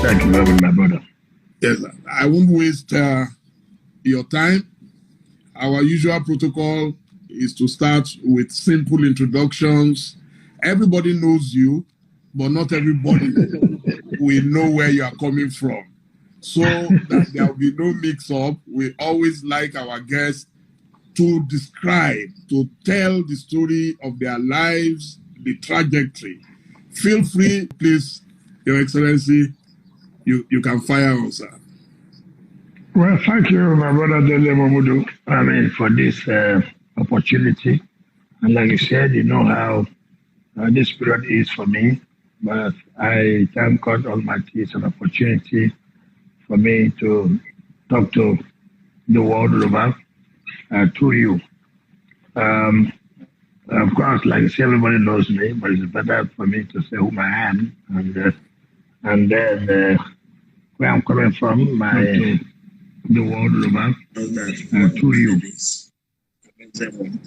Thank you very much, my brother. Yes, I won't waste your time. Our usual protocol is to start with simple introductions. Everybody knows you, but not everybody will know where you are coming from. So that there will be no mix-up, we always like our guests to describe, to tell the story of their lives, the trajectory. Feel free, please, Your Excellency, you can fire us, sir. Well, thank you, my brother Dele Momodu, for this opportunity. And like you said, you know how this period is for me. But I thank God Almighty. It's an opportunity for me to talk to the world over through you. Of course, like I say, everybody knows me, but it's better for me to say who I am and then where I'm coming from, the world over through you.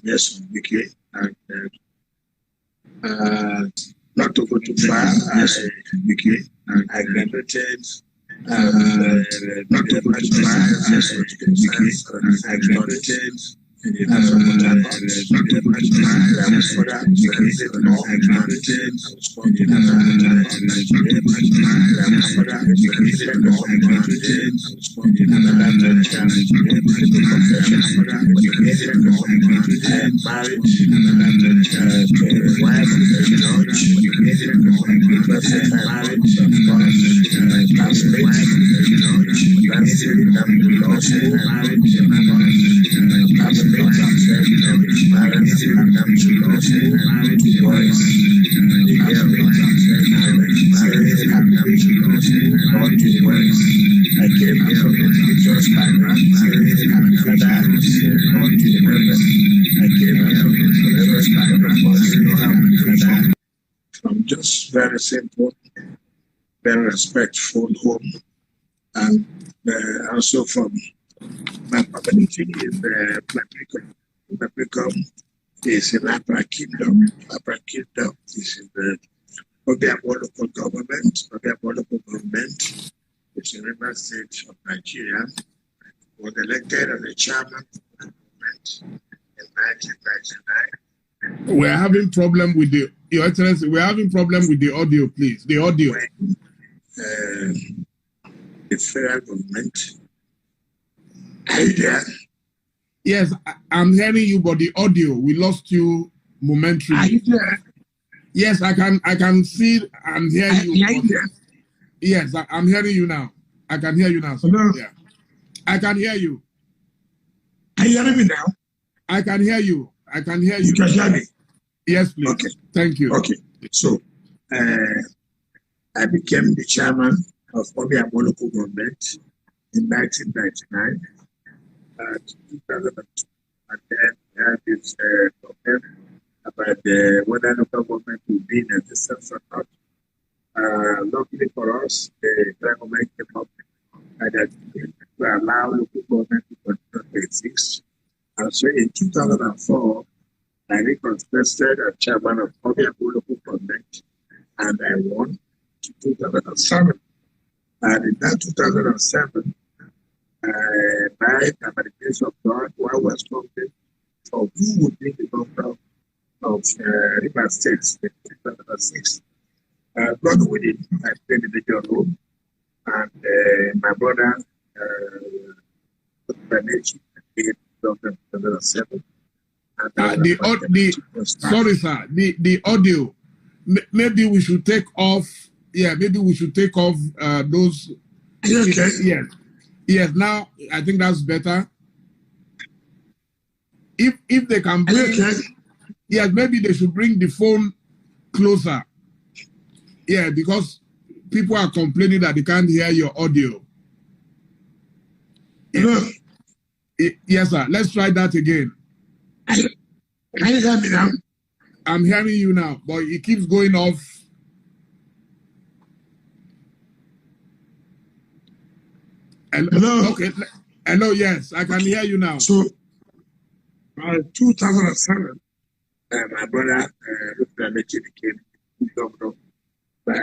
Yes, Wike, and not to go too far, Wike, I graduated. Not to go too far, Wike, I graduated. Not to go too far, I graduated law. I graduated. From just very simple, very respectful home, and also from my community in Paprika. Paprika is in Upper Kingdom. Upper Kingdom is in the Obiabo local government. Obiabo local government is in River State of Nigeria. Was elected as the chairman of the government in 1999. We're having problem with Your Excellency, we're having problem with the audio, please. The audio. The federal government. Are you there? Yes, I'm hearing you, but the audio, we lost you momentarily. Are you there? Yes, I can see and hear you. Are you there? Yes, I'm hearing you now. I can hear you now. Sir. Hello? Yeah. I can hear you. Are you hearing me now? I can hear you. I can hear you. You can hear me? Yes, please. Okay. Thank you. Okay. So, I became the chairman of Obiabo local government in 1999 and 2002. And then we had this problem about whether local government will be in existence or not. Luckily for us, the government came up and that to allow local government to continue to exist. And so in 2004, I recontested as chairman of Obiabo local government, and I won to 2007. And in that 2007, by the grace of God, while we're talking for who would be the governor of River State in 2006, Godwin, I played the major role, and my brother, Benechi, in 2007. Sorry, sir. The audio. Maybe we should take off. Yeah, maybe we should take off those. Okay. Yes. Yes. Now I think that's better. If they can bring. Okay. Yes, maybe they should bring the phone closer. Yeah, because people are complaining that they can't hear your audio. Hello? Yes, sir. Let's try that again. Can you hear me now? I'm hearing you now, but it keeps going off. Hello? Okay. Hello, yes, I can hear you now. So, 2007, my brother, Benechi became governor by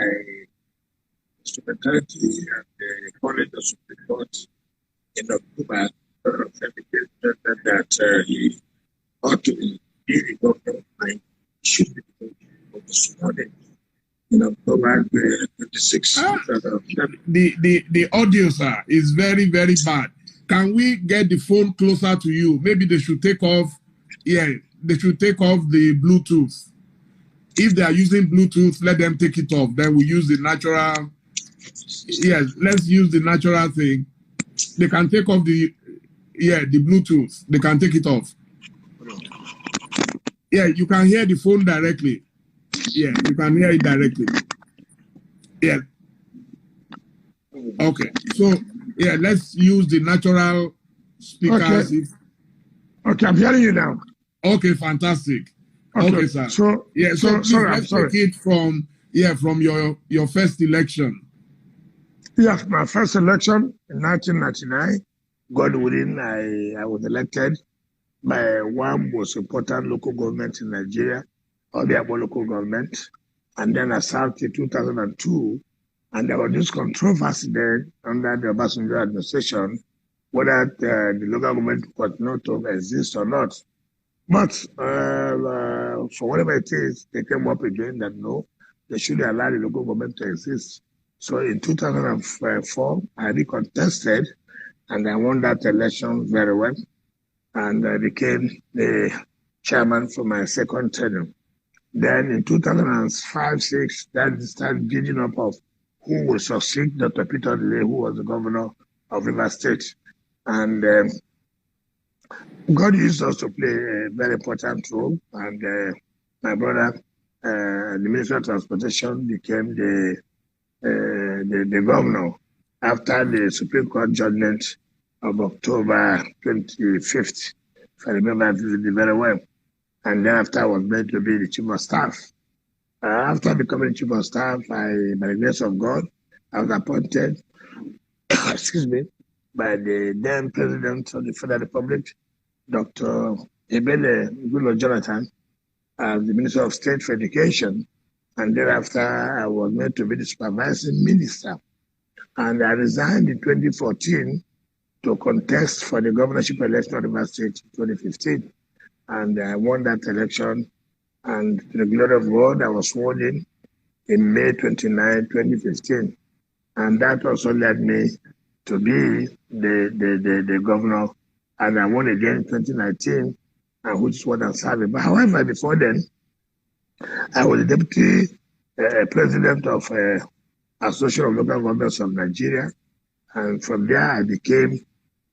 Secretary and the College of Supreme Court in October indicated that he ought to be the governor and should be the governor of this morning in October 26. The audio, sir, is very, very bad. Can we get the phone closer to you? Maybe they should take off. Yeah, they should take off the Bluetooth. If they are using Bluetooth, let them take it off. Then we use the natural. Yes, let's use the natural thing. They can take off the Bluetooth. They can take it off. Yeah, you can hear the phone directly. Yeah, you can hear it directly. Yeah. Okay. So, yeah, let's use the natural speakers. Okay, I'm hearing you now. Okay, fantastic. Okay, sir. So, yeah, so let's take it from your first election. Yes, my first election in 1999, Godwin, I was elected by one most important local government in Nigeria, or the Igbo local government. And then I served in 2002, and there was this controversy then under the Obasanjo administration, whether the local government was not to exist or not. But for whatever it is, they came up again that no, they should allow the local government to exist. So in 2004, I recontested, and I won that election very well, and I became the chairman for my second term. Then in 2005-06, that started building up of who will succeed Dr. Peter Dele, who was the governor of Rivers State. And God used us to play a very important role. And my brother, the Minister of Transportation, became the governor after the Supreme Court judgment of October 25th, if I remember very well. And then after I was made to be the chief of staff. After becoming chief of staff, by the grace of God, I was appointed, excuse me, by the then president of the Federal Republic, Dr. Dele Jonathan, as the Minister of State for Education. And thereafter, I was made to be the supervising minister. And I resigned in 2014 to contest for the governorship election of Rivers State in 2015. And I won that election. And to the glory of God, I was sworn in May 29, 2015. And that also led me to be the governor. And I won again in 2019, and which is what I'm serving. But however, before then, I was the deputy president of Association of Local Governments of Nigeria. And from there, I became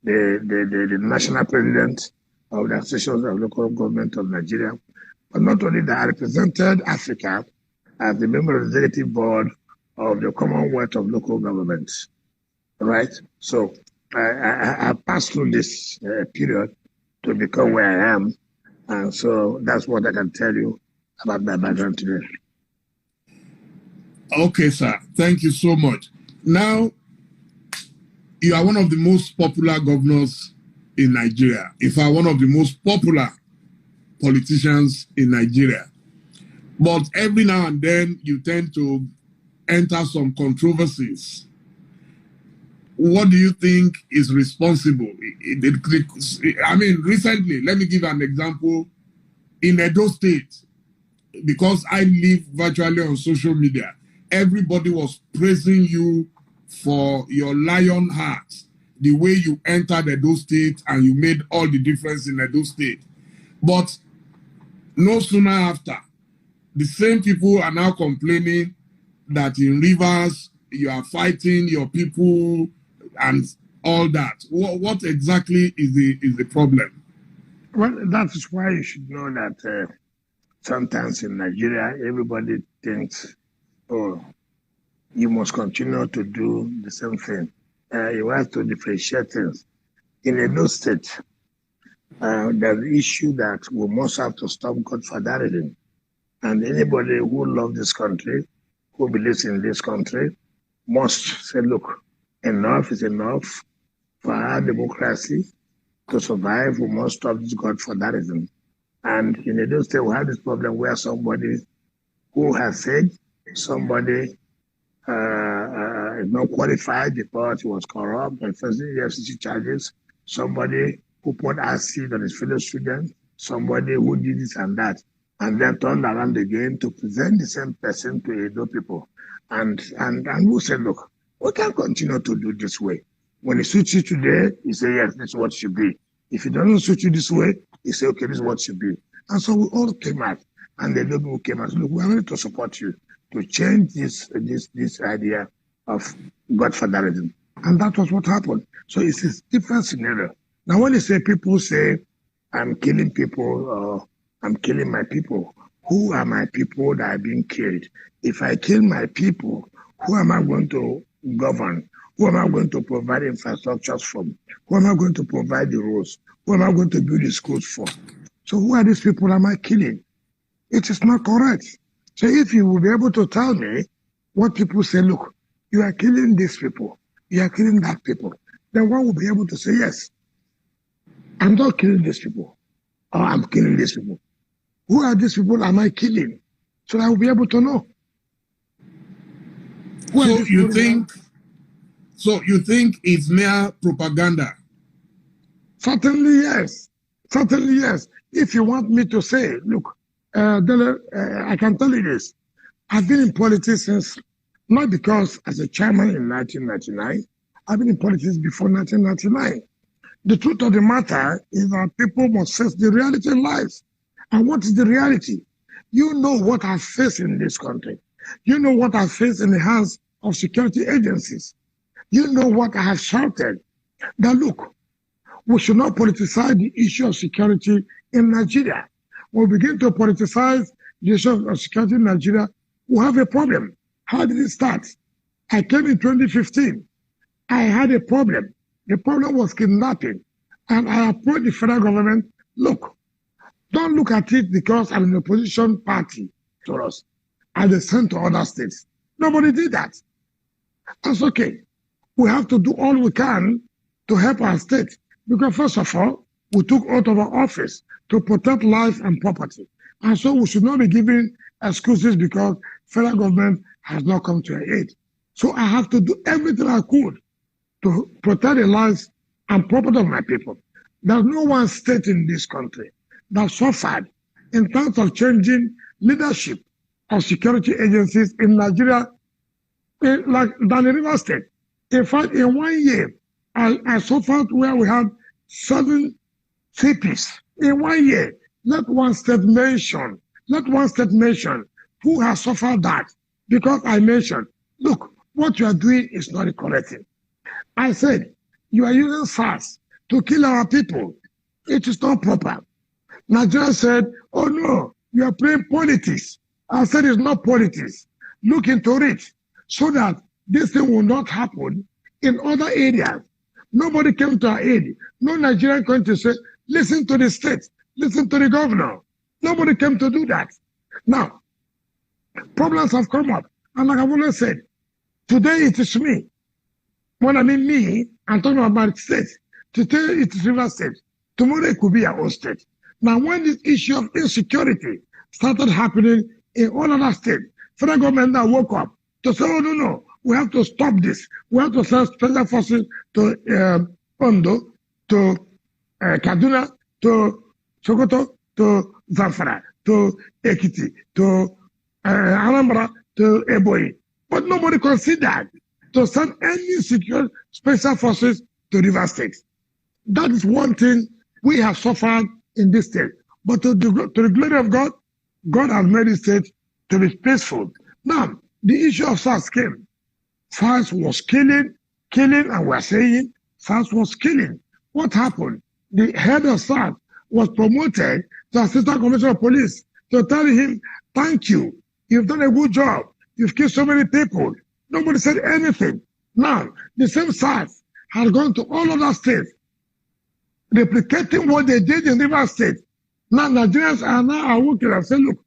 the national president of the Association of Local Government of Nigeria. But not only that, I represented Africa as the member of the executive board of the Commonwealth of Local Governments. Right? So I passed through this period to become where I am. And so that's what I can tell you about my background today. Okay, sir. Thank you so much. Now, you are one of the most popular governors in Nigeria. In fact, one of the most popular politicians in Nigeria. But every now and then, you tend to enter some controversies. What do you think is responsible? I mean, recently, let me give an example. In Edo State, because I live virtually on social media, everybody was praising you for your lion heart, the way you entered Edo State and you made all the difference in Edo State. But no sooner after, the same people are now complaining that in Rivers, you are fighting your people and all that. What exactly is the problem? Well, that is why you should know that sometimes in Nigeria, everybody thinks, oh, you must continue to do the same thing. You have to differentiate things. In Edo State, there's the issue that we must have to stop godfatherism. And anybody who loves this country, who believes in this country, must say, look, enough is enough. For our democracy to survive, we must stop this godfatherism. And in Edo State, we have this problem where somebody who has said somebody not qualified because he was corrupt and facing EFCC charges. Somebody who put acid on his fellow students. Somebody who did this and that. And then turned around again to present the same person to Edo people. And who said, look, we can't continue to do this way. When it suits you today, you say, yes, this is what it should be. If it doesn't suit you this way, you say, okay, this is what it should be. And so we all came out. And the people came out and said, look, we are ready to support you to change this idea of godfatherism. And that was what happened. So it's a different scenario. Now, when people say, I'm killing people or I'm killing my people, who are my people that are being killed? If I kill my people, who am I going to govern? Who am I going to provide infrastructures for? Who am I going to provide the roads? Who am I going to build the schools for? So who are these people am I killing? It is not correct. So if you will be able to tell me what people say, look, you are killing these people, you are killing that people, then one will be able to say, yes, I'm not killing these people, or I'm killing these people. Who are these people am I killing? So I will be able to know. So you think it's mere propaganda? Certainly, yes. Certainly, yes. If you want me to say, look, Dele, I can tell you this. I've been in politics since, not because as a chairman in 1999, I've been in politics before 1999. The truth of the matter is that people must face the reality in life. And what is the reality? You know what I face in this country. You know what I face in the hands of security agencies. You know what I have shouted. That look, we should not politicize the issue of security in Nigeria. When we begin to politicize the issue of security in Nigeria, we have a problem. How did it start? I came in 2015. I had a problem. The problem was kidnapping. And I approached the federal government, look, don't look at it because I'm an opposition party to us. I sent to other states. Nobody did that. That's okay. We have to do all we can to help our state. Because first of all, we took out of our office to protect life and property. And so we should not be giving excuses because federal government has not come to our aid. So I have to do everything I could to protect the lives and property of my people. There's no one state in this country that suffered in terms of changing leadership of security agencies in Nigeria than the River State. In fact, in 1 year, I suffered where we had 7 CPs. In 1 year, let one state mention who has suffered that. Because I mentioned, look, what you are doing is not the correct thing. I said, you are using SARS to kill our people. It is not proper. Nigeria said, oh no, you are playing politics. I said it's not politics. Look into it so that this thing will not happen in other areas. Nobody came to our aid. No Nigerian country said, listen to the state, listen to the governor. Nobody came to do that. Now, problems have come up. And like I've always said, today it is me. When I mean me, I'm talking about state. Today it is River State. Tomorrow it could be our own state. Now, when this issue of insecurity started happening in all other states, federal government now woke up to say, oh, no, we have to stop this. We have to send special forces to Ondo, to Kaduna, to Sokoto, to Zamfara, to Ekiti, to Anambra, to Ebonyi. But nobody considered to send any secure special forces to River State. That is one thing we have suffered in this state. But to the glory of God, God has made this state to be peaceful. Now, the issue of SARS came. SARS was killing, and we're saying SARS was killing. What happened? The head of SARS was promoted to Assistant Commissioner of Police to tell him, thank you, you've done a good job. You've killed so many people. Nobody said anything. Now, the same SARS has gone to all other states, replicating what they did in River State. Now, Nigerians are now working and saying, look,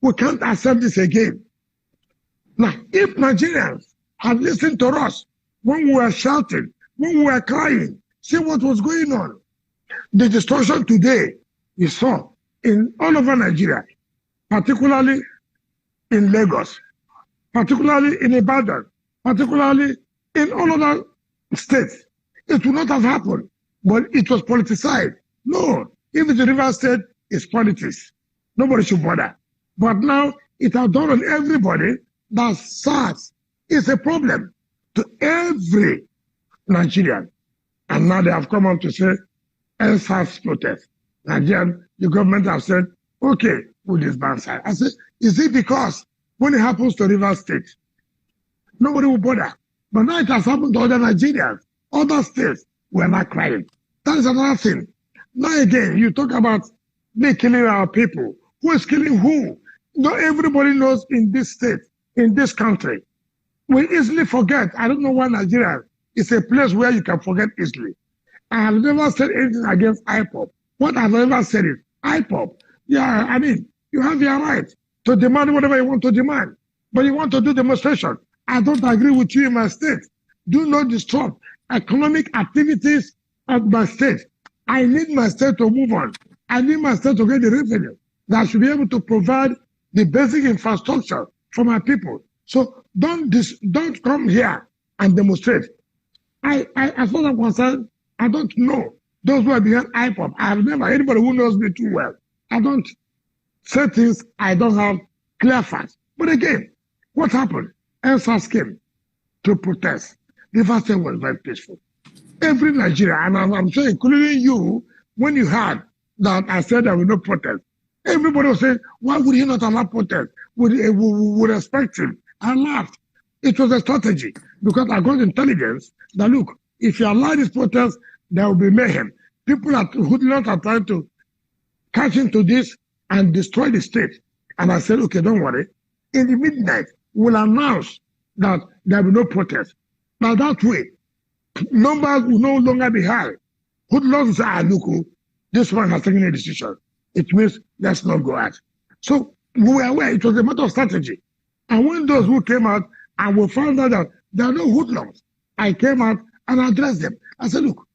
we can't accept this again. Now, if Nigerians had listened to us when we were shouting, when we were crying, see what was going on. The destruction today you saw in all over Nigeria, particularly in Lagos, particularly in Ibadan, particularly in all other states, it would not have happened, but it was politicized. No, if it's a river state, it's politics. Nobody should bother. But now it has dawned on everybody that SARS is a problem to every Nigerian. And now they have come out to say, end SARS protest. Nigerian, the government have said, okay, we'll disband SARS. I said, is it because when it happens to river state, nobody will bother? But now it has happened to other Nigerians, other states, we're not crying. That is another thing. Now again, you talk about they killing our people. Who is killing who? Not everybody knows in this state, in this country. We easily forget. I don't know why Nigeria is a place where you can forget easily. I have never said anything against IPOP. What I've ever said is, IPOP, yeah, I mean, you have your right to demand whatever you want to demand. But you want to do demonstration. I don't agree with you in my state. Do not disrupt economic activities of my state. I need my state to move on. I need my state to get the revenue that should be able to provide the basic infrastructure for my people. So don't come here and demonstrate. As far as I'm concerned, I don't know those who are behind IPOP. I have never, anybody who knows me too well, I don't say things I don't have clear facts. But again, what happened? EndSARS came to protest. The first thing was very peaceful. Every Nigerian, and I'm sure including you, when you heard that I said there will no protest, everybody was saying, why would he not allow protest? We respect him. I laughed. It was a strategy because I got intelligence that, look, if you allow this protest, there will be mayhem. People who not are trying to catch into this and destroy the state. And I said, okay, don't worry. In the midnight, we'll announce that there will be no protest. Now that way, numbers will no longer be high. Hoodlums will say, look, this one has taken a decision. It means let's not go out. So we were aware it was a matter of strategy. And when those who came out and we found out that there are no hoodlums, I came out and addressed them. I said, look,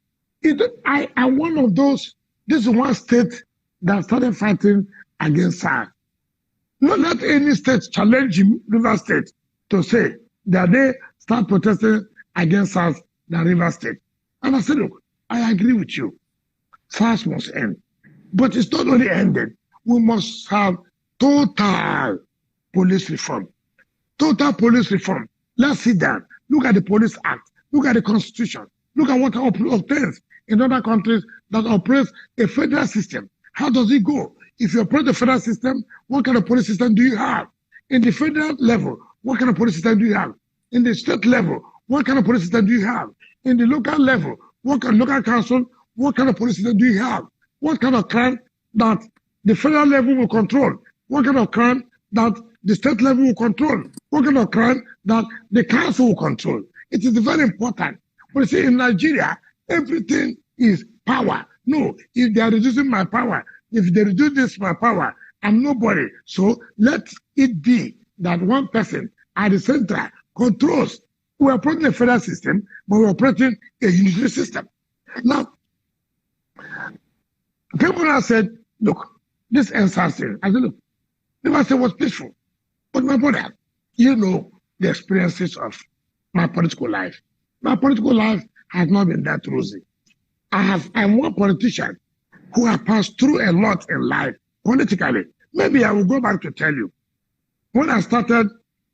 I'm one of those, this is one state that started fighting against SARS. Not let any state challenge River State to say that they start protesting against SARS than River State. And I said, look, I agree with you. SARS must end. But it's not only ended. We must have total police reform. Total police reform. Let's sit down. Look at the Police Act. Look at the Constitution. Look at what obtains in other countries that operates a federal system. How does it go? If you operate the federal system, what kind of police system do you have? In the federal level, what kind of police system do you have? In the state level, what kind of police system do you have? In the local level, what kind of local council, what kind of police system do you have? What kind of crime that the federal level will control? What kind of crime that the state level will control? What kind of crime that the council will control? It is very important. But you see, in Nigeria, everything is power. No, if they are reducing my power, if they reduce this my power, I'm nobody. So let it be that one person at the center controls. We're operating a federal system, but we're operating a unitary system. Now, people have said, look, this EndSARS thing. I said, look, River State was peaceful. But my brother, you know the experiences of my political life. My political life has not been that rosy. I'm one politician who has passed through a lot in life politically. Maybe I will go back to tell you. When I started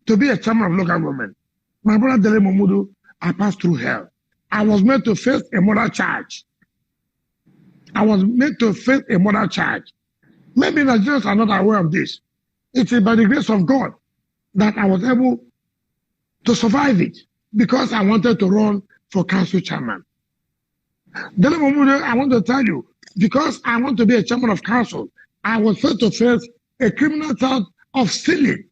to be a chairman of local government, my brother Dele Momodu, I passed through hell. I was made to face a murder charge. Maybe Nigerians are not aware of this. It is by the grace of God that I was able to survive it because I wanted to run for council chairman. Dele Momodu, I want to tell you, because I want to be a chairman of council, I was first to face a criminal charge of stealing.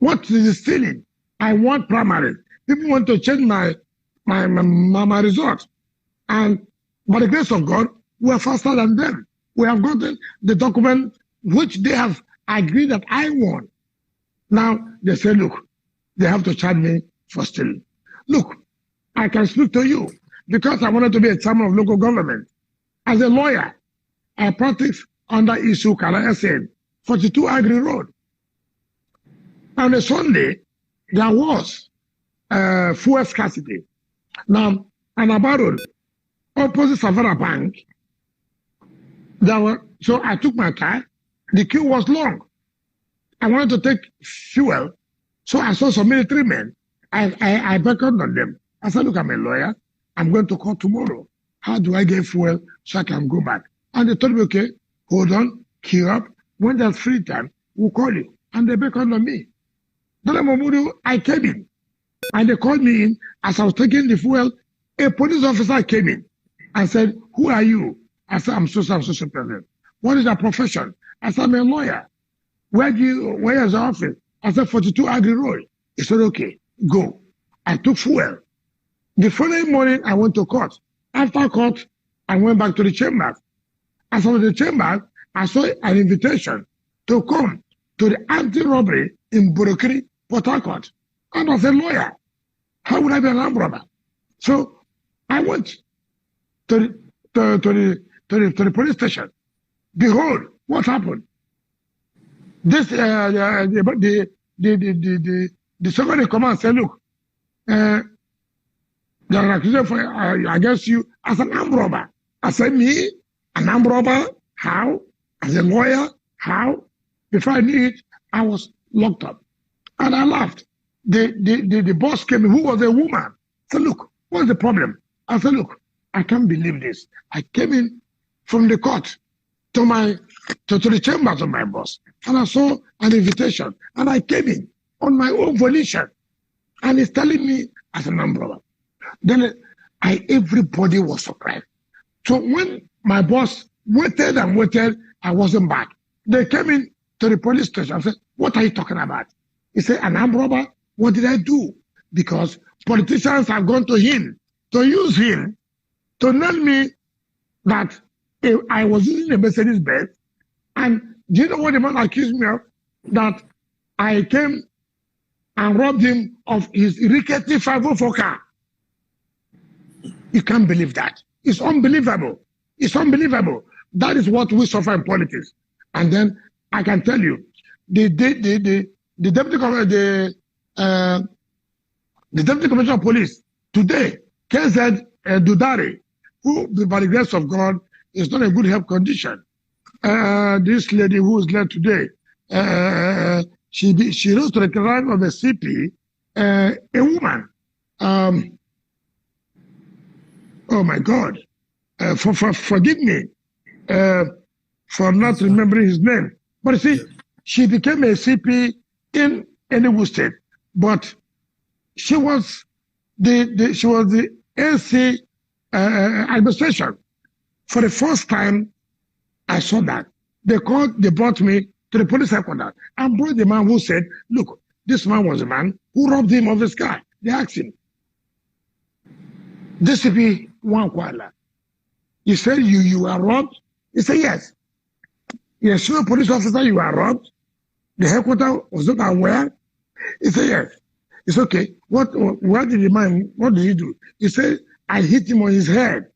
What is stealing? I want primary. People want to change my result. And by the grace of God, we are faster than them. We have gotten the document which they have agreed that I won. Now they say, look, they have to charge me for stealing. Look, I can speak to you because I wanted to be a chairman of local government. As a lawyer, I practiced under issue Kala SN, 42 Agri Road. On a Sunday, there was fuel scarcity. Now, and about opposite Savannah Bank, so I took my car. The queue was long. I wanted to take fuel, so I saw some military men. I beckoned on them. I said, look, I'm a lawyer. I'm going to court tomorrow. How do I get fuel so I can go back? And they told me, okay, hold on, queue up. When there's free time, we'll call you. And they beckoned on me. Dele Momodu, I came in. And they called me in. As I was taking the fuel, a police officer came in and said, who are you? I said, I'm social president. What is your profession? I said, I'm a lawyer. Where is your office? I said, 42 Agri Road. He said, okay, go. I took fuel. The following morning, I went to court. After court, I went back to the chamber. As I was in the chamber, I saw an invitation to come to the anti-robbery in Burokiri, Port Harcourt. And I was a lawyer. How would I be an armed robber? So I went to the police station. Behold, what happened? This the second in command said, look, there are accusations against you as an armed robber. I said, me, an armed robber? How? As a lawyer? How? Before I knew it, I was locked up. And I laughed. The boss came in, who was a woman. I said, look, what's the problem? I said, look, I can't believe this. I came in from the court to the chambers of my boss, and I saw an invitation, and I came in on my own volition, and he's telling me as an armed robber. Then everybody was surprised. So when my boss waited and waited, I wasn't back. They came in to the police station. I said, what are you talking about? He said, an armed robber? What did I do? Because politicians have gone to him to use him to tell me that I was using a Mercedes Benz. And do you know what the man accused me of? That I came and robbed him of his rickety 504 car. You can't believe that. It's unbelievable. It's unbelievable. That is what we suffer in politics. And then I can tell you, the deputy commissioner of police today, KZ Dudari, who, by the grace of God, is not in good health condition. This lady who is led today, she rose to the rank of a CP, a woman. Oh my God! Forgive me for not remembering his name. But you see, she became a CP in Enugu State, but she was the AC administration. For the first time, I saw that. They brought me to the police headquarters and brought the man who said, look, this man was a man who robbed him of his car. They asked him, DCP Wankwala, you said you were robbed? He said, yes. You're sure, police officer, you were robbed? The headquarters was not aware? He said, yes. It's okay. What did the man, what did he do? He said, I hit him on his head.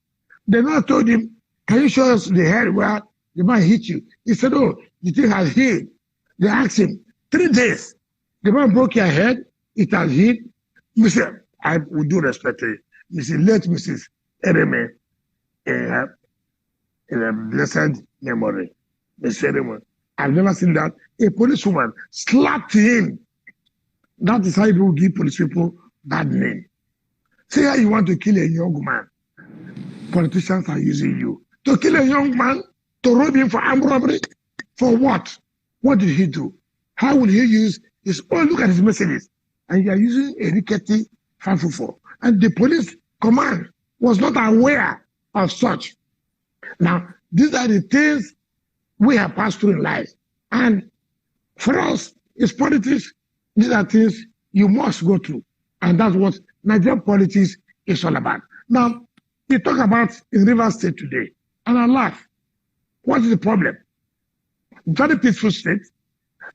Then I told him, can you show us the head where the man hit you? He said, oh, the thing has healed. They asked him, 3 days. The man broke your head, it has healed. Mr. I would do respect to it. Let Mrs. Ereme in a blessed memory. I've never seen that. A policewoman slapped him. That is how you give police people bad name. Say how you want to kill a young man. Politicians are using you. To kill a young man, to rob him for armed robbery? For what? What did he do? How will he use his own? Look at his Mercedes. And you are using a rickety 504. And the police command was not aware of such. Now, these are the things we have passed through in life. And for us, it's politics. These are things you must go through. And that's what Nigerian politics is all about. Now, we talk about in Rivers State today, and I laugh. What is the problem? Very peaceful state,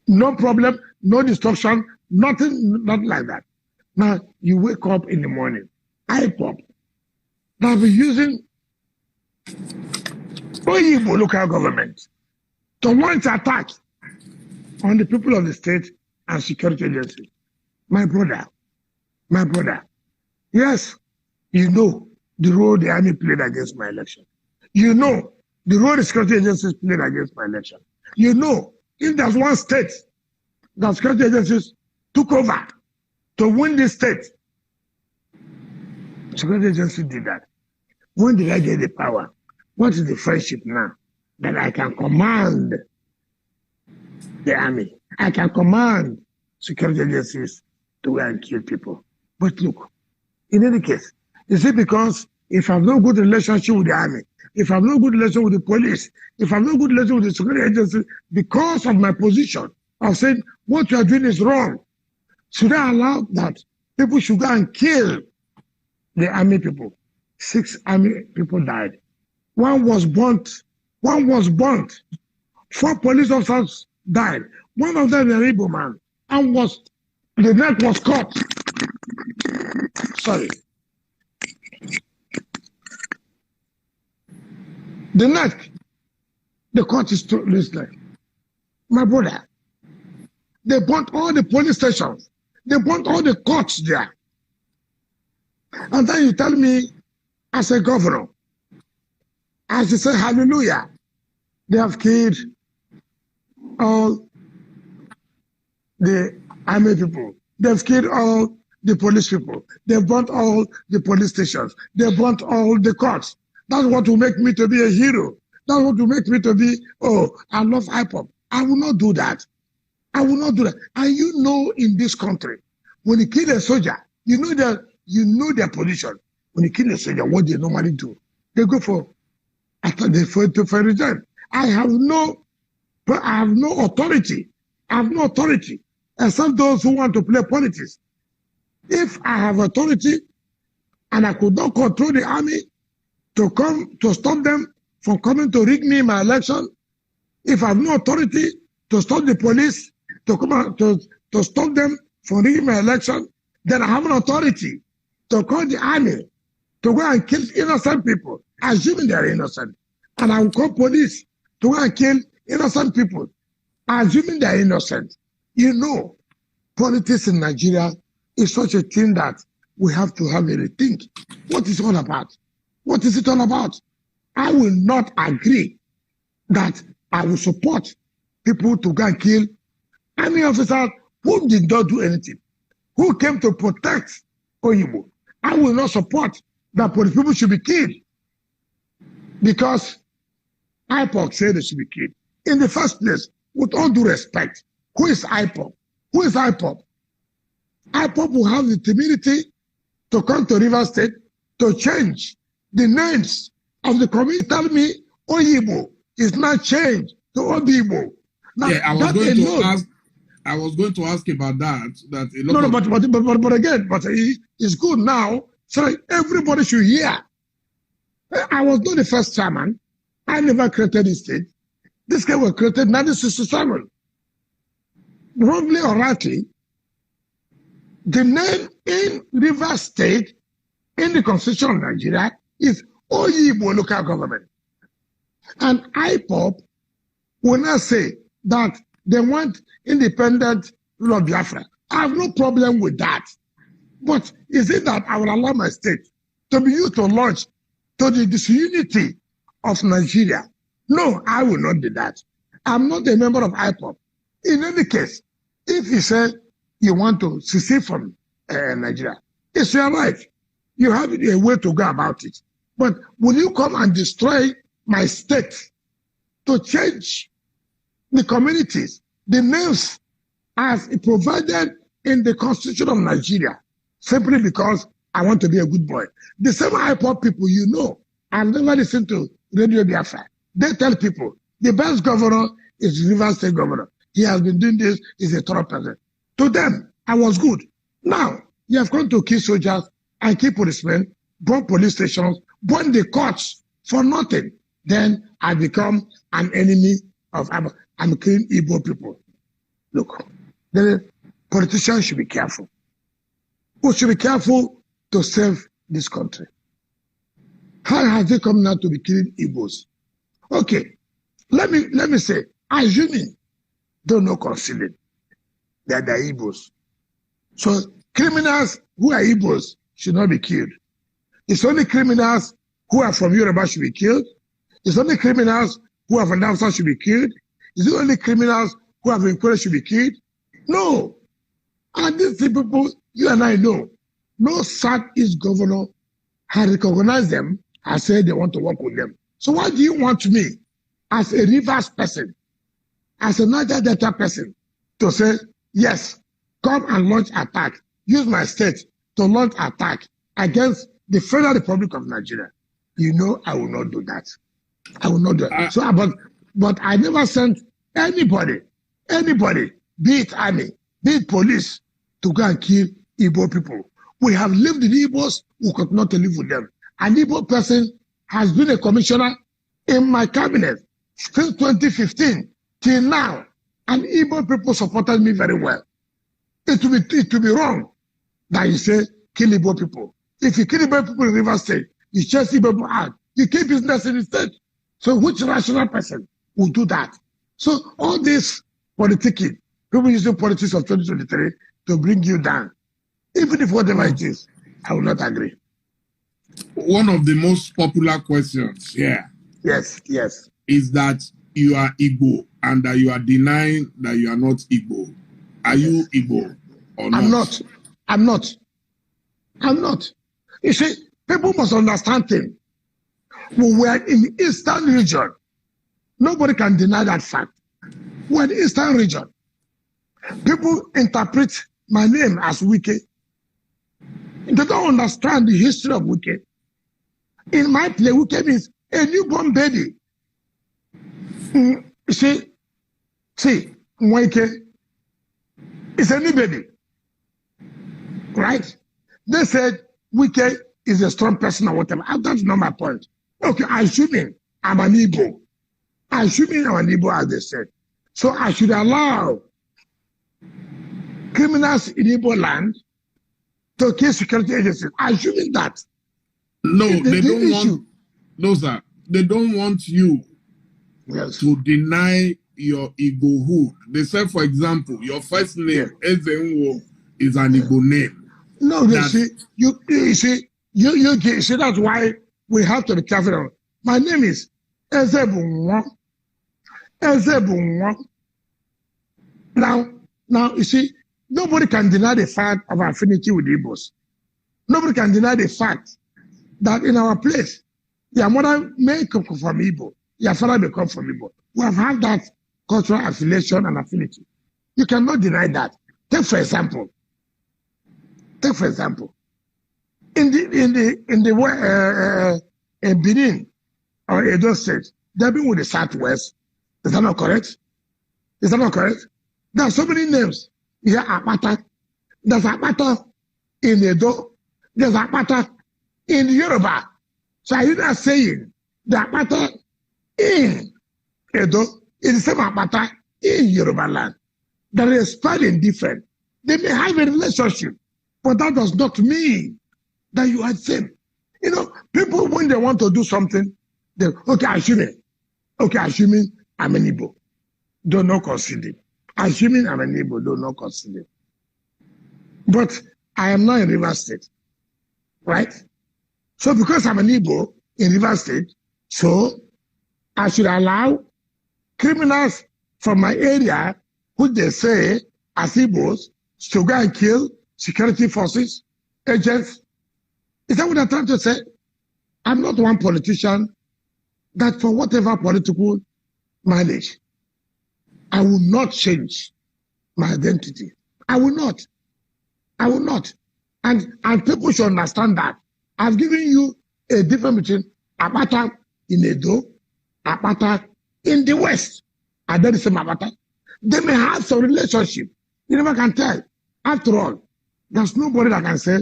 no problem, no destruction, nothing like that. Now, you wake up in the morning, IPOP, now we're using Igbo local government to launch attack on the people of the state and security agencies. My brother, My brother, yes, you know the role the army played against my election. You know the role the security agencies played against my election. You know, if there's one state that security agencies took over to win this state, security agency did that. When did I get the power? What is the friendship now? That I can command the army. I can command security agencies to go and kill people. But look, in any case, is it because if I have no good relationship with the army, if I have no good relationship with the police, if I have no good relationship with the security agency, because of my position of saying what you are doing is wrong, should I allow that people should go and kill the army people? 6 army people died. One was burnt. 4 police officers died. One of them, an Igbo man, and the neck was cut. Sorry. The neck, the cut is to this neck. My brother, they burnt all the police stations. They burnt all the courts there. And then you tell me, as a governor, as you say, hallelujah, they have killed all the army people. They've killed all the police people. They've burnt all the police stations. They burnt all the courts. That's what will make me to be a hero. That's what will make me to be, oh, I love hip-hop. I will not do that. I will not do that. And you know, in this country, when you kill a soldier, you know their position. When you kill a soldier, what they normally do? They go for return. I have no authority. I have no authority, except those who want to play politics. If I have authority and I could not control the army to come to stop them from coming to rig me in my election, if I have no authority to stop the police to come out to stop them from rigging my election, then I have an authority to call the army to go and kill innocent people, assuming they are innocent. And I will call police to go and kill innocent people, assuming they are innocent. You know, politics in Nigeria is such a thing that we have to have a rethink. What is it all about? What is it all about? I will not agree that I will support people to go and kill army officers who did not do anything, who came to protect Oyinbo. I will not support that police people should be killed because IPOC said they should be killed. In the first place, with all due respect, who is IPOC? Who is IPOC? IPOC will have the temerity to come to River State to change the names of the community. Tell me Oyinbo is not changed to Obibo. Now, yeah, I was going to ask about that. But it's good now. So everybody should hear. I was not the first chairman. I never created this state. This guy was created in 1967. Wrongly or rightly, the name in River State in the Constitution of Nigeria is Oyinbo local government. And IPOP will not say that they want independent rule of Biafra. I have no problem with that. But is it that I will allow my state to be used to launch to the disunity of Nigeria? No, I will not do that. I'm not a member of IPOP. In any case, if you say you want to secede from Nigeria, it's your right. You have a way to go about it. But will you come and destroy my state to change the communities, the names as provided in the Constitution of Nigeria, simply because I want to be a good boy? The same IPOP people, you know, I've never listened to Radio Biafra. They tell people the best governor is River State governor. He has been doing this, he's a thorough person. To them, I was good. Now, you have come to kill soldiers and kill policemen, burn police stations, burn the courts for nothing. Then I become an enemy of I'm killing Igbo people. Look, the politicians should be careful. We should be careful to save this country. How has they come now to be killing Igbos? Okay, let me say, assuming don't know concealing that they're Igbos. So criminals who are Igbos should not be killed. It's only criminals who are from Yoruba should be killed. It's only criminals who are from Hausa should be killed. It's only criminals who have been should be killed. No. And these people, you and I know, no Southeast governor has recognized them and said they want to work with them. So why do you want me, as a Rivers person, as a Niger Delta person, to say, yes, come and launch attack, use my state to launch attack against the Federal Republic of Nigeria? You know I will not do that. I will not do that. So, but I never sent anybody, be it army, be it police, to go and kill Igbo people. We have lived in Igbos, we could not live with them. An Igbo person has been a commissioner in my cabinet since 2015 till now, and Igbo people supported me very well. It will be wrong that you say kill Igbo people. If you kill Igbo people in Rivers State, you chase Igbo people out, you keep business in the state. So which rational person will do that? So all this politicking, people using politics of 2023 to bring you down, even if whatever it is, I will not agree. One of the most popular questions here yes, is that you are Igbo and that you are denying that you are not Igbo. Are you Igbo or not? I'm not. You see, people must understand things. We were in the Eastern region. Nobody can deny that fact. We're in the Eastern region. People interpret my name as Wike. They don't understand the history of Wike. In my play, Wike means a newborn baby. See, Wike is a new baby. Right? They said Wike is a strong person or whatever. That's not my point. Okay, assuming I'm an Igbo. As they said. So I should allow criminals in Igbo land to kill security agencies. Assuming that. No, they don't want. No, sir. They don't want you to deny your Igbohood. They said, for example, your first name, Ezenwo, is an Igbo name. No, you see, that's why we have to be careful. My name is Ezebunwa. Now, you see, nobody can deny the fact of affinity with Igbos. Nobody can deny the fact that in our place, your mother may come from Igbo, your father may come from Igbo. We have had that cultural affiliation and affinity. You cannot deny that. Take for example, in Benin or Edo State, they've been with the Southwest. Is that not correct? There are so many names. Here, Apata. There's Apata in Edo. There's Apata in Yoruba. So are you not saying the Apata in Edo is the same Apata in Yoruba land? That is spelling different. They may have a relationship, but that does not mean that you are the same. You know, people, when they want to do something, they, assuming I'm an Igbo, do not consider. Assuming I'm an Igbo, do not consider. But I am not in Rivers State, right? So because I'm an Igbo in Rivers State, so I should allow criminals from my area, who they say as Igbos, to go and kill security forces, agents. Is that what I'm trying to say? I'm not one politician that for whatever political mileage, I will not change my identity. I will not. And people should understand that. I've given you a difference between Apata in Edo, Apata in the West, and then the same Apata. They may have some relationship. You never can tell. After all, there's nobody that can say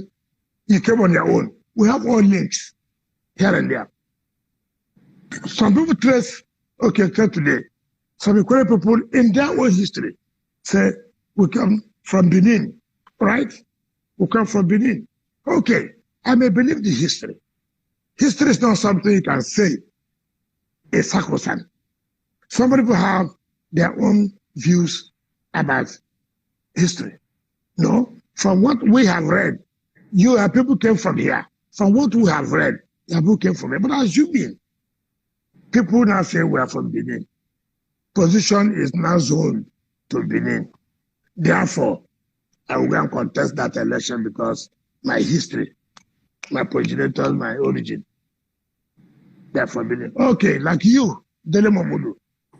you came on your own. We have all links here and there. Some people trace, today. Some Equatorial people in their own history say, we come from Benin, right? We come from Benin. Okay, I may believe the history. History is not something you can say is sacrosanct. Some people have their own views about history. No, from what we have read, you have people came from here. From what we have read, people came from here. But assuming people now say we are from Benin, position is now zoned to Benin. Therefore, I will go and contest that election because my history, my progenitors, my origin, they're from Benin. Okay, like you, Dele Momodu,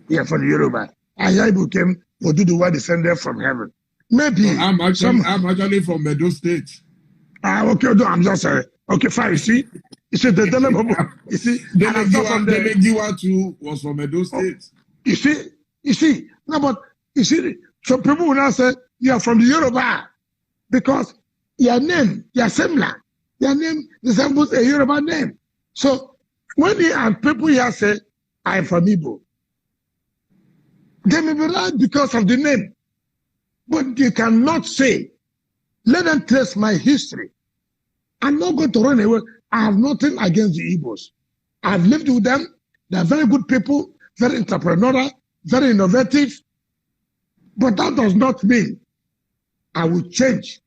you're from the Yoruba. I hear you came Momodu were descended from heaven. Maybe I'm actually from Edo State. Okay, no, I'm just sorry. Okay, fine. You see, the Dele Momodu. You see, Dele Giwa too was from Edo State. You see. No, but you see, some people will now say you are from the Yoruba because your name, your similar, your name resembles a Yoruba name. So when people here say I am from Igbo, they may be right because of the name, but you cannot say, let them trace my history. I'm not going to run away. I have nothing against the Igbos. I've lived with them. They're very good people, very entrepreneurial, very innovative. But that does not mean I will change.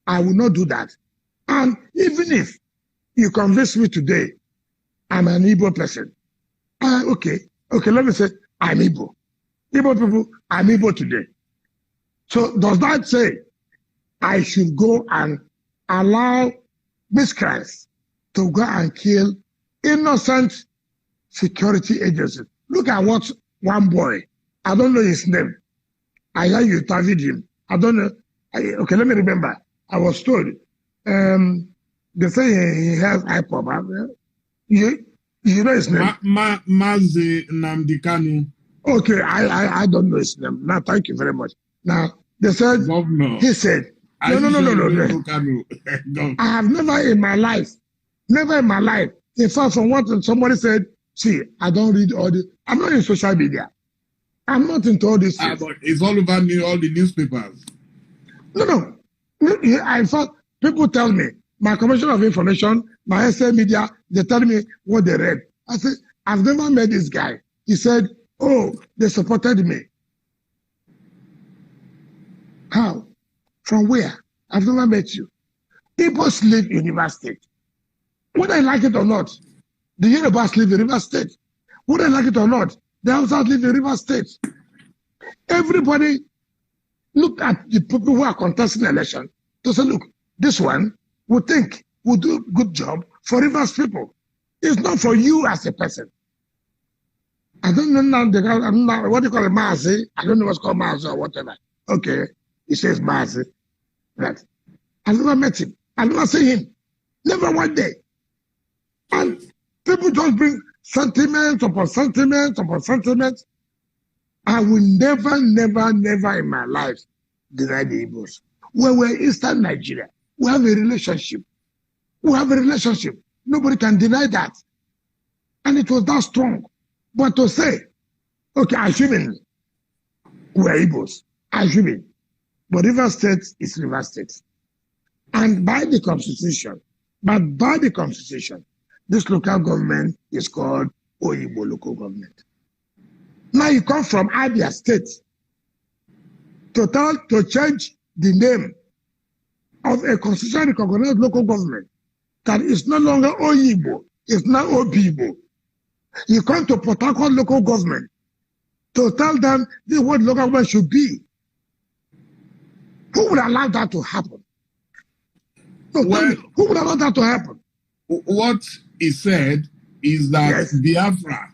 I will not do that. And even if you convince me today, I'm an Igbo person. Okay, let me say I'm Igbo. Igbo people, I'm Igbo today. So does that say I should go and allow miscreants to go and kill innocent security agencies? Look at what one boy, I don't know his name. I hear you interviewed him. I don't know. Okay, let me remember. I was told. They say he has IPOB. You know his name? Mazi Namdekanu. Okay, I don't know his name. Now, thank you very much. Now, they said, Governor. He said, no. I have never in my life, in fact, from what somebody said, see, I don't read all this. I'm not in social media. I'm not into all this. But it's all over all the newspapers. No. In fact, people tell me, my Commission of Information, my SA media, they tell me what they read. I said, I've never met this guy. He said, oh, they supported me. How? From where? I've never met you. Igbos live in River State. Whether I like it or not, the Yorubas live in River State. Whether I like it or not, the Hausas live in River State. Everybody look at the people who are contesting the election to say, look, this one we think will do a good job for Rivers people. It's not for you as a person. I don't know now, what do you call it, Mazi? I don't know what's called Mazi or whatever. Okay, he says Mazi. Right. I've never met him. I've never seen him. Never one day. And people just bring sentiments upon sentiments upon sentiments. I will never in my life deny the Igbos. When we're in Eastern Nigeria, we have a relationship. Nobody can deny that. And it was that strong. But to say, okay, assuming we're Igbos, assuming, but River State is River State. And by the Constitution, this local government is called Oyibo local government. Now you come from Abia State to change the name of a constitutionally recognized local government that is no longer Oyibo, it's now Obibo. You come to Port Harcourt local government to tell them what local government should be. Who would allow that to happen? No, well, who would allow that to happen? What he said is that yes. Biafra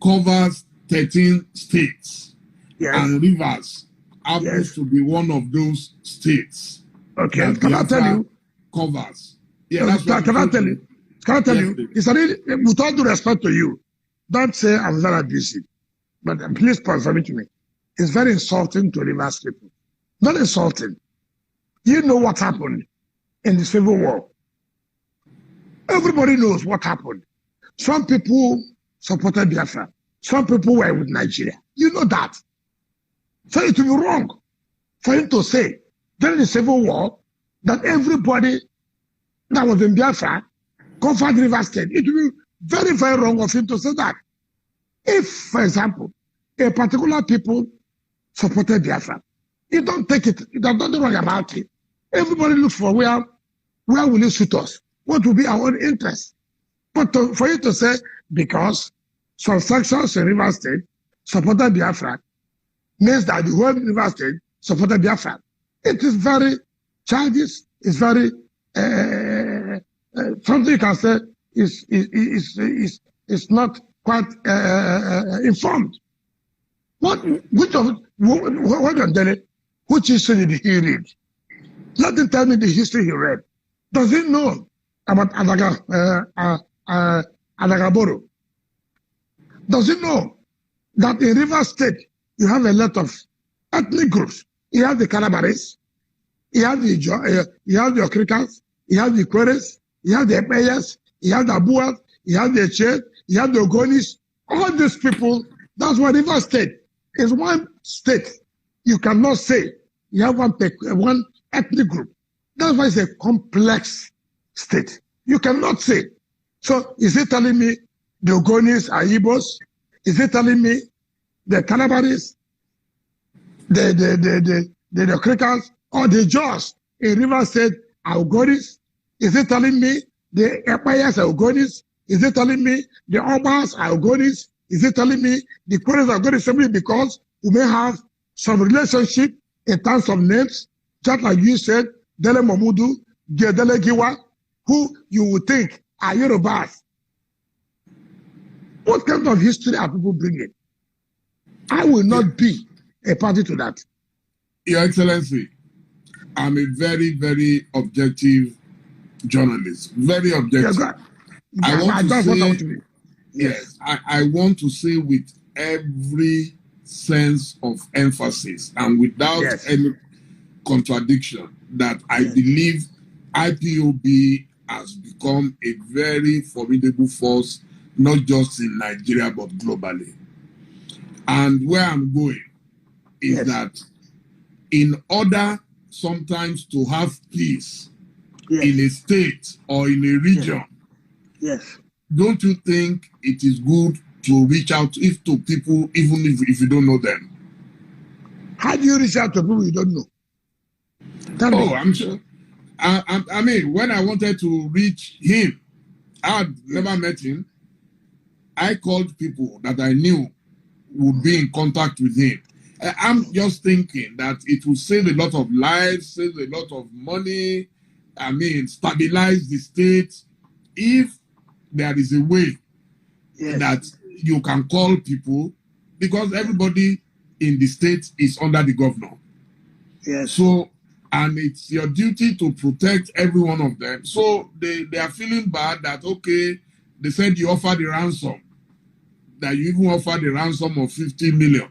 covers 13 states and Rivers happens to be one of those states. Okay, can I tell you? Covers. Yeah, that's what can I tell you? Can I tell you? It's really, with all due respect to you, don't say I'm very abusive, but please confirm it to me. It's very insulting to Rivers people. Not insulting. You know what happened in the Civil War. Everybody knows what happened. Some people supported Biafra. Some people were with Nigeria. You know that. So it will be wrong for him to say during the Civil War that everybody that was in Biafra covered River State. It will be very, very wrong of him to say that. If, for example, a particular people supported Biafra You don't take it. There's nothing wrong about it. Everybody looks for where will it suit us? What will be our own interest? But for you to say, because some sections in River State supported Biafra, means that the whole River State supported Biafra. It is very childish. It's very something you can say is not quite informed. What on Dele, which history did he read? Let him tell me the history he read. Does he know about Adagaboro? Does he know that in River State you have a lot of ethnic groups? You have the Calabaris, you have the Okrikans, you have the Queres, you have the Epeyas, you have the Abuas, you have the Che, you have the Ogonis. All these people, that's why River State is one state. You cannot say you have one ethnic group. That's why it's a complex state. You cannot say. So is it telling me the Ogonis are Igbos? Is it telling me the Calabaris, the Okrikans, or the Jaws in River State are Ogonis? Is it telling me the Epayas are Ogonis? Is it telling me the Obas are Ogonis? Is it telling me the Queens are Ogonis simply because we may have some relationship in terms of names, just like you said, Dele Momodu, Dele Giwa, who you would think are Yorubas? What kind of history are people bringing? I will not be a party to that. Your Excellency, I'm a very, very objective journalist. Very objective. Yeah, I want to say, yes, I want to say with every sense of emphasis and without any contradiction that I believe IPOB has become a very formidable force, not just in Nigeria, but globally. And where I'm going is that in order sometimes to have peace in a state or in a region, don't you think it is good to reach out to people even if you don't know them? How do you reach out to people you don't know? I'm sure. I mean, when I wanted to reach him, I had never met him. I called people that I knew would be in contact with him. I'm just thinking that it will save a lot of lives, save a lot of money, I mean, stabilize the state if there is a way that you can call people, because everybody in the state is under the governor. So, and it's your duty to protect every one of them. So they are feeling bad that, okay, they said you offered the ransom, that you even offered the ransom of 50 million.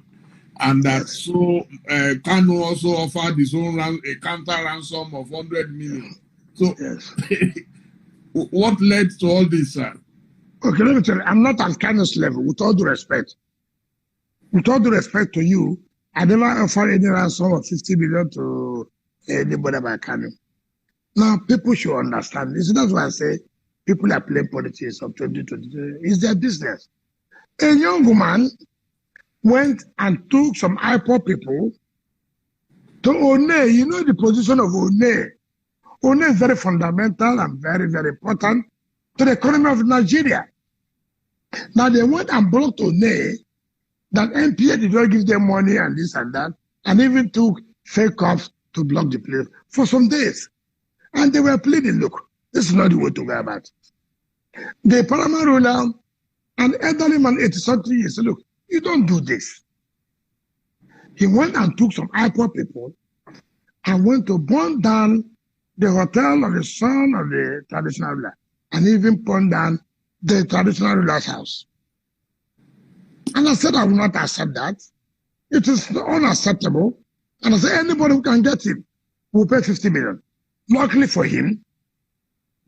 And that so Kano also offered his own a counter ransom of 100 million. So what led to all this, sir? Okay, let me tell you, I'm not at Kano's level, with all due respect. With all due respect to you, I never offered any ransom of 50 million to anybody by Kano. Now, people should understand this. That's why I say people are playing politics of 2023. It's their business. A young woman went and took some IPOB people to One. You know the position of One. One is very fundamental and very, very important to the economy of Nigeria. Now they went and blocked One, that NPA did not give them money and this and that, and even took fake cops to block the place for some days. And they were pleading, look, this is not the way to go about it. The paramount ruler, an elderly man, 80-something years, said, look, you don't do this. He went and took some IPOB people and went to burn down the hotel of the son of the traditional ruler, and even burn down the traditional ruler's house. And I said I will not accept that. It is unacceptable. And I said anybody who can get him will pay 50 million. Luckily for him,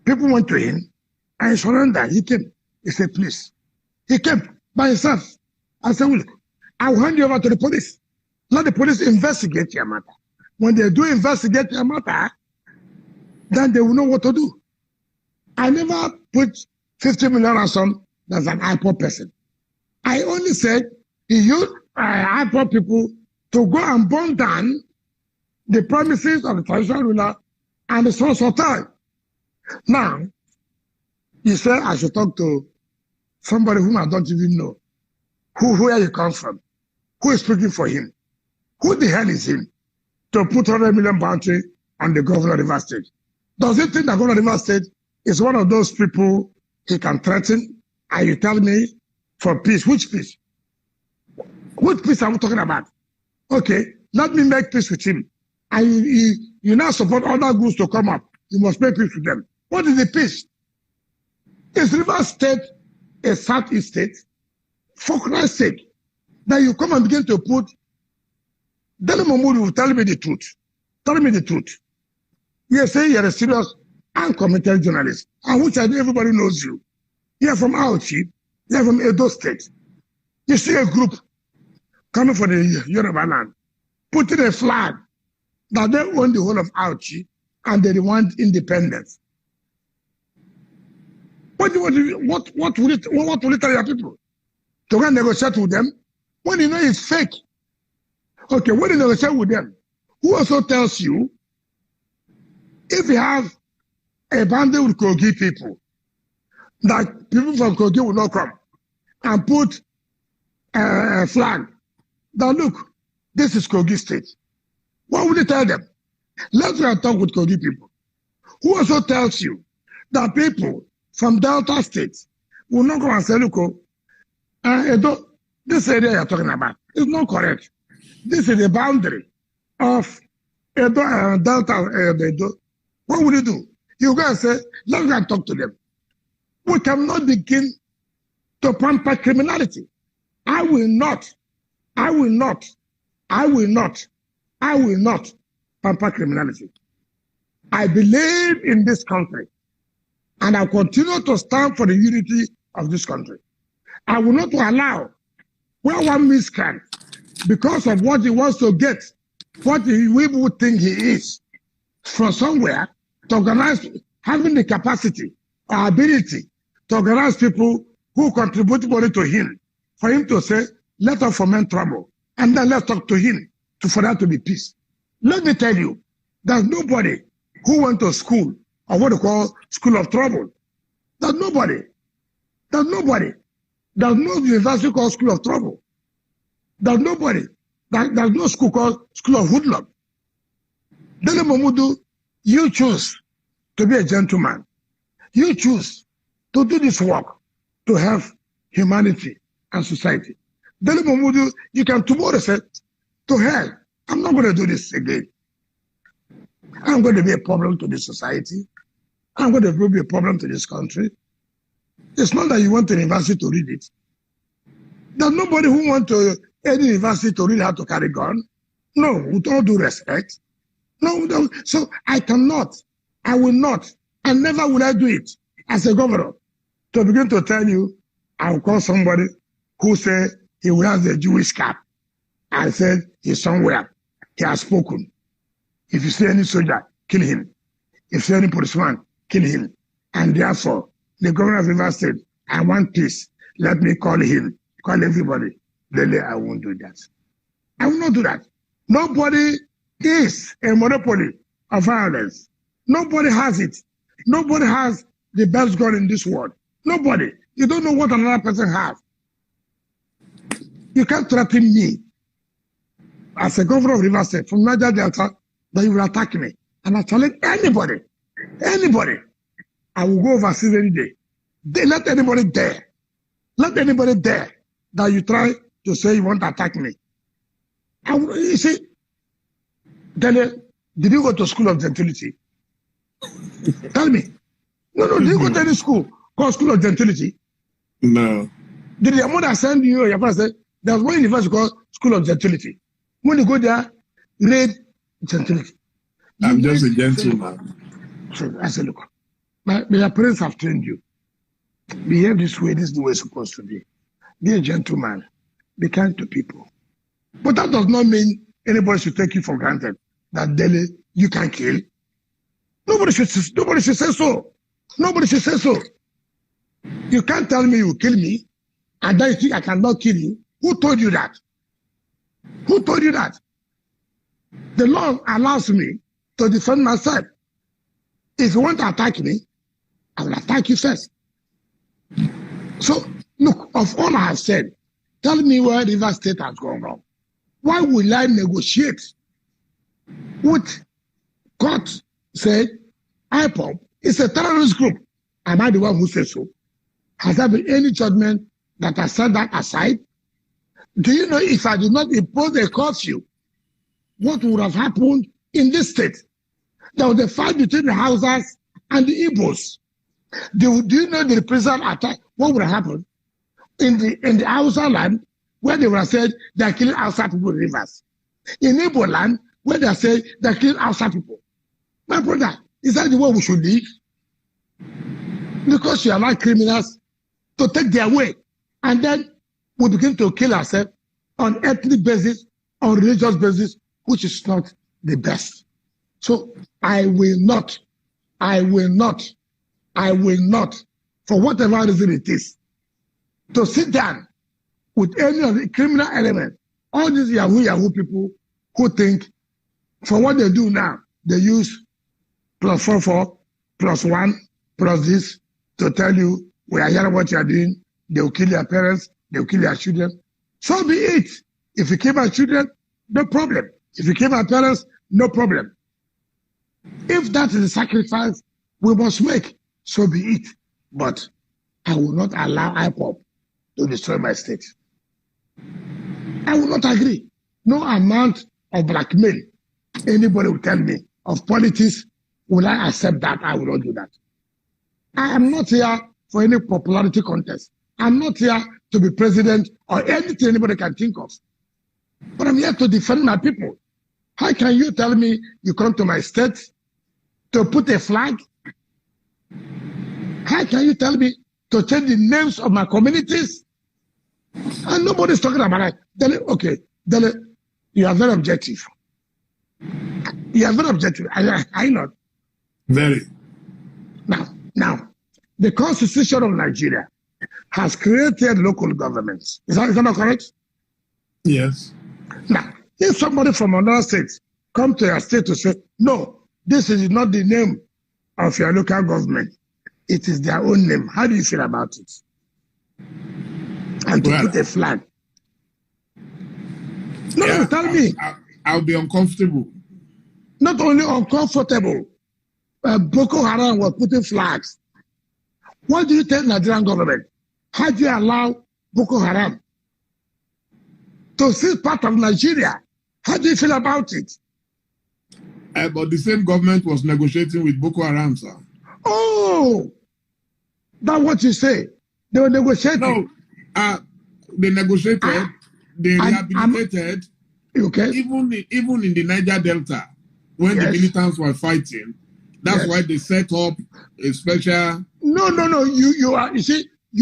people went to him and he surrendered. He came. He said, please. He came by himself. I said, well, I will hand you over to the police. Let the police investigate your matter. When they do investigate your matter, then they will know what to do. I never put 50 million ransom as an IPOB person. I only said he used IPOB people to go and burn down the premises of the traditional ruler and the source of time. Now, you say I should talk to somebody whom I don't even know, where he comes from, who is speaking for him, who the hell is him to put 100 million bounty on the governor of Rivers State? Does he think that governor of Rivers State is one of those people he can threaten? And you tell me for peace? Which peace? Which peace are we talking about? Okay, let me make peace with him. And you now support other groups to come up. You must make peace with them. What is the peace? Is Rivers State a Southeast state? For Christ's sake, that you come and begin to put Dele Momodu, tell me the truth. Tell me the truth. You say you're a serious and committed journalist, and which I know everybody knows you. You're from Auchi, you're from Edo State. You see a group coming from the Yoruba land, putting a flag that they own the whole of Auchi and they want independence. What will you tell your people? To go and negotiate with them when you know it's fake. Okay, when you negotiate with them, who also tells you if you have a boundary with Kogi people, that people from Kogi will not come and put a flag that look, this is Kogi state. What would you tell them? Let's go and talk with Kogi people. Who also tells you that people from Delta states will not go and say, look, this area you're talking about is not correct. This is the boundary of Delta. What will you do? You go and say, let's go and talk to them. We cannot begin to pamper criminality. I will not pamper criminality. I believe in this country, and I continue to stand for the unity of this country. I will not allow where one miscreant, because of what he wants to get, what we would think he is, from somewhere, to organize, having the capacity or ability to organize people who contribute money to him, for him to say, let us foment trouble, and then let's talk to him for that to be peace. Let me tell you, there's nobody who went to school, or what they call school of trouble. There's nobody. There's no university called school of trouble. There's nobody. There's no school called school of hoodlum. Dele Momodu, you choose to be a gentleman. You choose to do this work to help humanity and society. Dele Momodu, you can tomorrow say, to hell, I'm not going to do this again. I'm going to be a problem to this society. I'm going to be a problem to this country. It's not that you want the university to read it. There's nobody who wants any university to read how to carry gun. No, with all due respect. No. So I will not, and never will I do it as a governor to begin to tell you, I will call somebody who said he wears a Jewish cap. I said he's somewhere. He has spoken. If you see any soldier, kill him. If you see any policeman, kill him. And therefore, the governor of Rivers State, I want peace. Let me call him, call everybody. Dele, I won't do that. I will not do that. Nobody is a monopoly of violence. Nobody has it. Nobody has the best gun in this world. Nobody. You don't know what another person has. You can't threaten me as a governor of Rivers State from Niger Delta that you will attack me. And I challenge anybody. I will go overseas any day. Let anybody dare. Let anybody dare that you try to say you want to attack me. You see, Dele, did you go to school of gentility? Tell me. No, did you go to any school called School of Gentility? No. Did your mother send you or your father say, there's one university called School of Gentility? When you go there, read gentility. I'm just a gentleman. So I said, look, your parents have trained you. Behave this way, this is the way it's supposed to be. Be a gentleman. Be kind to people. But that does not mean anybody should take you for granted that Dele, you can kill. Nobody should say so. Nobody should say so. You can't tell me you will kill me, and then you think I cannot kill you. Who told you that? Who told you that? The law allows me to defend myself. If you want to attack me, I will attack you first. So, look, of all I have said, tell me where River State has gone wrong. Why will I negotiate with court said IPOB is a terrorist group? Am I the one who says so? Has there been any judgment that has set that aside? Do you know if I did not impose a curfew, what would have happened in this state? There was a fight between the Hausas and the Igbos. Do you know the prison attack? What would have happened in the Hausa land where they would have said they are killing Hausa people in rivers? In Igbo land where they are saying they are killing Hausa people. My brother, is that the way we should live? Because you allow criminals to take their way, and then we begin to kill ourselves on ethnic basis, on religious basis, which is not the best. So I will not, for whatever reason it is, to sit down with any of the criminal elements, all these Yahoo people who think for what they do now, they use +44, +1, plus this to tell you, we are hearing what you are doing, they will kill your parents, they will kill your children. So be it. If you kill my children, no problem. If you kill my parents, no problem. If that is the sacrifice we must make, so be it. But I will not allow IPOB to destroy my state. I will not agree. No amount of blackmail anybody will tell me of politics, will I accept that? I will not do that. I am not here for any popularity contest. I'm not here to be president or anything anybody can think of. But I'm here to defend my people. How can you tell me you come to my state to put a flag? How can you tell me to change the names of my communities? And nobody's talking about it. Dele, okay, Dele, you are very objective. You are very objective. I not. Very. Now, the Constitution of Nigeria has created local governments. Is that not correct? Yes. Now, if somebody from another state come to your state to say, no, this is not the name of your local government, it is their own name. How do you feel about it? And to put a flag. No, tell me. I'll be uncomfortable. Not only uncomfortable, Boko Haram was putting flags. What do you tell Nigerian government? How do you allow Boko Haram to see part of Nigeria? How do you feel about it? But the same government was negotiating with Boko Haram, sir. Oh, that's what you say. They were negotiating. No, they negotiated, they rehabilitated. Okay. Even in the Niger Delta, when the militants were fighting, that's why they set up a special. No. You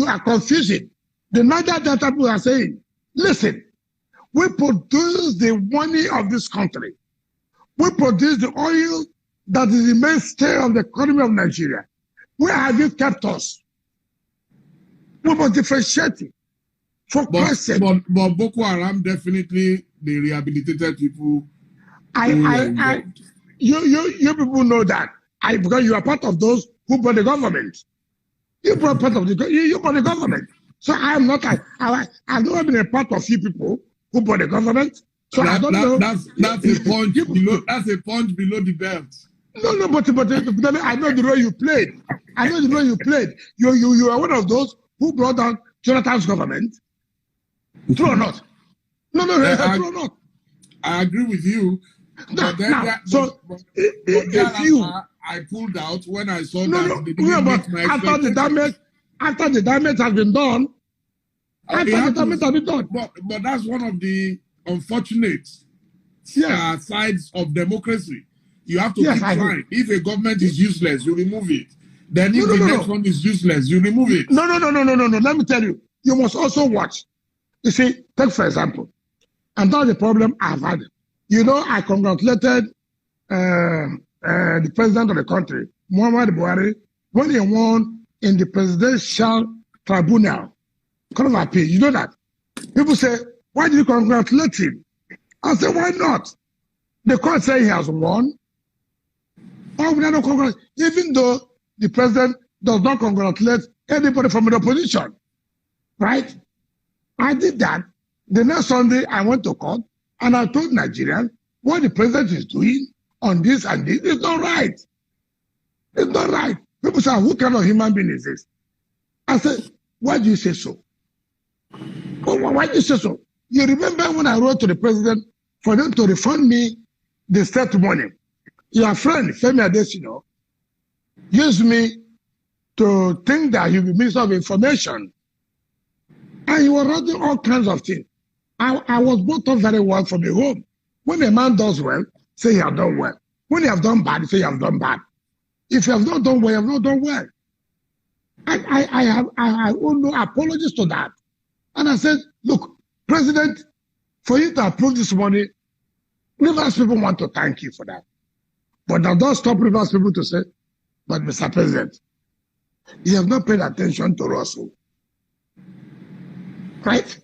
are confusing. The Niger Delta people are saying, listen, we produce the money of this country. We produce the oil that is the mainstay of the economy of Nigeria. Where have you kept us? We must differentiate it. But Boko Haram definitely, they rehabilitated people. You people know that. Because you are part of those who brought the government. You brought part of you brought the government. So I am not. I've never been a part of you people who brought the government. So I don't know. That's a punch below. That's a punch below the belt. No, but I know the role you played. I know the role you played. You are one of those who brought down Jonathan's government. True or not? No, true or not? I agree with you. I pulled out when I saw that they didn't meet my expectations. After the damage has been done. But that's one of the unfortunate sides of democracy. You have to keep trying. If a government is useless, you remove it. Then if the next one is useless, you remove it. No. Let me tell you. You must also watch. You see, take for example, and that's the problem I've had. You know, I congratulated the president of the country, Muhammadu Buhari, when he won in the presidential tribunal, Court of Appeal. You know that? People say, why did you congratulate him? I said, why not? The court said he has won. Why would I not congratulate? Even though the president does not congratulate anybody from the opposition, right? I did that. The next Sunday, I went to court and I told Nigerians what the president is doing on this and this. It's not right. It's not right. People say, who kind of human being is this? I said, why do you say so? Why do you say so? You remember when I wrote to the president for them to refund me the state money? Your friend, Femi Adesina, used me to think that he'll be Minister of Information. And he was writing all kinds of things. I was brought up very well from the home. When a man does well, say you have done well. When you have done bad, say you have done bad. If you have not done well, you have not done well. I owe no apologies to that. And I said, look, President, for you to approve this money, Rivers people want to thank you for that. But now don't stop Rivers people to say, but Mr. President, you have not paid attention to Russell. Right?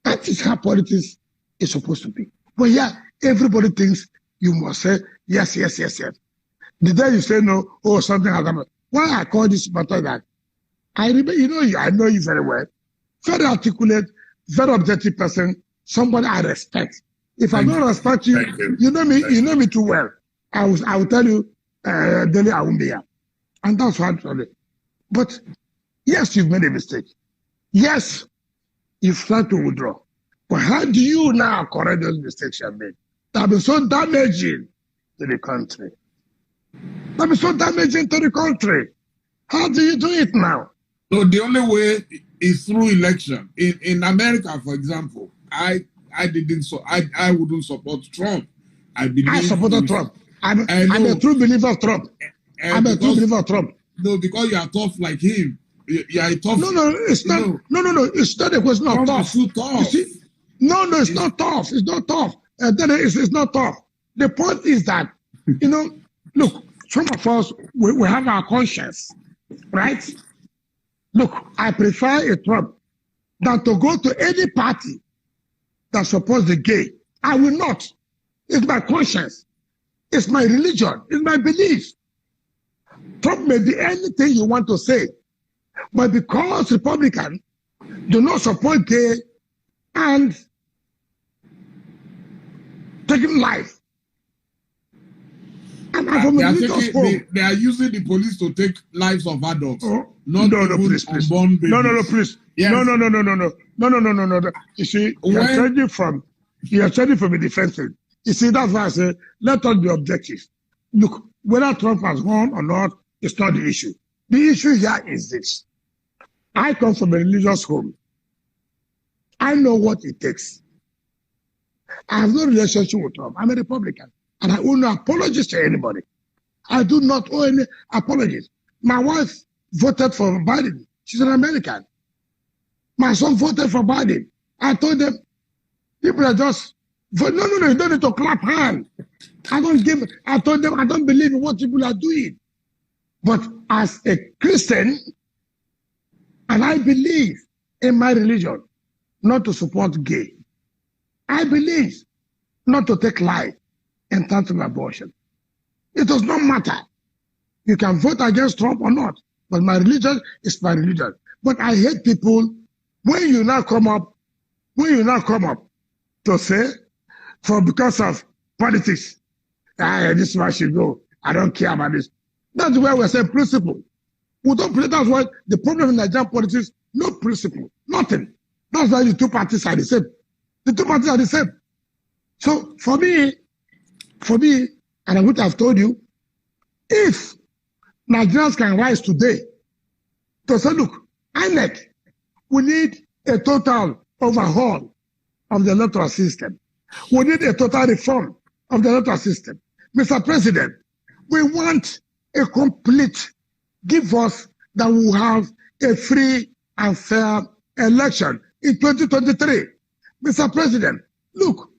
That is how politics is supposed to be. But yeah, everybody thinks you must say, yes, yes, yes, yes. The day you say no, oh, something has happened. Why I call this matter that? I remember, I know you very well. Very articulate, very objective person, somebody I respect. If I don't respect you, you know me too well. I will tell you, Dele, I won't be here. And that's what I'm telling you. But yes, you've made a mistake. Yes, you've tried to withdraw. But how do you now correct those mistakes you have made? That have been so damaging to the country. That have been so damaging to the country. How do you do it now? So the only way is through election. In America, for example, I wouldn't support Trump. I supported Trump. I'm a true believer of Trump. I'm a true believer of Trump. No, because you are tough like him. You are tough. No, it's not. No, it's not a question of tough. Too tough. You see? No, it's not tough. It's not tough. It's not tough. The point is that, look, some of us, we have our conscience, right? Look, I prefer a Trump than to go to any party that supports the gay. I will not. It's my conscience. It's my religion. It's my belief. Trump may be anything you want to say, but because Republicans do not support gay and taking life, and they are using the police to take lives of adults, not please. Unborn babies. Please. Yes. No. You see, you are changing from a defensive. You see, that's why I say, let us be objective. Look, whether Trump has won or not, it's not the issue. The issue here is this. I come from a religious home. I know what it takes. I have no relationship with Trump. I'm a Republican. And I owe no apologies to anybody. I do not owe any apologies. My wife voted for Biden. She's an American. My son voted for Biden. I told them, people are just, no, you don't need to clap hands. I told them, I don't believe in what people are doing. But as a Christian, and I believe in my religion, not to support gay. I believe not to take life in terms of abortion. It does not matter. You can vote against Trump or not, but my religion is my religion. But I hate people when you now come up to say, because of politics, this one should go. I don't care about this. That's where we're saying principle. We don't play. That's why the problem in Nigerian politics, no principle, nothing. That's why the two parties are the same. The two parties are the same. So for me, and I would have told you, if Nigerians can rise today to say, look, INEC, we need a total overhaul of the electoral system. We need a total reform of the electoral system. Mr. President, we want a complete, give us that we will have a free and fair election in 2023. Mr. President, look,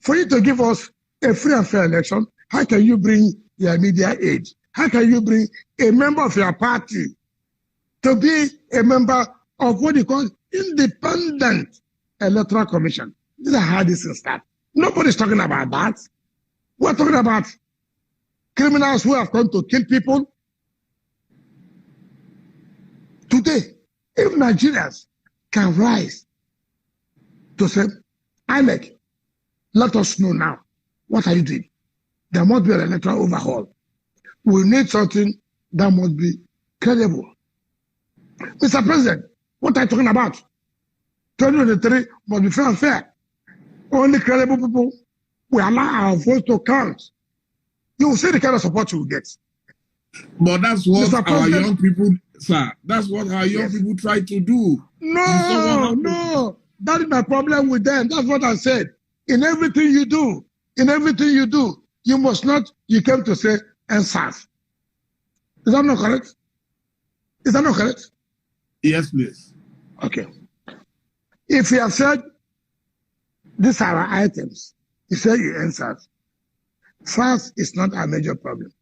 for you to give us a free and fair election, how can you bring your media aid? How can you bring a member of your party to be a member of what you call independent electoral commission? This is how this is started. Nobody's talking about that. We're talking about criminals who have come to kill people. Today, if Nigerians can rise to say, INEC, let us know now, what are you doing? There must be an electoral overhaul. We need something that must be credible. Mr. President, what are you talking about? 2023 must be fair and fair. Only credible people will allow our votes to count. You will see the kind of support you will get. But that's what our young people, sir, that's what our young people try to do. No. That is my problem with them. That's what I said. In everything you do, you must not, you came to say, NSAS. Is that not correct? Is that not correct? Yes, please. Okay. If you have said, these are our items, you say you NSAS. SARS is not a major problem.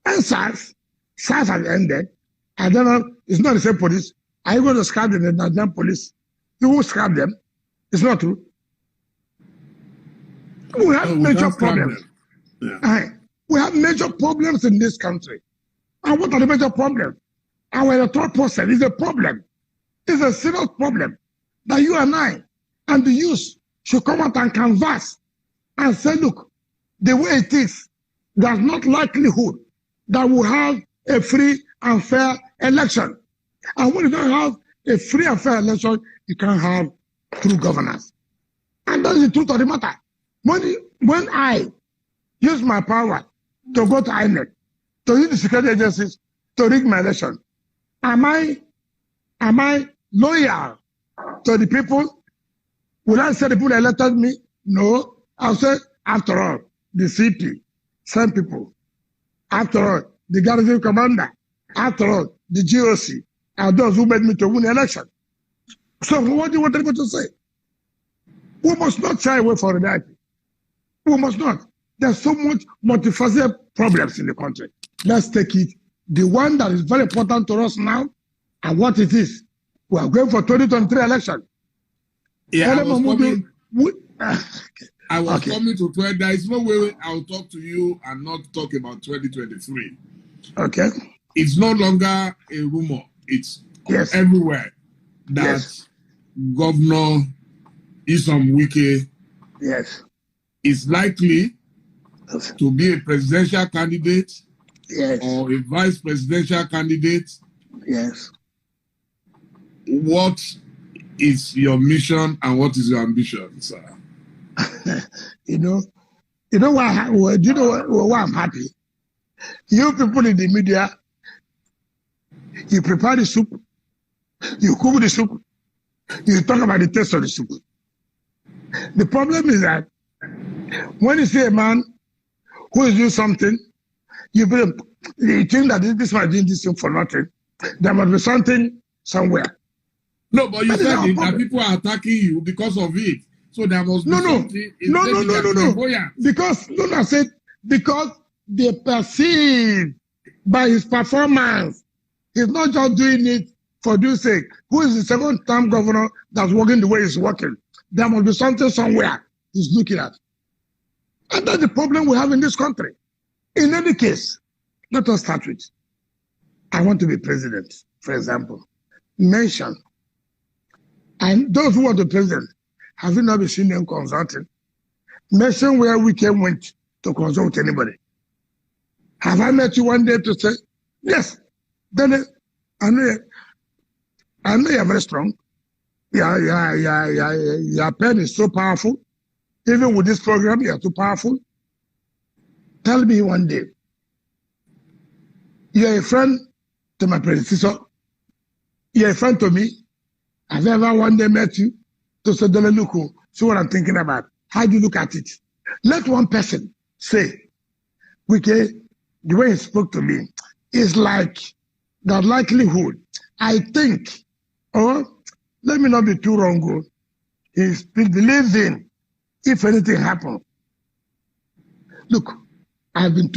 NSAS, SARS has ended. I don't know, it's not the same police. Are you going to scrap the Nigerian police? You will scrap them. It's not true. We have major problems. Yeah. We have major problems in this country. And what are the major problems? Our electoral process is a problem. It's a serious problem that you and I and the youth should come out and canvass and say, look, the way it is, there's not likelihood that we'll have a free and fair election. And when you don't have a free and fair election, you can't have true governance. And that's the truth of the matter. When I use my power to go to INEC, to use the security agencies to rig my election, am I loyal to the people? Will I say the people elected me? No. I'll say, after all, the CP, same people. After all, the garrison commander. After all, the GOC are those who made me to win the election. So what do you want people to say? We must not shy away from reality. We must not. There's so much multifaceted problems in the country. Let's take it. The one that is very important to us now, and what it is. We are going for 2023 election. Yeah, I was coming to 20. There is no way I'll talk to you and not talk about 2023. Okay. It's no longer a rumor. It's everywhere that Governor Wike is likely to be a presidential candidate or a vice presidential candidate. Yes. What is your mission and what is your ambition, sir? you know why? Do you know why I'm happy? You people in the media, you prepare the soup, you cook the soup, you talk about the taste of the soup. The problem is that when you see a man who is doing something, you think that this man is doing this thing for nothing. There must be something somewhere. No, but you said that people are attacking you because of it. So there must be something. No. I said because they perceive by his performance. He's not just doing it for doing sake. Who is the second-term governor that's working the way he's working? There must be something somewhere he's looking at. And that's the problem we have in this country. In any case, let us start with, I want to be president, for example. Mention. And those who want to be president, have you not been seen them consulting? Mention where Wike went to consult anybody. Have I met you one day to say, yes, Dele, I know you're very strong. Your pen is so powerful. Even with this program, you're too powerful. Tell me one day, you're a friend to my predecessor. You're a friend to me. Have I ever one day met you to say, Dele, look, see what I'm thinking about. How do you look at it? Let one person say, Wike, the way he spoke to me is like the likelihood. I think, let me not be too wrong. He believes in if anything happens. Look, I've been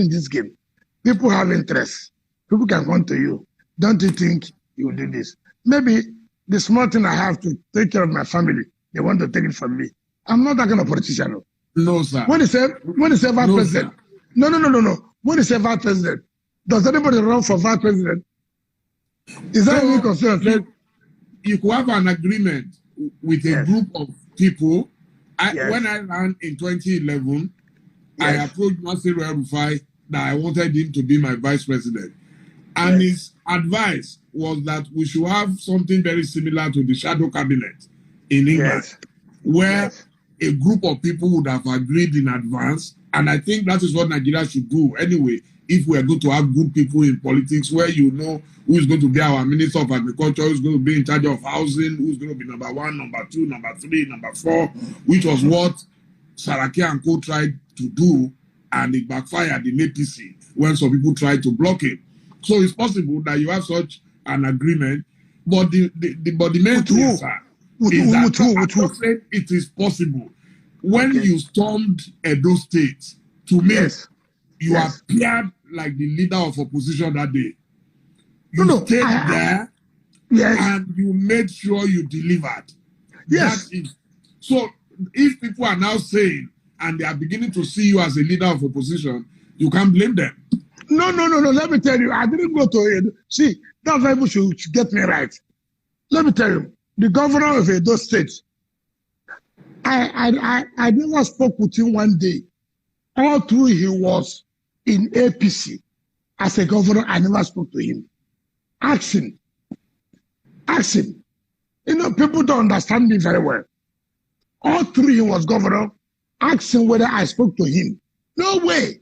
in this game. People have interest. People can come to you. Don't you think you will do this? Maybe the small thing I have to take care of my family, they want to take it from me. I'm not that kind of politician. No, sir. When he said vice president, sir. no. When he said vice president, does anybody run for vice president? Is that any concern? You could have an agreement with a group of people. When I ran in 2011, I approached Nasir El-Rufai that I wanted him to be my vice president. And his advice was that we should have something very similar to the shadow cabinet in England, where a group of people would have agreed in advance. And I think that is what Nigeria should do anyway, if we are going to have good people in politics, where you know who is going to be our Minister of Agriculture, who is going to be in charge of housing, who is going to be number 1, number 2, number 3, number 4, which was what Saraki and co tried to do, and it backfired in APC when some people tried to block it. So it's possible that you have such an agreement, but the main thing is that it is possible. When you stormed Edo State, to me, you appeared like the leader of opposition that day. You stayed there and you made sure you delivered. So if people are now saying, and they are beginning to see you as a leader of opposition, you can't blame them. No. Let me tell you, I didn't go to it. See, that people should get me right. Let me tell you, the governor of Edo State, I never spoke with him one day. All through he was in APC as a governor, I never spoke to him. Ask him. You know, people don't understand me very well. All through he was governor. Ask him whether I spoke to him. No way.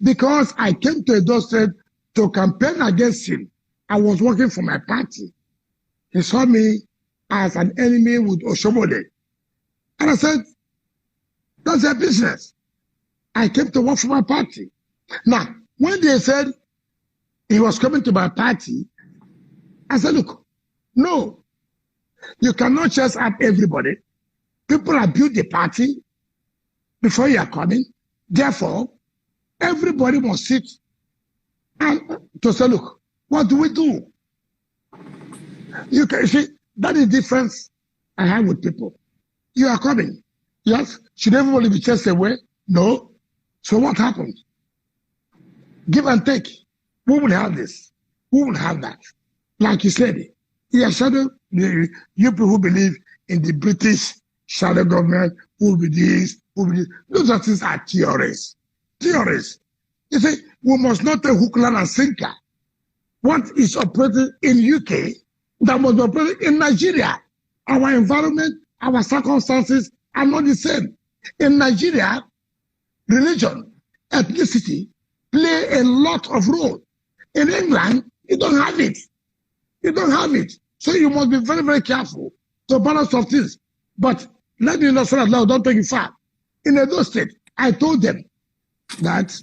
Because I came to Edo State to campaign against him. I was working for my party. He saw me as an enemy with Oshomode. And I said, that's their business. I came to work for my party. Now, when they said he was coming to my party, I said, look, no, you cannot just have everybody. People abuse the party before you are coming. Therefore, everybody must sit and to say, look, what do we do? You can see, that is the difference I have with people. You are coming. Yes. Should everybody be chased away? No. So what happens? Give and take. Who will have this? Who will have that? Like you said, shadow, you people who believe in the British shadow government, who will be this, who will be this. Those things are theories. Theories. You say, we must not take hook, line, and sinker. What is operating in UK that must be operating in Nigeria? Our environment, our circumstances are not the same. In Nigeria, religion, ethnicity play a lot of role. In England, you don't have it. You don't have it. So you must be very, very careful to balance of things. But let me not say that now, don't take it far. In Edo State, I told them that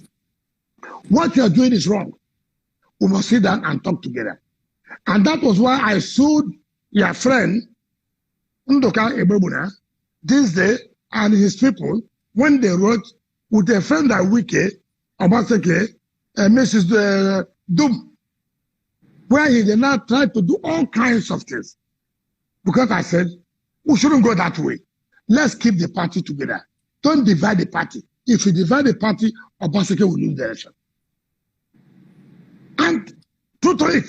what you are doing is wrong. We must sit down and talk together. And that was why I sued your friend, Ndoka Ebebuna, this day, and his people, when they wrote with a friend like Wike, Obaseke, Mrs. Doom, where he did not try to do all kinds of things. Because I said, we shouldn't go that way. Let's keep the party together. Don't divide the party. If you divide the party, Obaseke will lose the election. And true to it,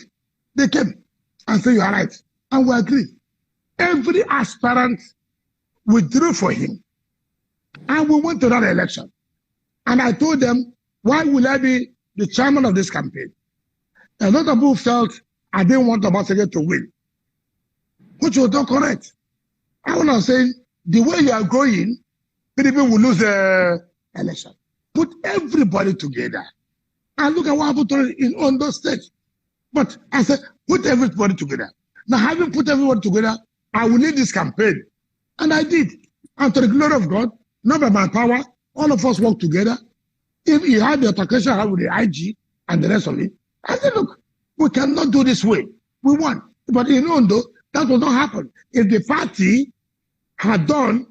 they came and said, you are right. And we agreed. Every aspirant withdrew for him. And we went to that election. And I told them, why will I be the chairman of this campaign? A lot of people felt I didn't want Obaseke to win, which was not correct. I was saying, the way you are going, people will lose the election. Put everybody together. And look at what happened in Ondo State. But I said, put everybody together. Now, having put everybody together, I will lead this campaign. And I did. And to the glory of God, not by my power, all of us work together. If you had the altercation I had with the IG and the rest of it, I said, look, we cannot do this way. We won. But in Ondo, that will not happen. If the party had done,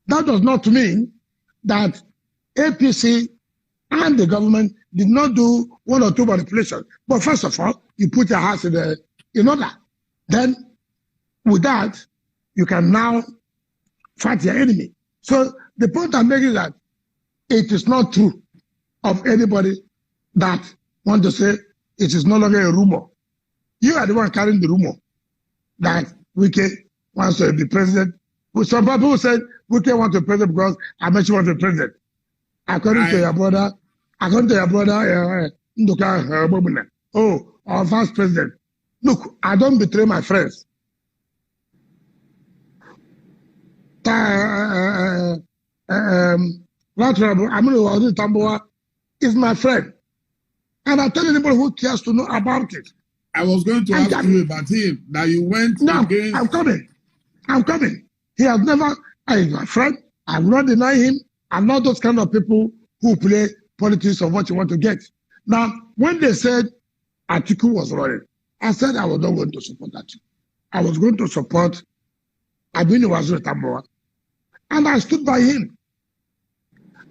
that does not mean that APC and the government did not do one or two manipulations. But first of all, you put your house in order. Then, with that, you can now fight your enemy. So The point I'm making is that it is not true of anybody that want to say it is no longer a rumor. You are the one carrying the rumor that Wike wants to be president. Some people said Wike wants to be president because Amechi wants to be president. According to your brother, Nduka, our vice president. Look, I don't betray my friends. Aminu Tamboa is my friend. And I tell anybody who cares to know about it. I was going to ask you about him, that you went against... I'm coming. He has never... He's my friend. I will not deny him. I'm not those kind of people who play politics of what you want to get. Now, when they said Atiku was running, I said I was not going to support Atiku. I was going to support Aminu Tamboa. And I stood by him.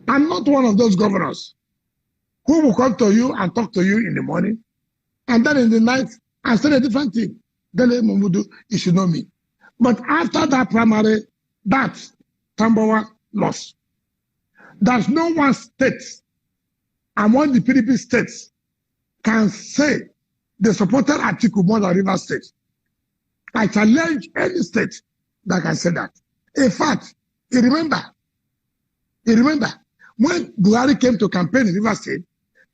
I'm not one of those governors who will come to you and talk to you in the morning, and then in the night, I said a different thing. Dele Momodu, you should know me. But after that primary, that Tamboa lost. There's no one state among the PDP states can say they supported Atiku more than Rivers State. I challenge any state that can say that. In fact, you remember, when Buhari came to campaign in Rivers State,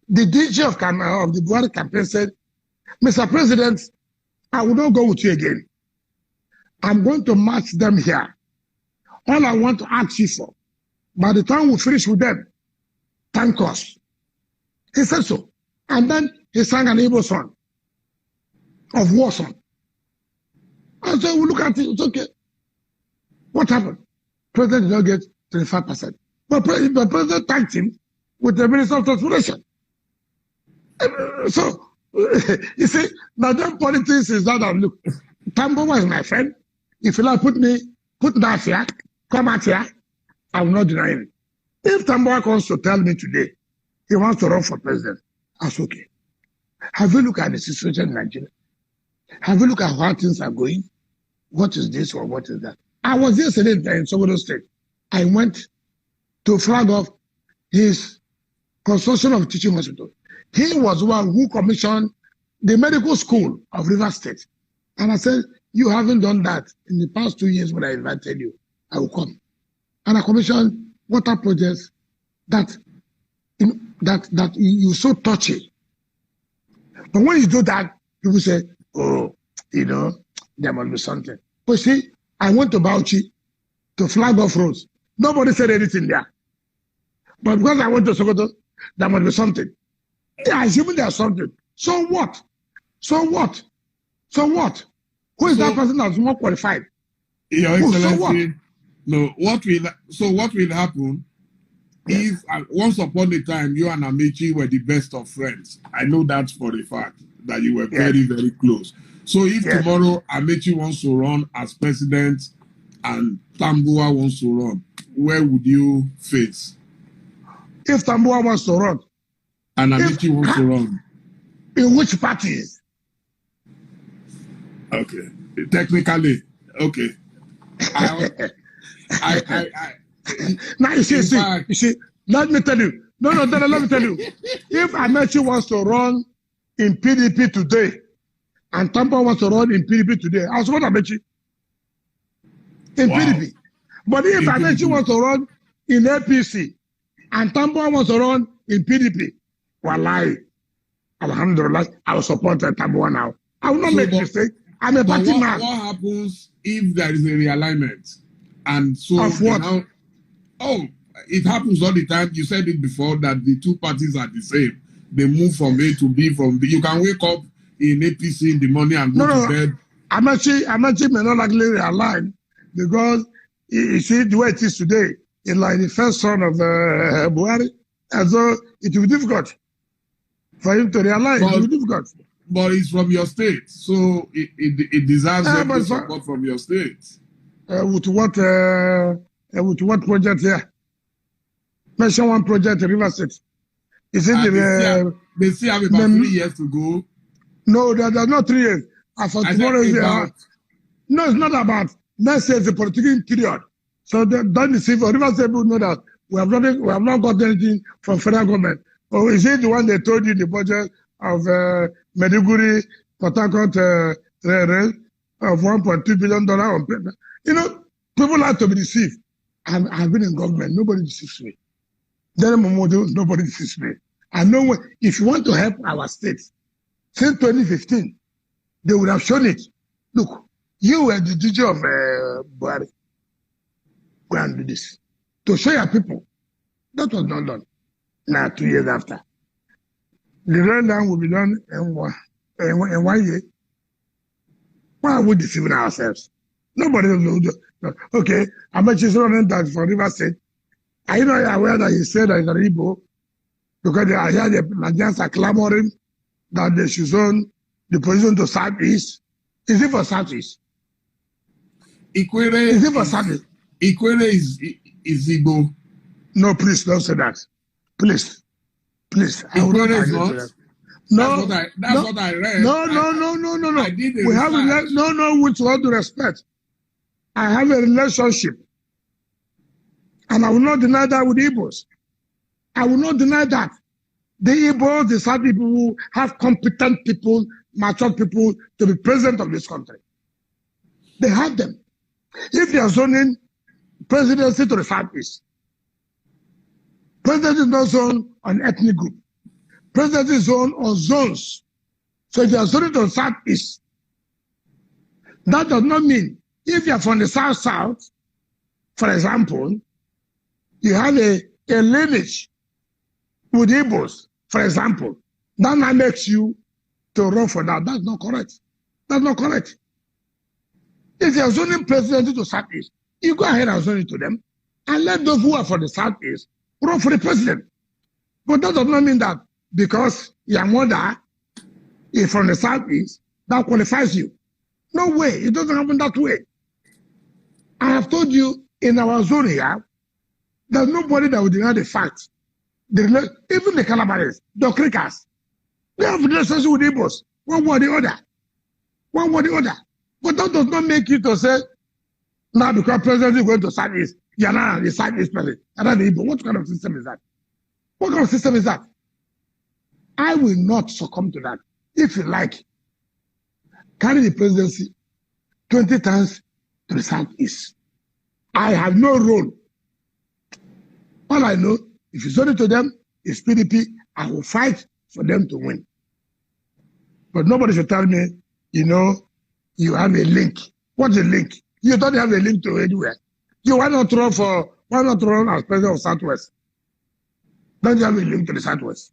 the DG of the Buhari campaign said, Mr. President, I will not go with you again. I'm going to match them here. All I want to ask you for, by the time we finish with them, thank us. He said so. And then he sang an Igbo song of war song. I said, we look at it, it's okay. What happened? President did not get 25%. But the president thanked him with the Minister of Transportation. So, you see, now then politics is that of, look, Tamboa is my friend. If you like put that here, come out here, I will not deny him. If Tamboa comes to tell me today he wants to run for president, that's okay. Have you looked at the situation in Nigeria? Have you looked at how things are going? What is this or what is that? I was yesterday in Sokoto State. I went to flag off his construction of teaching hospital. He was one who commissioned the medical school of River State. And I said, you haven't done that in the past 2 years when I invited you. I will come. And I commissioned water projects that you so touchy. But when you do that, people say, oh, there must be something. But see, I went to Bauchi to flag off roads. Nobody said anything there. But because I went to Sokoto, there must be something. Yeah, assuming there's something. So what? So what? So what? Who is that person that's more qualified? Your Excellency, what will happen if once upon a time you and Amechi were the best of friends? I know that for a fact, that you were very, very close. So if tomorrow Amechi wants to run as president and Tamboa wants to run, where would you face? If Tamboa wants to run. And Amechi wants to run. In which parties? Okay. Technically, okay. Now you see, let me tell you. No, let me tell you. If Amechi wants to run in PDP today, and Tamboa wants to run in PDP today, I'll support Amechi in PDP. But if Amechi wants to run in APC, and Tamboa wants to run in PDP, wallahi, alhamdulillah, I will support Tamboa now. I will not make a mistake. I'm a party man. What happens if there is a realignment? And so of what? It happens all the time. You said it before that the two parties are the same. They move from A to B, from B. You can wake up in APC in the morning and go to bed. Amechi may not likely realign because you see the way it is today, it's like the first son of Buhari, and so it will be difficult for him to realign. It will be difficult. But it's from your state, so it deserves support from your state. With what project here? Mention one project in River State. Is it they still have about 3 years to go. No, there's not 3 years. For tomorrow, no, it's not about. Let's say it's a political period. So don't deceive. River State people know that we have not got anything from federal government. Or is it the one they told you in the budget of Meduguri, Port Harcourt rail of $1.2 billion on paper? You know, people like to be deceived. I've been in government. Nobody deceives me. Dele Momodu, nobody deceives me. I know if you want to help our state, since 2015, they would have shown it. Look, you were the DJ of Buhari. Go and do this. To show your people. That was not done. Now, 2 years after. The rail line will be done in 1 year. Why are we deceiving ourselves? Nobody knows. Okay, I bet you running that for River State. Are you not aware that he said that he's an Igbo? Because I hear the Nigerians are clamoring that they should zone the position to Southeast. Is it for Southeast? Ikwere is it for Southeast? Ikwere is Igbo. No, please don't say that. Please. Ikwere is not. No, that's what I read. No. I did We have with all due respect. I have a relationship. And I will not deny that with Igbos. I will not deny that. The Igbos, the South people who have competent people, mature people to be president of this country. They have them. If they are zoning presidency to the Southeast, president is not zoned on ethnic group. President is zoned on zones. So if you are zoning to the Southeast, that does not mean if you are from the South, for example, you have a lineage with Igbos, for example, that now makes you to run for that. That's not correct. That's not correct. If you are zoning presidency to Southeast, you go ahead and zone it to them and let those who are for the Southeast run for the president. But that does not mean that because your mother is from the Southeast, that qualifies you. No way. It doesn't happen that way. I have told you in our zone here, there's nobody that will deny the fact. Even the Calabares, the Crickers, they have relationship with Igbos, one way or the other. One way or the other. But that does not make you to say, now because president is going to Southeast, you're not the Southeast president, you're not the Igbo. What kind of system is that? What kind of system is that? I will not succumb to that. If you like, carry the presidency 20 times to the Southeast. I have no role. All I know, if you send it to them, it's PDP. I will fight for them to win. But nobody should tell me, you have a link. What's a link? You don't have a link to anywhere. Why not run as president of Southwest? Don't you have a link to the Southwest?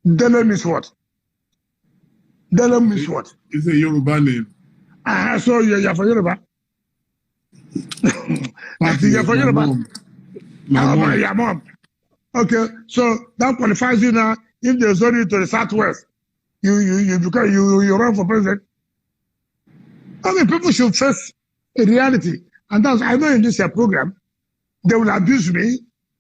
Dele means what? Dele means what? It's a Yoruba name. So you're for Yoruba? You're for Yoruba? Your mom. Okay, so that qualifies you now. If they zone you to the Southwest, you run for president. I mean, people should face a reality. And that's, I know in this program, they will abuse me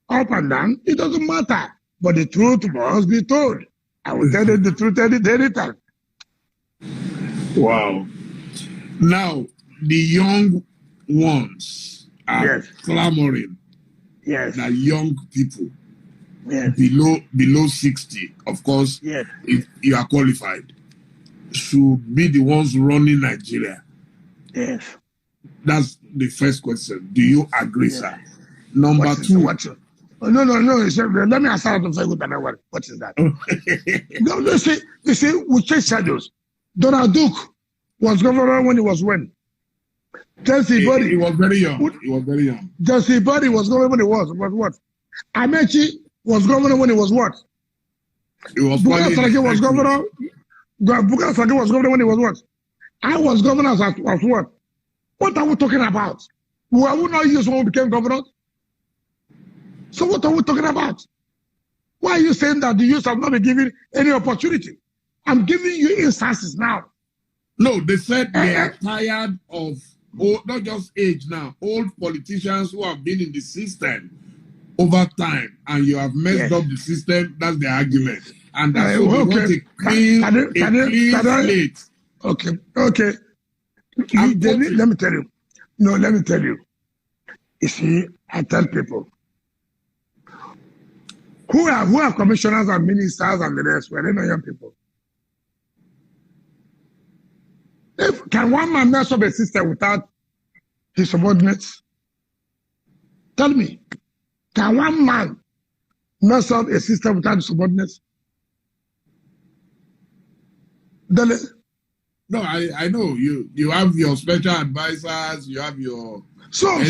up and down. It doesn't matter. But the truth must be told. I will tell them the truth any time. Wow. Now, the young ones are clamoring. Yes. That young people below 60, of course, if you are qualified, should be the ones running Nigeria. Yes. That's the first question. Do you agree, sir? Number two. No. Let me answer that very good. What is that? No, you see, we change shadows. Donald Duke was governor when he was when? He was very young. Jesse Body was governor when he was what? Amechi was governor when he was what? He was Buka Saraki was governor. Buka Saraki was governor when he was what? I was governor as what? What are we talking about? Were we not used when we became governor? So what are we talking about? Why are you saying that the youth have not been given any opportunity? I'm giving you instances now. No, they said they are tired of not just age now, old politicians who have been in the system over time, and you have messed up the system. That's the argument, and that's what they want a clean slate. Okay. Let me tell you. No, let me tell you. You see, I tell people who are commissioners and ministers and the rest, were they not young people? Can one man mess up a system without his subordinates? Tell me, can one man mess up a system without his subordinates? Dele? No, I know you have your special advisors, you have your so you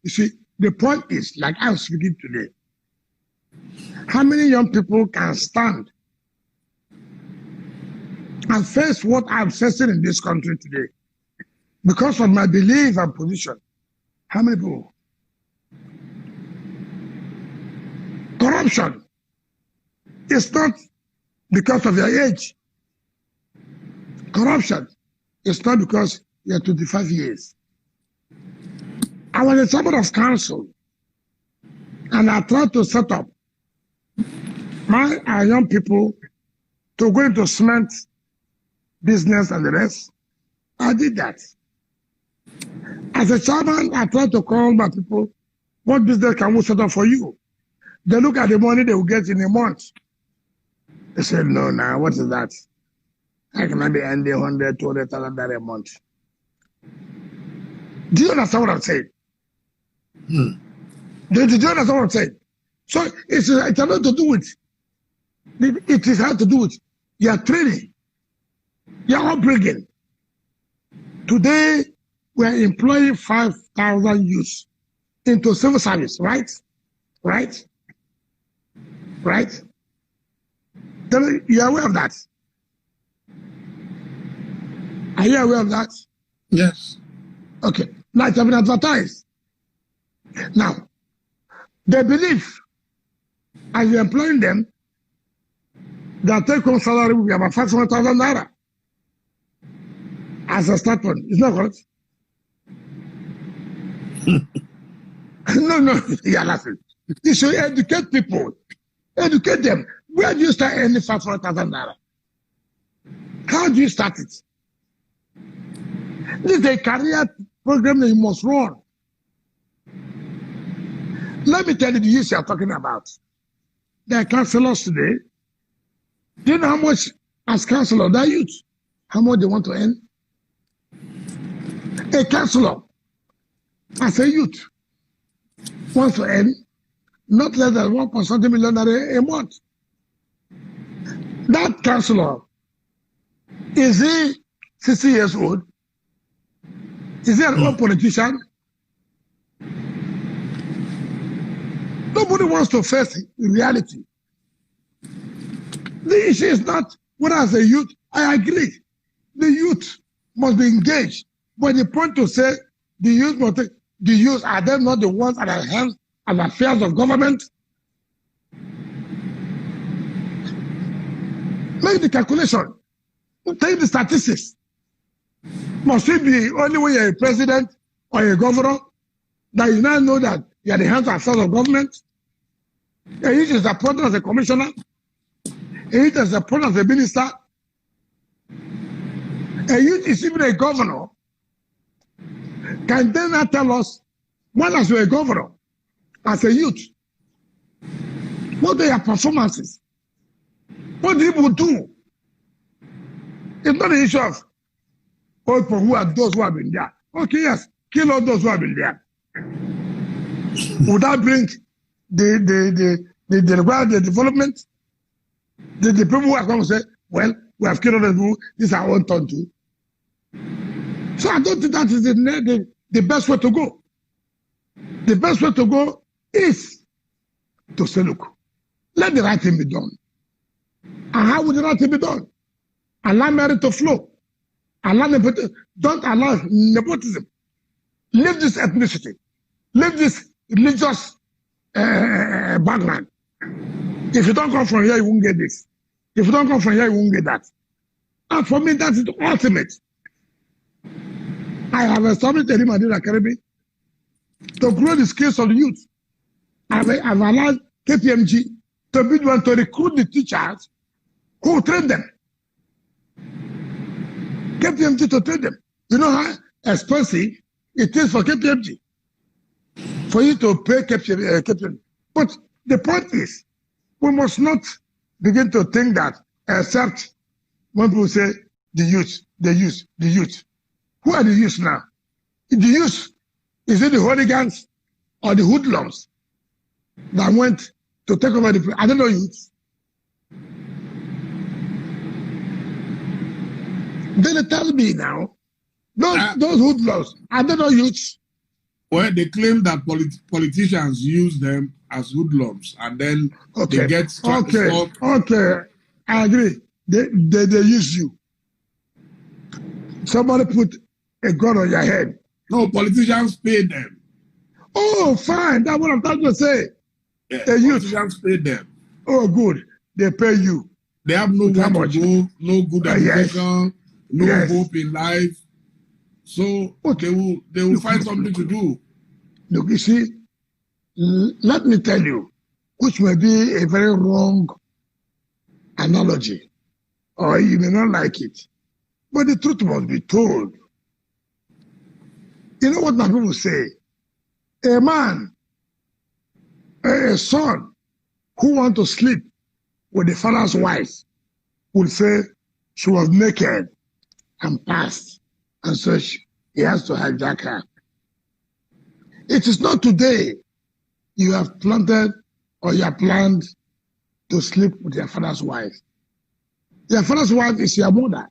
see, the point is, like I'm speaking today, how many young people can stand and face what I'm facing in this country today because of my belief and position? How many people? Corruption is not because of your age. Corruption is not because you're 25 years. I was a chairman of council and I tried to set up our young people to go into cement business and the rest. I did that. As a chairman, I tried to call my people, what business can we set up for you? They look at the money they will get in a month. They said, no, what is that? I cannot be earning 100, 200,000 a month. Do you understand what I'm saying? Do you understand what I'm saying? So it's a lot to do with, it is hard to do with your training, your upbringing. Today, we are employing 5,000 youths into civil service, right? Right? Right? You are aware of that? Are you aware of that? Yes. Okay. Now it's been advertised. Now, they believe as you're employing them, their take-home salary will be about 500,000 naira as a start point. Is that correct? No, you're laughing. You should educate people. Educate them. Where do you start earning 500,000 naira? How do you start it? This is a career program that you must run. Let me tell you the youth you are talking about. There are counselors today. Do you know how much, as counselor, that youth, how much they want to earn? A counselor, as a youth, wants to earn not less than 1.something million a month. That counselor, is he 60 years old? Is he an old politician? Nobody wants to face reality. The issue is not what as a youth. I agree. The youth must be engaged. But the point to say the youth must take, the youth, are they not the ones at the hands of affairs of government? Make the calculation. Take the statistics. Must it be only when you're a president or a governor that you now know that you're the hands of affairs of government? A youth is appointed as a commissioner. A youth is appointed as a minister. A youth is even a governor. Can they not tell us, when as you're a governor, as a youth, what are your performances? What do people do? It's not an issue of old people who are those who have been there. Okay, yes, kill all those who have been there. Would that bring the development? The people who are going to say, well, we have killed all the people, this is our own turn too. So I don't think that is the best way to go. The best way to go is to say, look, let the right thing be done. And how would the right thing be done? Allow merit to flow. Don't allow nepotism. Leave this ethnicity. Leave this religious background. If you don't come from here, you won't get this. If you don't come from here, you won't get that. And for me, that is the ultimate. I have established a Madrid Academy to grow the skills of the youth. I've allowed KPMG to be the one to recruit the teachers who will train them. KPMG to train them. You know how expensive it is for KPMG for you to pay captain. But the point is, we must not begin to think that, except when people say the youth. Who are the youth now? The youth, is it the hooligans or the hoodlums that went to take over the place? I don't know youth. Then tell me now, those hoodlums, I don't know youth. Well, they claim that politicians use them as hoodlums, and then they get Okay, I agree. They use you. Somebody put a gun on your head. No, politicians pay them. Oh, fine. That's what I'm trying to say. Yeah, politicians pay them. Oh, good. They pay you. They have nowhere to go, no good education, no hope in life. So they will find something to do. Look, you see, let me tell you, which may be a very wrong analogy, or you may not like it, but the truth must be told. You know what my people say? A man, a son who wants to sleep with the father's wife will say she was naked and passed, and so he has to hijack her. It is not today you have planted or you have planned to sleep with your father's wife. Your father's wife is your mother.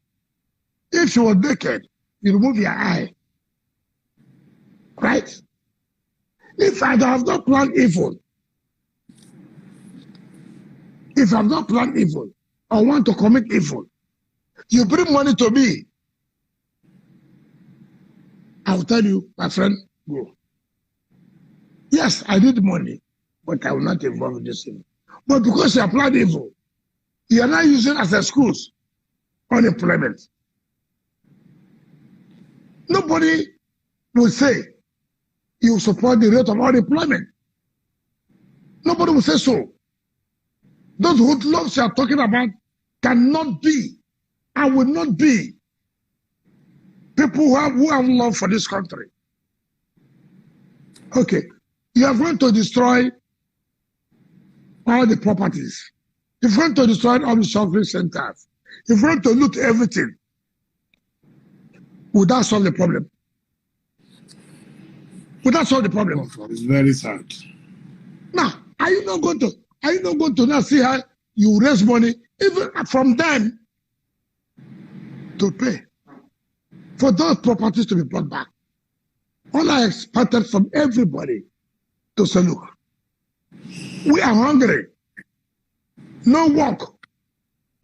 If she was naked, you remove your eye. Right? If I have not planned evil, or want to commit evil, you bring money to me, I will tell you, my friend, go. Yes, I need money, but I will not involve in this thing. But because you applied evil, you are not using as an excuse unemployment. Nobody will say you support the rate of unemployment. Nobody will say so. Those hoodlums you are talking about cannot be and will not be people who have love for this country. Okay, you are going to destroy all the properties. You're going to destroy all the shopping centers. You're going to loot everything. Would that solve the problem? Would that solve the problem? It's very sad. Now, are you not going to now see how you raise money even from them to pay for those properties to be brought back? All I expected from everybody to say, look, we are hungry. No work.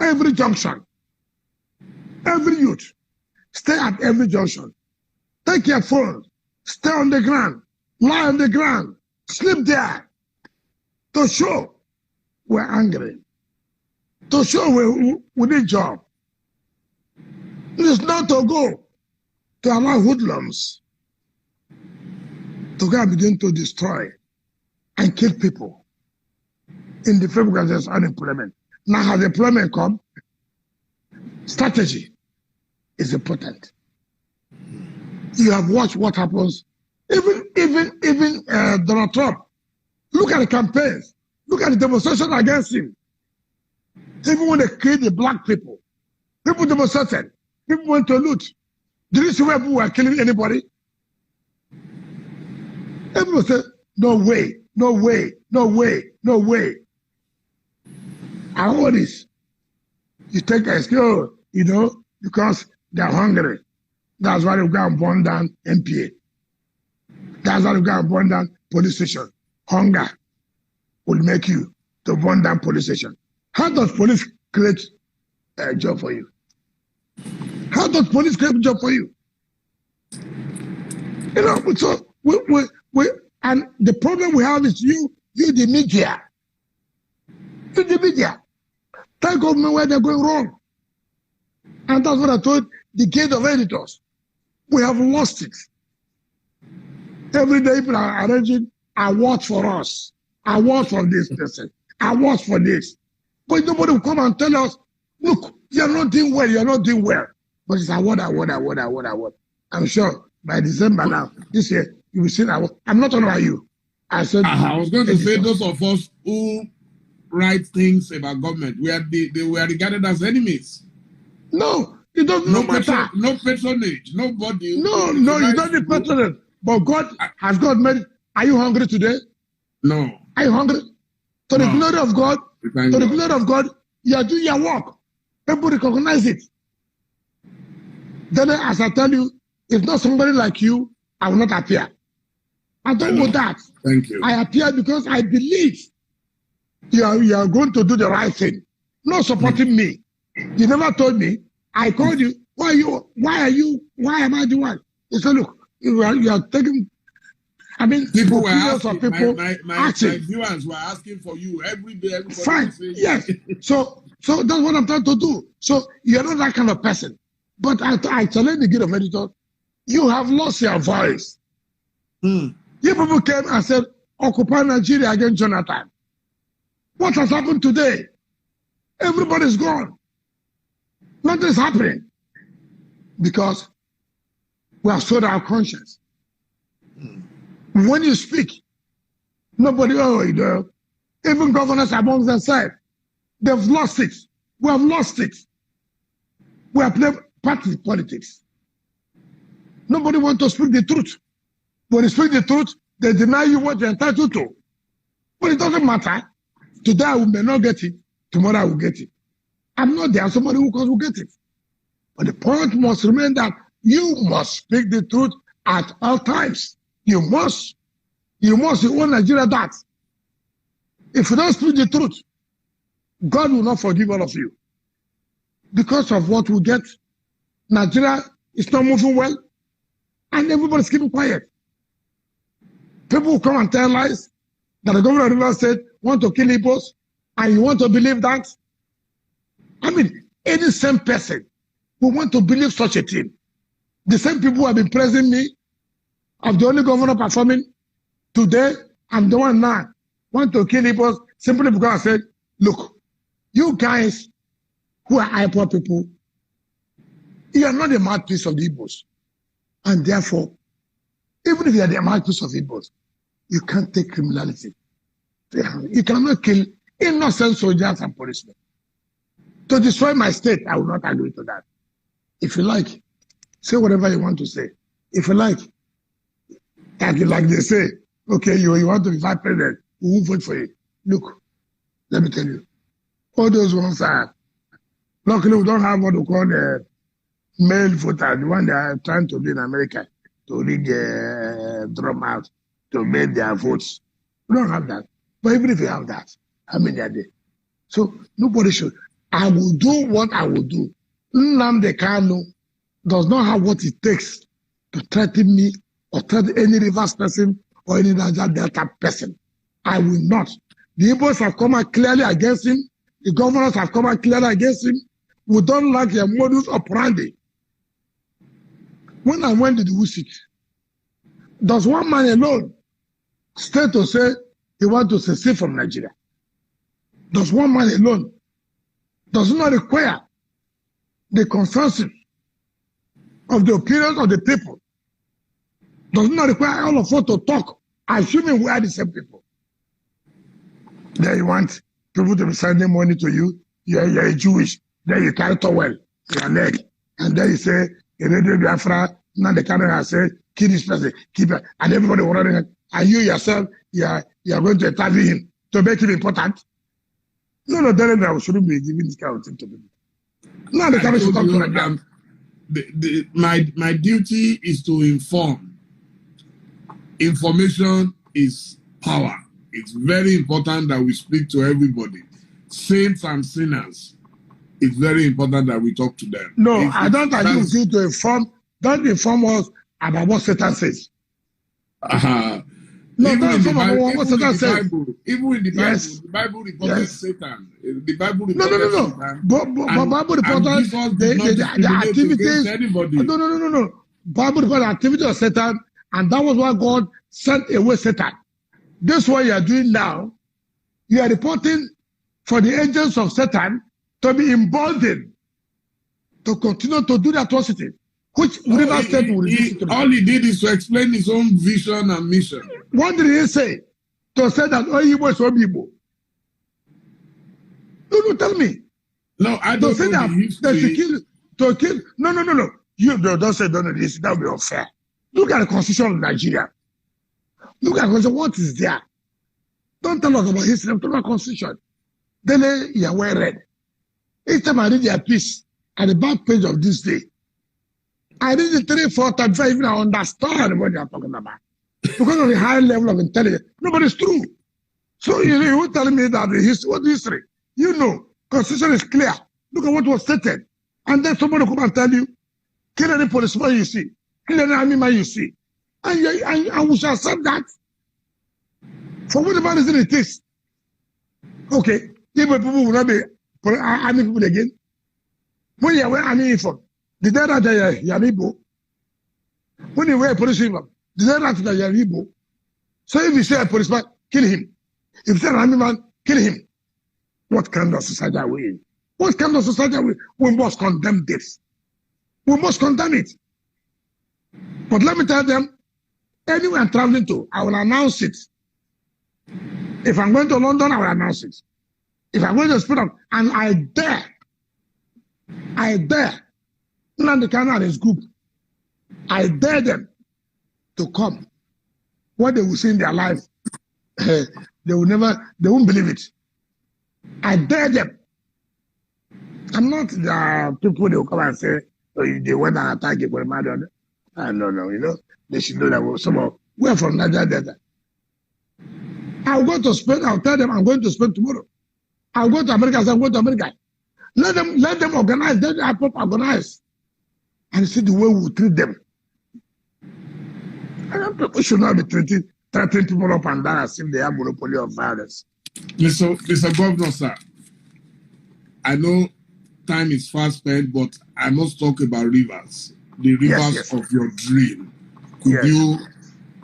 Every junction. Every youth. Stay at every junction. Take your phone. Stay on the ground. Lie on the ground. Sleep there. To show we're angry. To show we need job. It is not to go to allow hoodlums to go and begin to destroy and kill people in the field because there's unemployment. Now has employment come? Strategy is important. You have watched what happens. Even Donald Trump. Look at the campaigns. Look at the demonstration against him. Even when they killed the black people, people demonstrated. People went to loot. Did you see where people were killing anybody? Everyone said, no way, no way, no way, no way. And all this, you take a skill, because they're hungry. That's why they go and burn down MPA. That's why they go and burn down police station. Hunger will make you to burn down police station. How does police create a job for you? How does police create a job for you? So and the problem we have is you the media. You the media. Tell government where they're going wrong. And that's what I told the gate of editors. We have lost it. Every day people are arranging awards for us. Awards for this person. Awards for this. But nobody will come and tell us, look, you're not doing well, you're not doing well. But it's award. I'm sure by December now, this year, you will see that. I'm not talking about you. I said, I was going to say those of us who write things about government, they were regarded as enemies. No, it doesn't matter. No patronage, nobody. No, you don't need patronage. But has God made it? Are you hungry today? No. Are you hungry? To the glory of God, glory of God, you are doing your work. People recognize it. Then, as I tell you, if not somebody like you, I will not appear. I don't know that. Thank you. I appear because I believe you are going to do the right thing. Not supporting me. You never told me. I called you. Why am I the one? You said, look, you are taking. I mean, people were asking. People my viewers were asking for you every day. Fine. Yes. So that's what I'm trying to do. So you're not that kind of person. But I challenge the Guild of Editors. You have lost your voice. You people came and said, occupy Nigeria against Jonathan. What has happened today? Everybody's gone. Nothing's happening. Because we have sold our conscience. When you speak, nobody, even governors among themselves, they've lost it. We have lost it. We have played party politics. Nobody wants to speak the truth. When you speak the truth, they deny you what you're entitled to. But it doesn't matter. Today I may not get it. Tomorrow I will get it. I'm not there. Somebody who will get it. But the point must remain that you must speak the truth at all times. You must. You want Nigeria that. If you don't speak the truth, God will not forgive all of you. Because of what we get, Nigeria is not moving well, and everybody's keeping quiet. People will come and tell lies that the governor of Rivers State want to kill Igbos, and you want to believe that? I mean, any same person who want to believe such a thing, the same people who have been praising me, of the only governor performing today, I'm the one now, want to kill Igbos simply because I said, look, you guys who are IPOA people, you are not the mouthpiece of the Igbos. And therefore, even if you are the mouthpiece of Igbos, you can't take criminality. You cannot kill innocent soldiers and policemen. To destroy my state, I will not agree to that. If you like, say whatever you want to say. If you like they say, okay, you want to be vice president, we won't vote for you. Look, let me tell you, all those ones are, luckily we don't have what we call the male voter, the one they are trying to do in America, to read the drum out, to make their votes. We don't have that. But even if you have that, how many are there? So nobody should. I will do what I will do. Nnamdi Kanu does not have what it takes to threaten me or threaten any Rivers person or any Niger Delta person. I will not. The Igbos have come out clearly against him. The governors have come out clearly against him. We don't like their modus operandi. When I went to the Wusik, does one man alone stay to say he wants to secede from Nigeria? Does one man alone? Does not require the consensus of the opinions of the people? Does not require all of us to talk, assuming we are the same people. Then you want people to be sending money to you. You're a Jewish. Then you carry towel in your leg. And then you say, in Radio Biafra, now the camera has said, kill this person, keep it. And everybody will run it. And you yourself, you are going to interview him to make him important. No, Dele, I shouldn't be giving this kind of thing to people. No, the camera should talk to them. My duty is to inform. Information is power. It's very important that we speak to everybody. Saints and sinners. It's very important that we talk to them. No, I don't agree with you to inform. Don't inform us about what Satan says. No, even in the Bible, what Satan says. Even in the Bible, yes. the Bible reported Satan. The Bible reported Satan. But Bible reported the activities. Anybody. No. Bible reported the activity of Satan, and that was why God sent away Satan. This what you are doing now. You are reporting for the agents of Satan to be emboldened to continue to do the atrocity, which River State will listen to. All he did is to explain his own vision and mission. What did he say? to say that all Igbo is Igbo. Don't tell me. No, I don't know the history. To kill. No. You don't say don't know this. That would be unfair. Look at the Constitution of Nigeria. Look at the Constitution. What is there? Don't tell us about history. Talk about Constitution. Dele, you are well read. Each time I read their piece at the back page of this day, I read it 3-4 times before I even understand what they are talking about. Because of the high level of intelligence. No, but it's true. So you tell me that the history, what history? You know, Constitution is clear. Look at what was stated. And then somebody come and tell you, kill any policeman you see, kill any army man you see. And we shall accept that. For whatever reason it is. Okay, Igbo people will not be army people again. When you wear army uniform, did they write that you are Igbo? When you wear a police uniform, did they write that you are Igbo? So if you say a policeman, kill him. If you say an army man, kill him. What kind of society are we in? What kind of society are we in? We must condemn this. We must condemn it. But let me tell them, anywhere I'm traveling to, I will announce it. If I'm going to London, I will announce it. If I'm going to Spain, and I dare, Nnamdi Kanu and his group, I dare them to come. What they will see in their life, they won't believe it. I dare them. I'm not the people they will come and say, oh, they went and attack you for a matter. No, they should know that we're from Niger Delta. I'll go to Spain, I'll tell them I'm going to Spain tomorrow. I'll go to America, I'm going to America. Let them organize, let them organize. And see the way we treat them. And people should not be treating people up and down as if they have monopoly of violence. Mr. Governor, sir, I know time is fast spent, but I must talk about rivers. The rivers yes. of your dream. Could you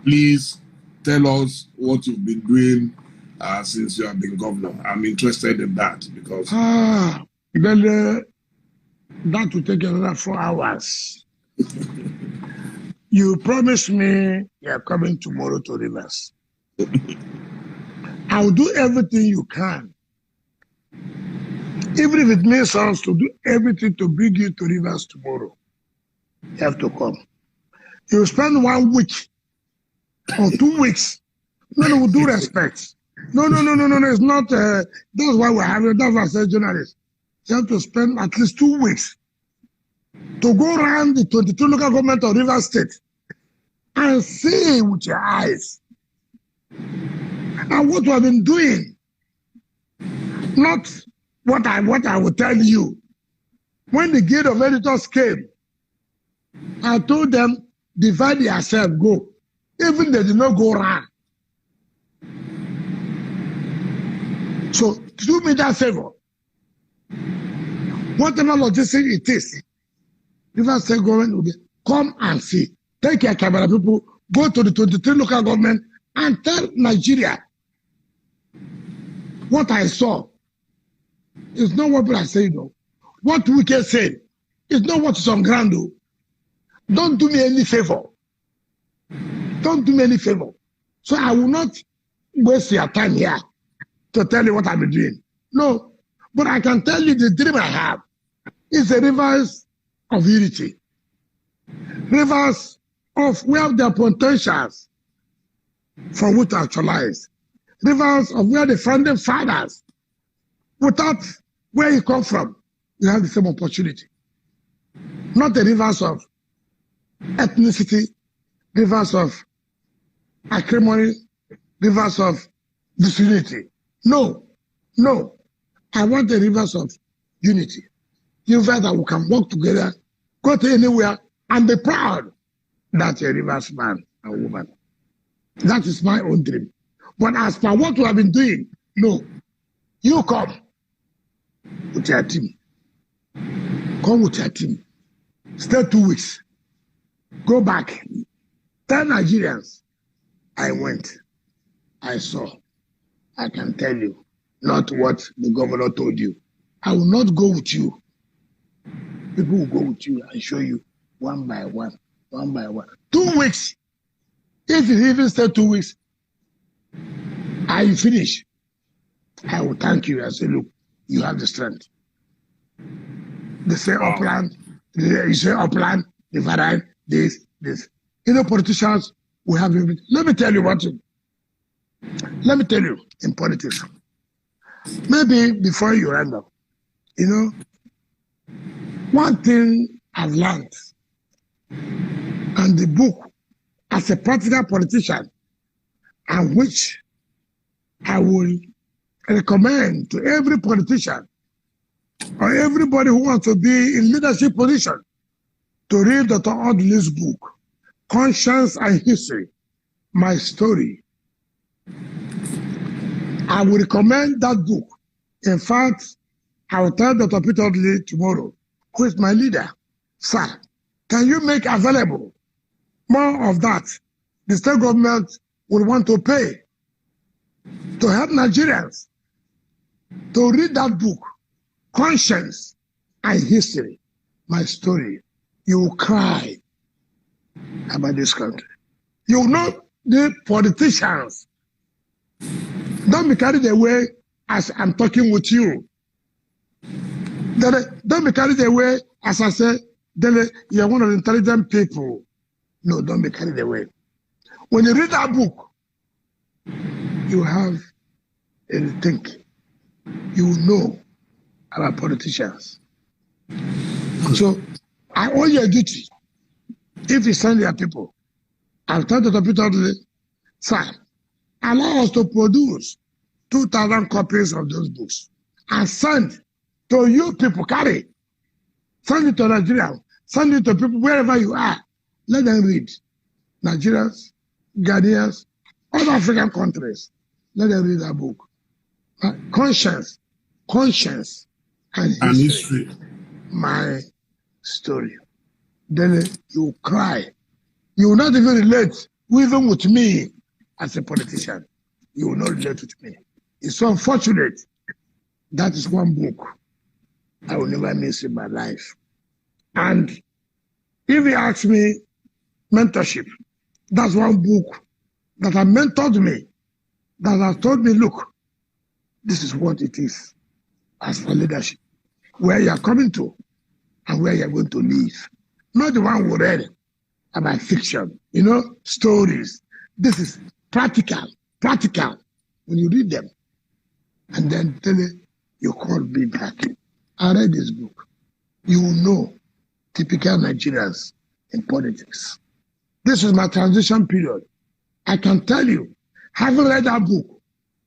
please tell us what you've been doing since you have been governor? I'm interested in that because... that will take another 4 hours. You promised me you're coming tomorrow to Rivers. I'll do everything you can. Even if it means us to do everything to bring you to Rivers tomorrow. You have to come. You spend 1 week or 2 weeks. No, with due respect. No. It's not. That's why we're having. That's why I said journalists. You have to spend at least 2 weeks to go around the 22 local government of Rivers State and see with your eyes and what we have been doing. Not what I will tell you. When the Guild of Editors came, I told them, divide yourself, go. Even they did not go around. So do me that favor. Whatever logistics it is, Rivers State government will be, come and see. Take your camera people, go to the 23 local government and tell Nigeria what I saw. It's not what people are saying, though. What we can say is not what is on ground, though. Don't do me any favor. Don't do me any favor. So I will not waste your time here to tell you what I've been doing. No. But I can tell you the dream I have is the rivers of unity. Rivers of where there are potentials for which to actualize. Rivers of where the founding fathers, without where you come from, you have the same opportunity. Not the rivers of ethnicity, rivers of acrimony, rivers of disunity. No. I want the rivers of unity. Rivers that we can work together, go to anywhere, and be proud that you're a rivers man and woman. That is my own dream. But as for what we have been doing, no. You come with your team. Come with your team. Stay 2 weeks. Go back. Tell Nigerians, I went. I saw. I can tell you, not what the governor told you. I will not go with you. People will go with you and show you one by one. 2 weeks. If you even stay 2 weeks, I finish. I will thank you and say, look, you have the strength. They say upland, you say upland, divide, this. You know, politicians, we have everything. Let me tell you one thing. Let me tell you in politics. Maybe before you end up, you know, one thing I've learned, and the book, as a practical politician, and which I will recommend to every politician or everybody who wants to be in leadership position to read Dr. Audley's book, Conscience and History, My Story. I will recommend that book. In fact, I will tell Dr. Peter Audley tomorrow, who is my leader, sir, can you make available more of that? The state government will want to pay to help Nigerians to read that book, Conscience and History, My Story. You will cry about this country. You will know the politicians. Don't be carried away as I'm talking with you. Don't be carried away as I say, Dele, you're one of the intelligent people. No, don't be carried away. When you read that book, you have a think. You will know about politicians. So I owe you a duty. If you send your people, I'll tell Dr. Peter Audley, sir, allow us to produce 2,000 copies of those books and send to you people, carry. Send it to Nigeria. Send it to people wherever you are. Let them read. Nigerians, Ghanaians, other African countries. Let them read that book. Conscience, and history. My story. Then you will cry. You will not even relate even with me as a politician. You will not relate with me. It's so unfortunate. That is one book I will never miss in my life. And if you ask me mentorship, that's one book that has mentored me, that has told me, look, this is what it is as for leadership, where you are coming to and where you are going to live. Not the one we read about fiction, you know, stories. This is practical when you read them. And then Dele, you call me back. I read this book. You will know typical Nigerians in politics. This is my transition period. I can tell you, having read that book,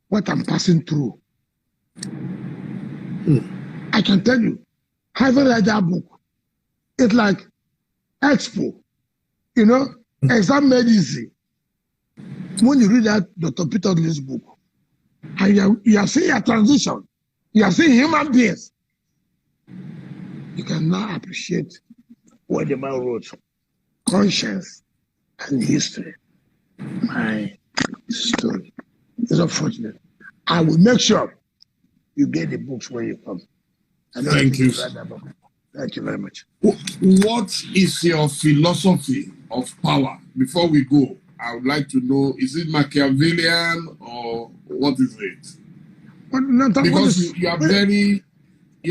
what I'm passing through. I can tell you, having read that book, it's like Expo, you know, exam made easy. When you read that Dr. Peter Audley's book, and you are seeing a transition, you are seeing human beings, you can now appreciate what the man wrote. Conscience and history. My story. It's unfortunate. I will make sure you get the books when you come. Thank you. Thank you very much. What is your philosophy of power? Before we go, I would like to know, is it Machiavellian or what is it? Because you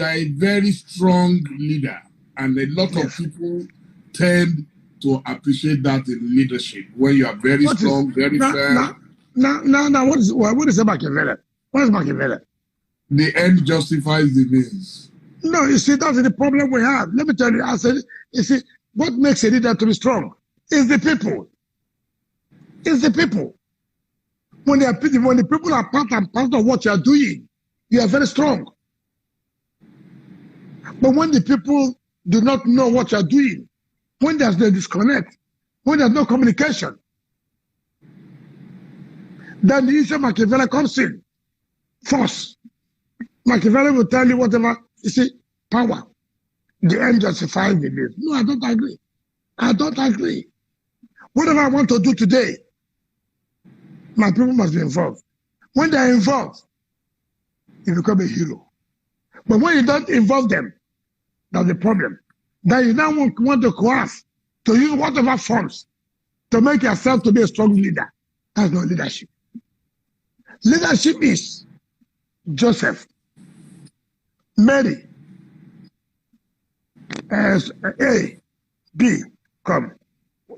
are a very strong leader, and a lot of people tend to appreciate that in leadership when you are very strong, very fair. Now, what is a Machiavellian? What is Machiavellian? The end justifies the means. No, you see, that's the problem we have. Let me tell you, I said, you see, what makes a leader to be strong is the people. It's the people. When the people are part and parcel of what you are doing, you are very strong. But when the people do not know what you are doing, when there's no disconnect, when there's no communication, then the issue of Machiavelli comes in. Force. Machiavelli will tell you whatever. You see, power. The end justifies the means. No, I don't agree. I don't agree. Whatever I want to do today, my people must be involved. When they are involved, you become a hero. But when you don't involve them, that's the problem. Then you now want to coerce, to use whatever forms to make yourself to be a strong leader. That's not leadership. Leadership is Joseph, Mary, as A, B, come.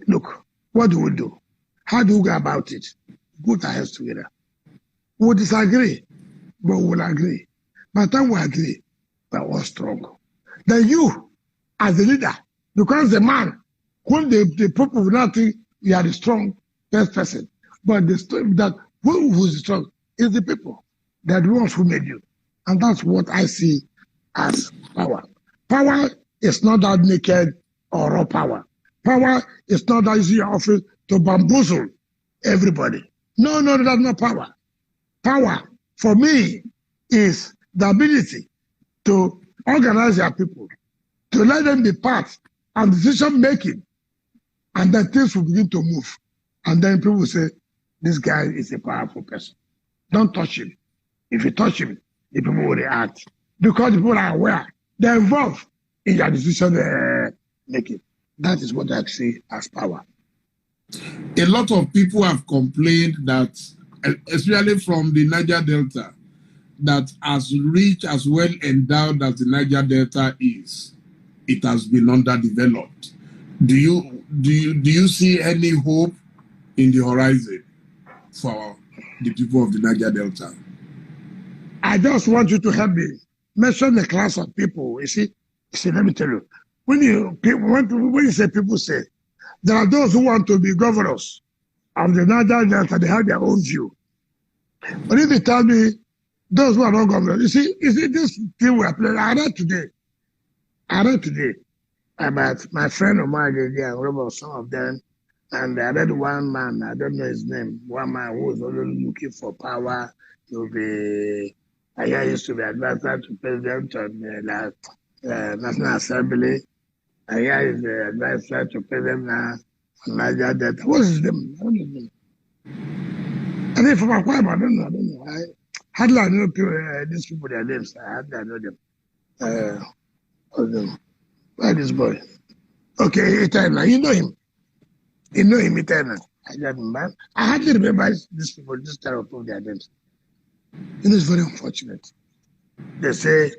Look, what do we do? How do we go about it? Put our heads together. We'll disagree, but we'll agree. By the time we agree, we're all strong. Then you, as the leader, because the man, when the people will not think you are the strong best person, but that who is strong is the people. They're the ones who made you. And that's what I see as power. Power is not that naked or raw power. Power is not that easy office to bamboozle everybody. No, that's not power. Power, for me, is the ability to organize your people, to let them be part of decision making, and then things will begin to move. And then people will say, this guy is a powerful person. Don't touch him. If you touch him, the people will react. Because the people are aware, they're involved in your decision making. That is what I see as power. A lot of people have complained that, especially from the Niger Delta, that as rich, as well endowed as the Niger Delta is, it has been underdeveloped. Do you see any hope in the horizon for the people of the Niger Delta? I just want you to help me mention the class of people. You see, let me tell you, when you say people say, there are those who want to be governors of the Niger Delta, they have their own view. But if you tell me those who are not governors, you see this thing we are playing. I read today about my friend of mine, I remember some of them, and I read one man, I don't know his name, one man who was always looking for power to be, I used to be advisor to president of the National Assembly. I is the advisor to president now on Niger Delta. What's his name? I don't know. I think from Akwa Ibom, I don't know. I hardly know these people, their names. I hardly know them. Where this boy? Okay, Eternal. You know him. Eternal. I hardly remember these people, this type of people, their names. It's very unfortunate. They say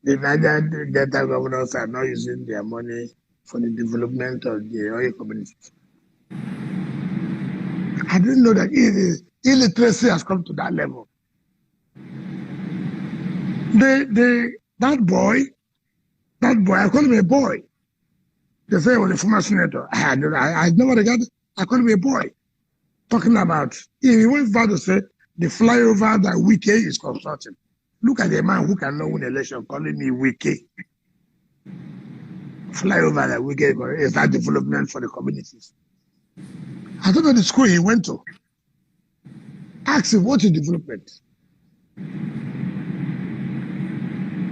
the Niger Delta governors are not using their money for the development of the oil communities. I didn't know that illiteracy has come to that level. That boy, I call him a boy. They say he was a former senator. I never regarded, I call him a boy. Talking about, he went far to say the flyover that Wike is constructing. Look at the man who cannot win election calling me Wike. Flyover that Wike is that development for the communities. I don't know the school he went to. Ask him what is development.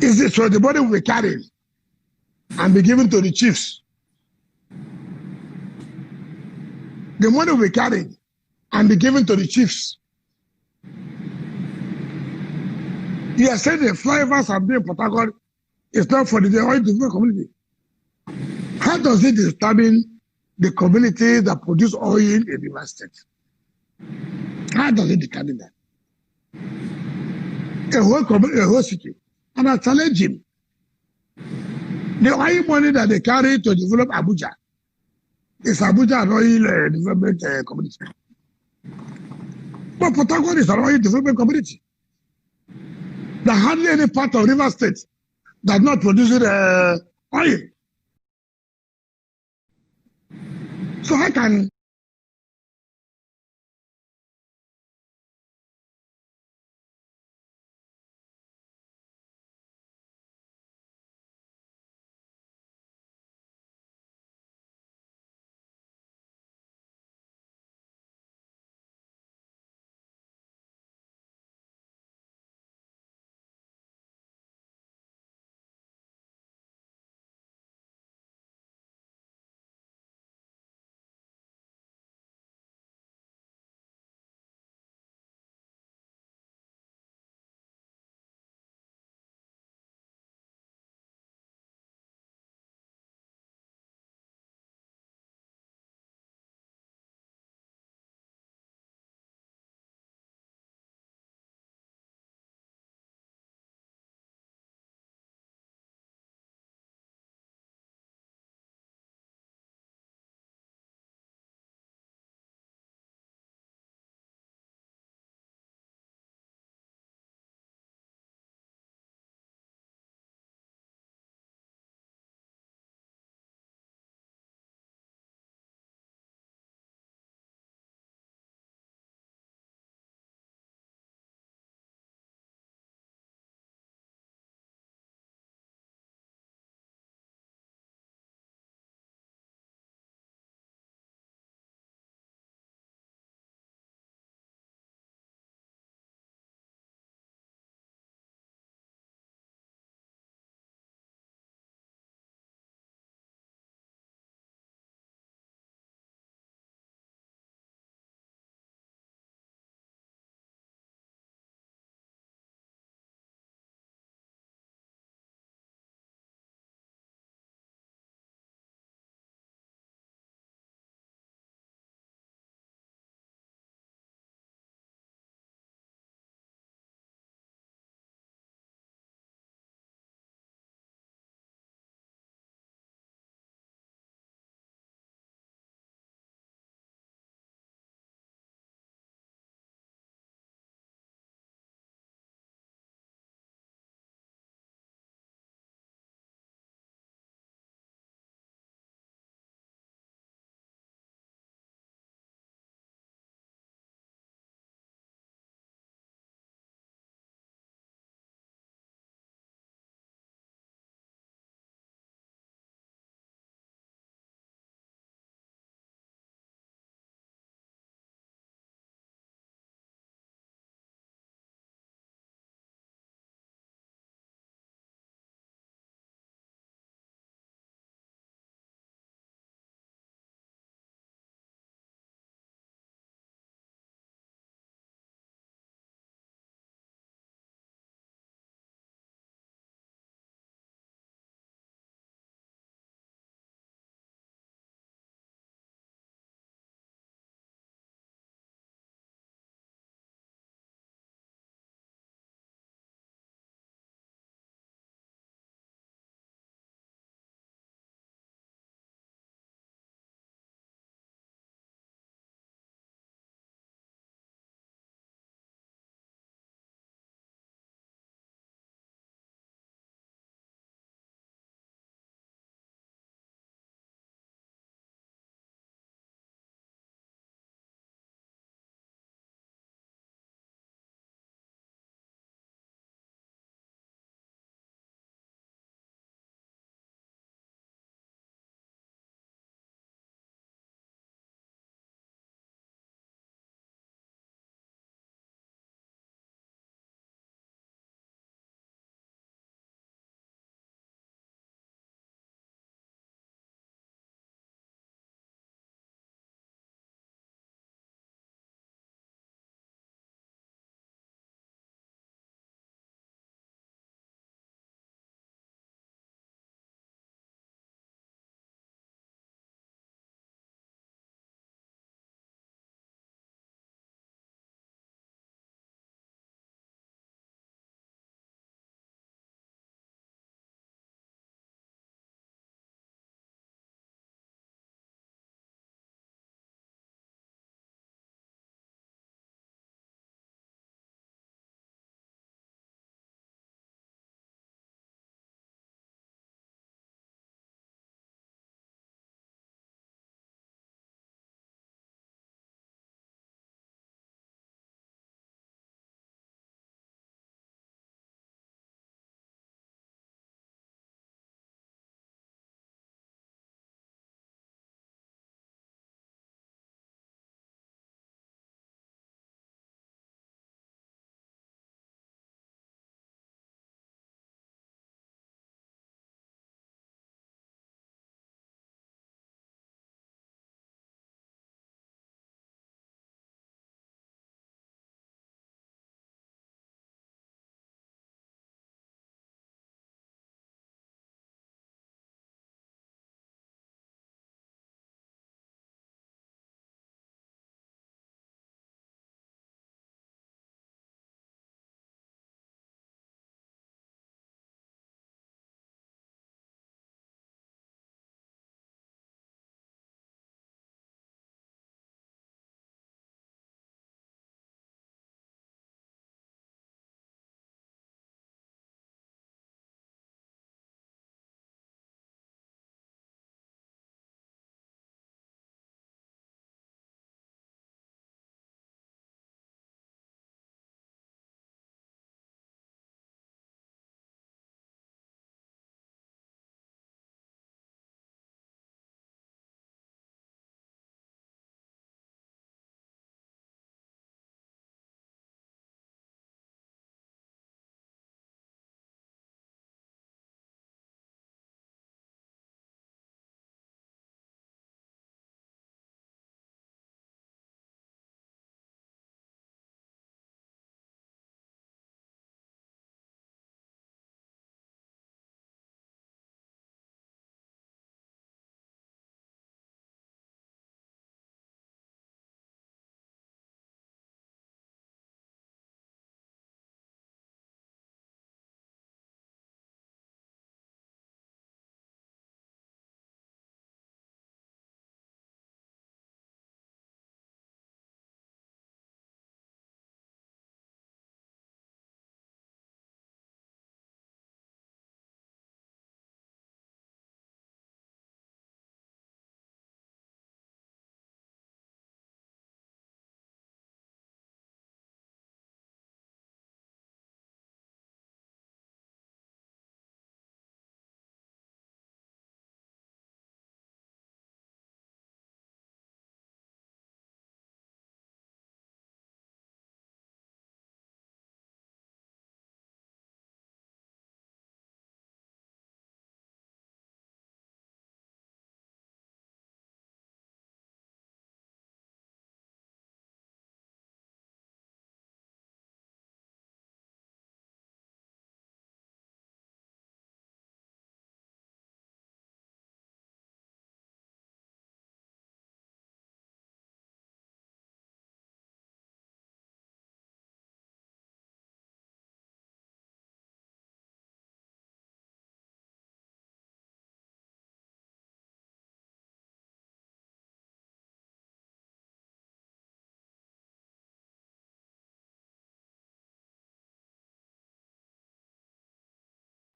Is it so the money we carry and be given to the chiefs? The money we carry and be given to the chiefs. You are saying the flyovers are being Port Harcourt is not for the oil development community. How does it determine the community that produce oil in the state? How does it determine that? A whole city. And I challenge him. The oil money that they carry to develop Abuja is Abuja an oil development community. But Port Harcourt is an oil development community. There hardly any part of River State that not producing oil. So how can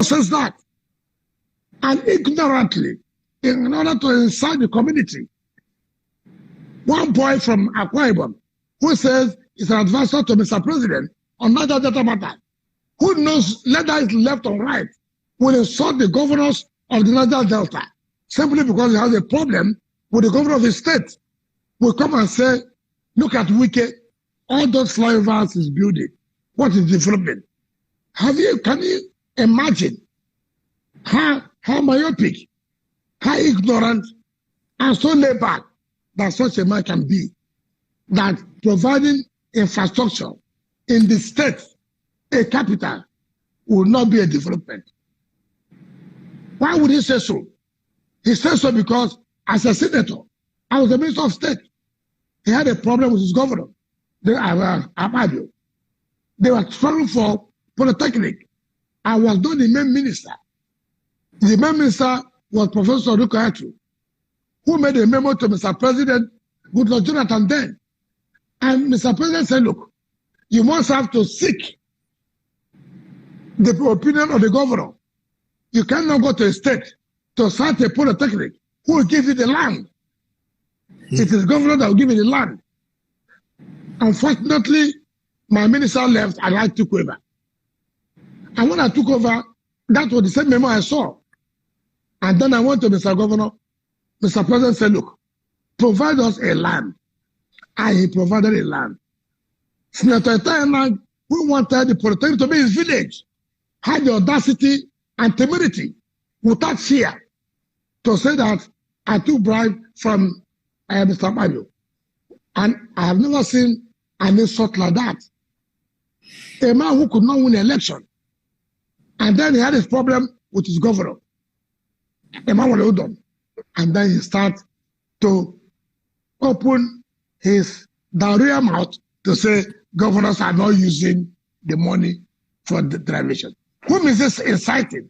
says that. And ignorantly, in order to incite the community, one boy from Akwa Ibom, who says he's an advisor to Mr. President on Niger Delta matter, who knows whether it's left or right, will insult the governors of the Niger Delta simply because he has a problem with the governor of the state. Will come and say, look at Wike, all those flyovers is building. What is development? Can you imagine how myopic, how ignorant, and so laid back that such a man can be, that providing infrastructure in the state, a capital, will not be a development? Why would he say so? He says so because as a senator, I was the Minister of State. He had a problem with his governor, Momodu. They were struggling for Polytechnic. I was not the main minister. The main minister was Professor Rukoatu, who made a memo to Mr. President Goodluck Jonathan then. And Mr. President said, look, you must have to seek the opinion of the governor. You cannot go to a state to start a Polytechnic. Who will give you the land? It is governor that will give you the land. Unfortunately, my minister left and I took over. And when I took over, that was the same memo I saw. And then I went to Mr. Governor. Mr. President said, look, provide us a land. And he provided a land. Senator Itayanan, who wanted the Polytechnic to be his village, had the audacity and temerity without fear to say that I took bribe from Mr. Momodu. And I have never seen an insult like that. A man who could not win an election. And then he had his problem with his governor. A man was done. And then he started to open his diarrhea mouth to say governors are not using the money for the derivation. Whom is this inciting?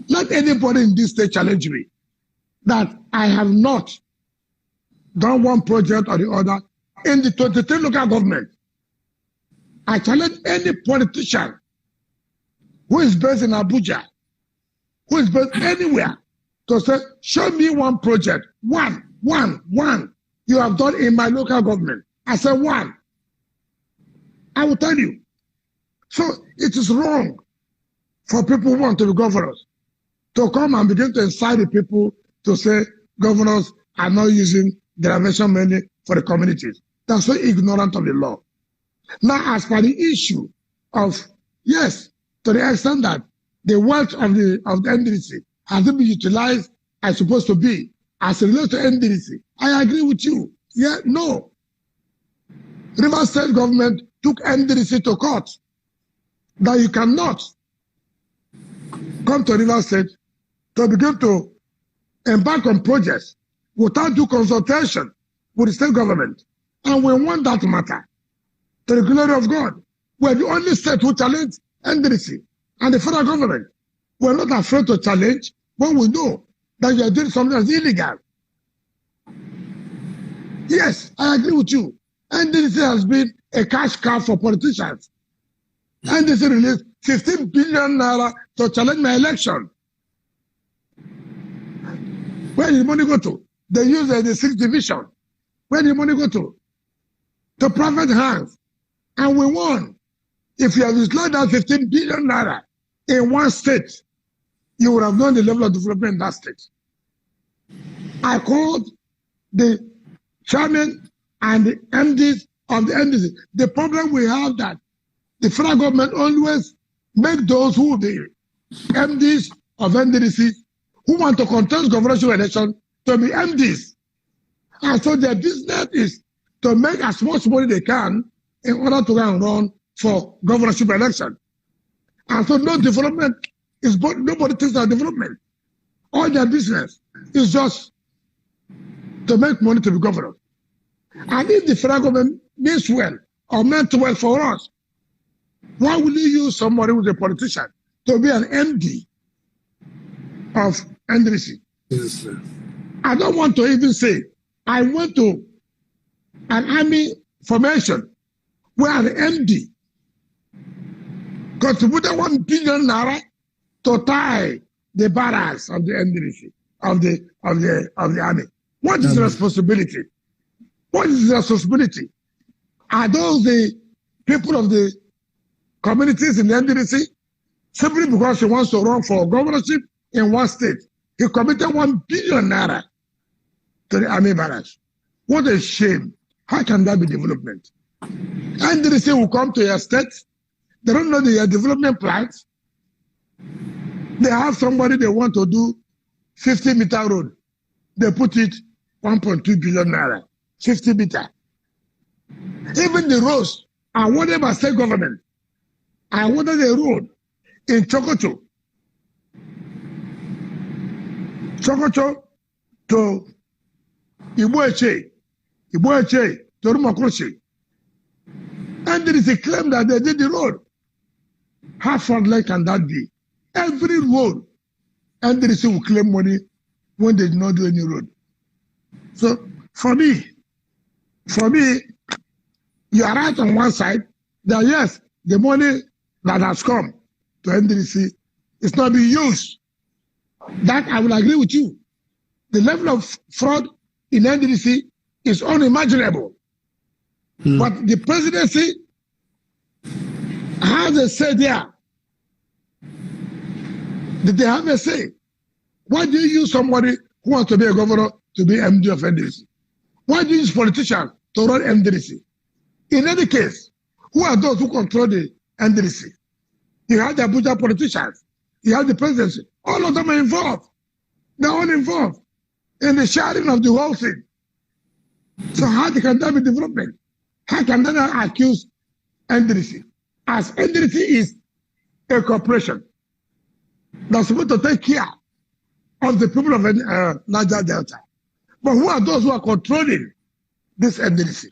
Let anybody in this state challenge me that I have not done one project or the other in the 23 local government. I challenge any politician who is based in Abuja, who is based anywhere, to say, show me one project, one you have done in my local government. I said one. I will tell you. So it is wrong for people who want to be governors to come and begin to incite the people to say governors are not using derivation money for the communities. That's so ignorant of the law. Now, as for the issue of, yes, to the extent that the wealth of the NDC hasn't been utilized as supposed to be as it relates to NDC, I agree with you. Yeah, no. River State government took NDC to court that you cannot come to River State to begin to embark on projects without due consultation with the state government. And we want that matter to the glory of God. We're the only state who challenge NDC and the federal government. We're not afraid to challenge when we know that you are doing something that's illegal. Yes, I agree with you. NDC has been a cash cow for politicians. NDC released 15 billion naira to challenge my election. Where did the money go to? They use the 6th division. Where did the money go to? To private hands. And we won. If you have utilized that 15 billion naira in one state, you would have known the level of development in that state. I called the chairman and the MDs of the NDC. The problem we have that the federal government always make those who will be MDs of NDC who want to contest governorship election to be MDs. And so their business is to make as much money they can in order to go and run for governorship election. And so no development is, nobody thinks of development. All their business is just to make money to be governor. And if the federal government means well or meant well for us, why will you use somebody who's a politician to be an MD of NDC? Yes, sir. I don't want to even say, I went to an army formation where an MD contributed 1 billion naira to tie the barracks of the NDC, of the army. What is the responsibility? What is the responsibility? Are those the people of the communities in the NDC? Simply because he wants to run for governorship in one state, he committed 1 billion naira to the army barracks. What a shame. How can that be development? NDC will come to your state. They don't know their development plans. They have somebody they want to do 50-meter road. They put it 1.2 billion naira, 50 meter. Even the roads are awarded by state government. I awarded a road in Chokocho to Igbo to Rumakroshi. And there is a claim that they did the road. How far like can that be? Every road, and there is will claim money when they did not do any road. So for me, you are right on one side that yes, the money that has come to NDC is not being used. That I will agree with you. The level of fraud in NDC is unimaginable. But the presidency has a say there. Did they have a say? Why do you use somebody who wants to be a governor to be MD of NDC? Why do you use politicians to run NDC? In any case, who are those who control the NDC? You have the Abuja politicians. You have the presidency. All of them are involved. They're all involved in the sharing of the whole thing. So how can that be development? How can they not accuse NDC? As NDC is a corporation that's supposed to take care of the people of Niger Delta. But who are those who are controlling this NDC?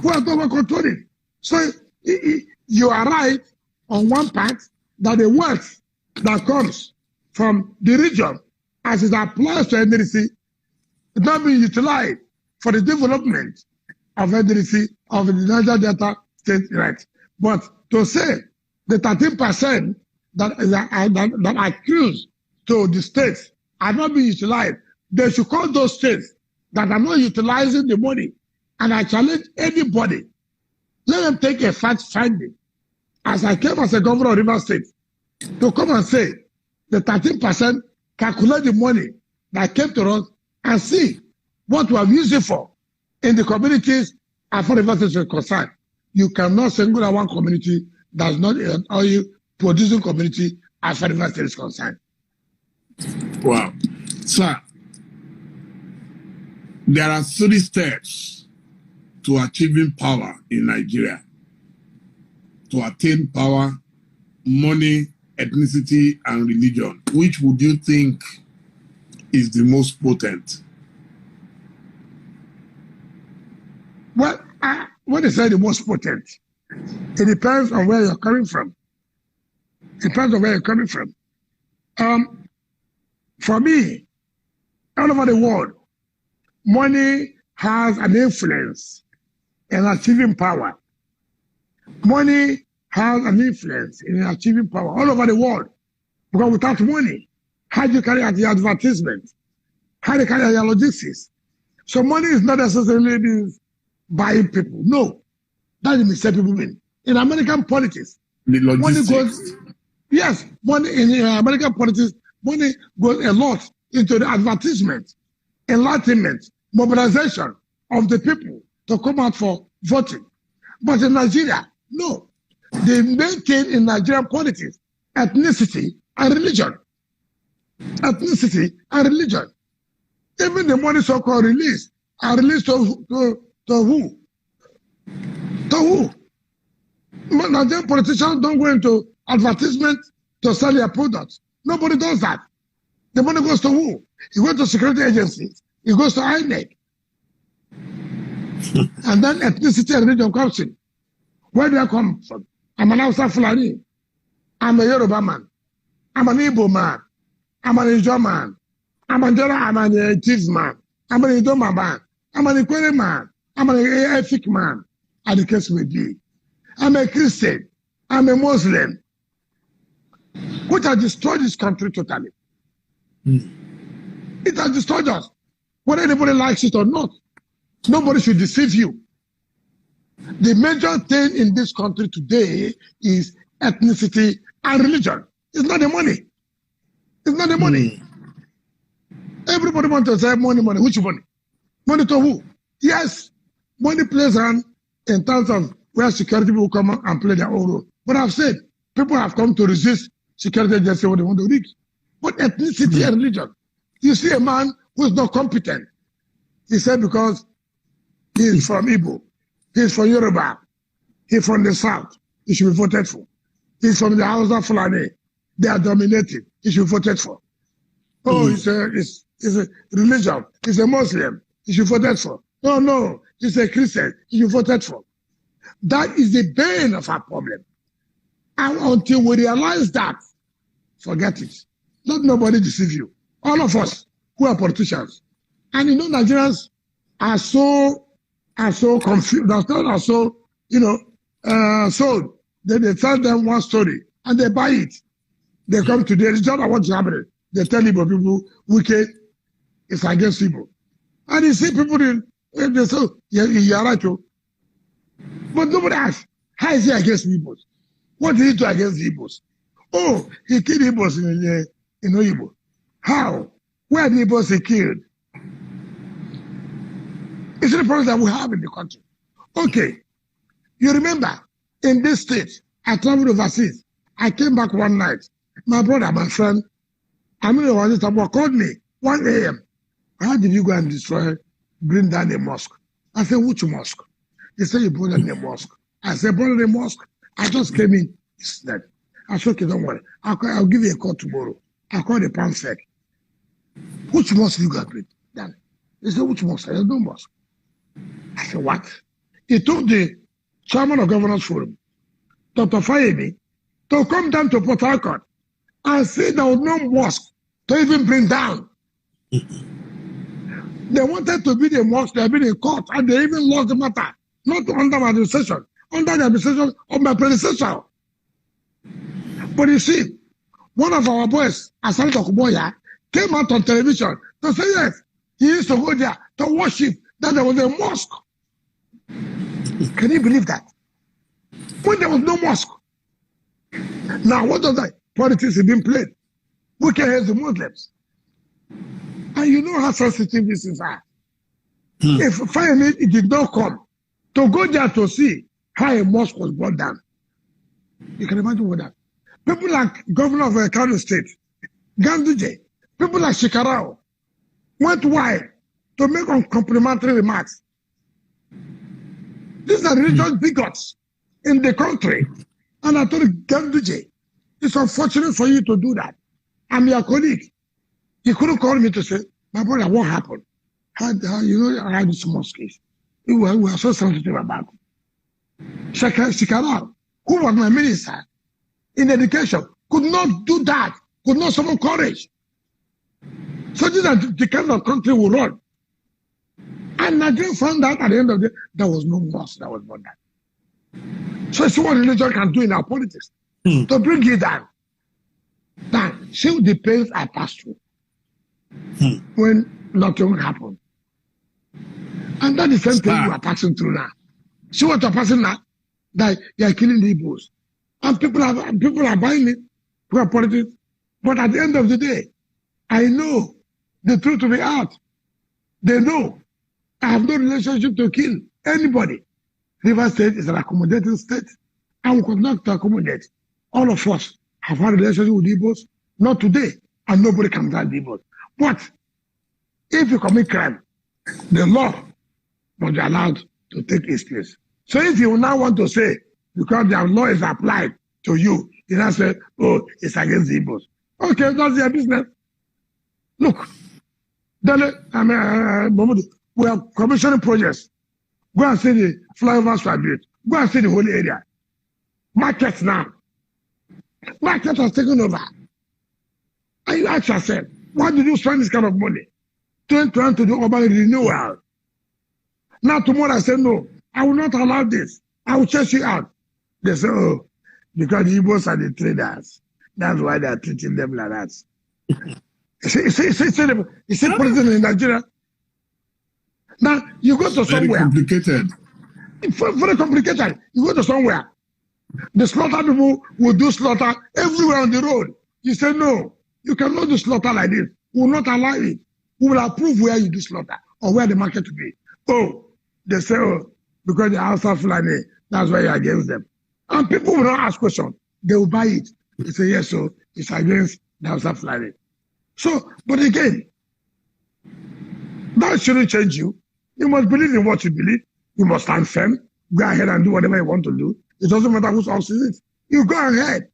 Who are those who are controlling? So you are right on one part that the wealth that comes from the region as it applies to NDC is not being utilized for the development of NDC of the Niger Delta state right. But to say the 13% that accused to the states are not being utilized, they should call those states that are not utilizing the money. And I challenge anybody, let them take a fact finding. As I came as a governor of Rivers State, to come and say the 13% calculate the money that came to us and see what we have used it for in the communities as far as Rivers State is concerned. You cannot single out one community that's not an oil producing community as far as Rivers State is concerned. Wow. Sir, there are 3 steps to achieving power in Nigeria. To attain power, money, ethnicity, and religion. Which would you think is the most potent? Well, what is the most potent? It depends on where you're coming from. It depends on where you're coming from. For me, all over the world, money has an influence in achieving power. Money has an influence in achieving power all over the world. Because without money, how do you carry out your advertisement? How do you carry out your logistics? So money is not necessarily means buying people. No. That is mistake people mean. In American politics, money goes, yes, money in American politics, money goes a lot into the advertisement, enlightenment, mobilization of the people to come out for voting. But in Nigeria, no. They maintain in Nigerian politics ethnicity and religion. Ethnicity and religion. Even the money so-called release are released to who? To who? Nigerian politicians don't go into advertisement to sell their products. Nobody does that. The money goes to who? It goes to security agencies. It goes to INEC. And then ethnicity and religion comes in. Where do I come from? I'm an Hausa Fulani. I'm a Yoruba man. I'm an Igbo man. I'm an Ijo man. I'm an Chief man. I'm an Idoma man. I'm an Ikwere man. I'm an Efik man. As the case may be. I'm a Christian. I'm a Muslim. which has destroyed this country totally. It has destroyed us. Whether anybody likes it or not, nobody should deceive you. The major thing in this country today is ethnicity and religion. It's not the money. It's not the money. Everybody wants to say money, money. Which money? Money to who? Yes, money plays on in terms of where security will come and play their own role. But I've said, people have come to resist security just say what they want to read. But ethnicity and religion. You see a man who is not competent. He said because he is from Igbo, he is from Yoruba, he is from the South, he should be voted for. He is from the House of Fulani, they are dominated, he should be voted for. Oh, he's a religion, he's a Muslim, he should be voted for. No, he's a Christian, he should be voted for. That is the bane of our problem. And until we realize that, forget it. Let nobody deceive you. All of us who are politicians. And Nigerians are so confused, are so, sold. They tell them one story and they buy it. They come today, it's just what's happening. They tell Igbo people, Wike is against Igbo. And you see people, they say, you're right, too. But nobody asks, how is he against Igbos? What did he do against the Igbos? Oh, he killed Igbos in Igbo. How? Where are the Igbos he killed? It's the problem that we have in the country. Okay, you remember, in this state, I traveled overseas. I came back one night. My brother, my friend, called me 1 a.m. How did you go and bring down a mosque? I said, which mosque? He said, you brought down a mosque. I said, brought a mosque? I just came in. He said, I said, okay, don't worry. I'll give you a call tomorrow. I called the pamphlet. Which mosque you got bring down? He said, which mosque? I said, no mosque. I said, what? He told the chairman of Governors Forum, Dr. Fayemi, to come down to Port Harcourt and say there was no mosque to even bring down. They wanted to be the mosque, they have been in court, and they even lost the matter. Not under my administration, under the administration of my predecessor. But you see, one of our boys, Asante Okuboya, came out on television to say yes, he used to go there to worship, that there was a mosque. Can you believe that? When there was no mosque. Now, what does that? Politics is being played. We can help the Muslims. And you know how sensitive these things are. If finally it did not come, to go there to see how a mosque was brought down. You can imagine what that. People like Governor of Kano State, Ganduje, people like Shikarao, went wide to make uncomplimentary remarks. These are religious bigots in the country. And I told Ganduje, it's unfortunate for you to do that. I'm your colleague. He couldn't call me to say, my brother, what happened? How this mosque is. We were so sensitive about it. Shikarao, who was my minister in education, could not do that, could not summon courage. So these are the kind of country we run. And Nigeria found out at the end of the day, there was no mosque that was not that. So see what religion can do in our politics. To bring it down. Now, see the pains I passed through when nothing happened. And that's the same thing we are passing through now. See what you're passing now? That you are killing the Igbos. And people are buying it for politics. But at the end of the day, I know the truth to be out. They know I have no relationship to kill anybody. River State is an accommodating state, and we could not accommodate. All of us have had a relationship with Igbos, not today, and nobody can tell Igbos. But if you commit crime, the law must be allowed to take its place. So if you now want to say, because their law is applied to you, you now say, oh, it's against the Igbos. Okay, that's their business. Look, Dele, Momodu, we are commissioning projects. Go and see the flyovers for built. Go and see the whole area. Markets now. Market has taken over. And you ask yourself, why did you spend this kind of money? Trying to do urban renewal. Now tomorrow I say, no, I will not allow this. I will chase you out. They say, oh, because the Igbos are the traders. That's why they are treating them like that. You see president in Nigeria. Now, you go to somewhere. Very complicated. Very complicated. You go to somewhere. The slaughter people will do slaughter everywhere on the road. You say, no, you cannot do slaughter like this. We will not allow it. We will approve where you do slaughter or where the market will be. Oh, they say, oh, because the house of Fulani, that's why you're against them. And people will not ask questions. They will buy it. They say, yes, so it's against the house of Fulani. So, but again, that shouldn't change you. You must believe in what you believe. You must stand firm. Go ahead and do whatever you want to do. It doesn't matter whose house it is. You go ahead.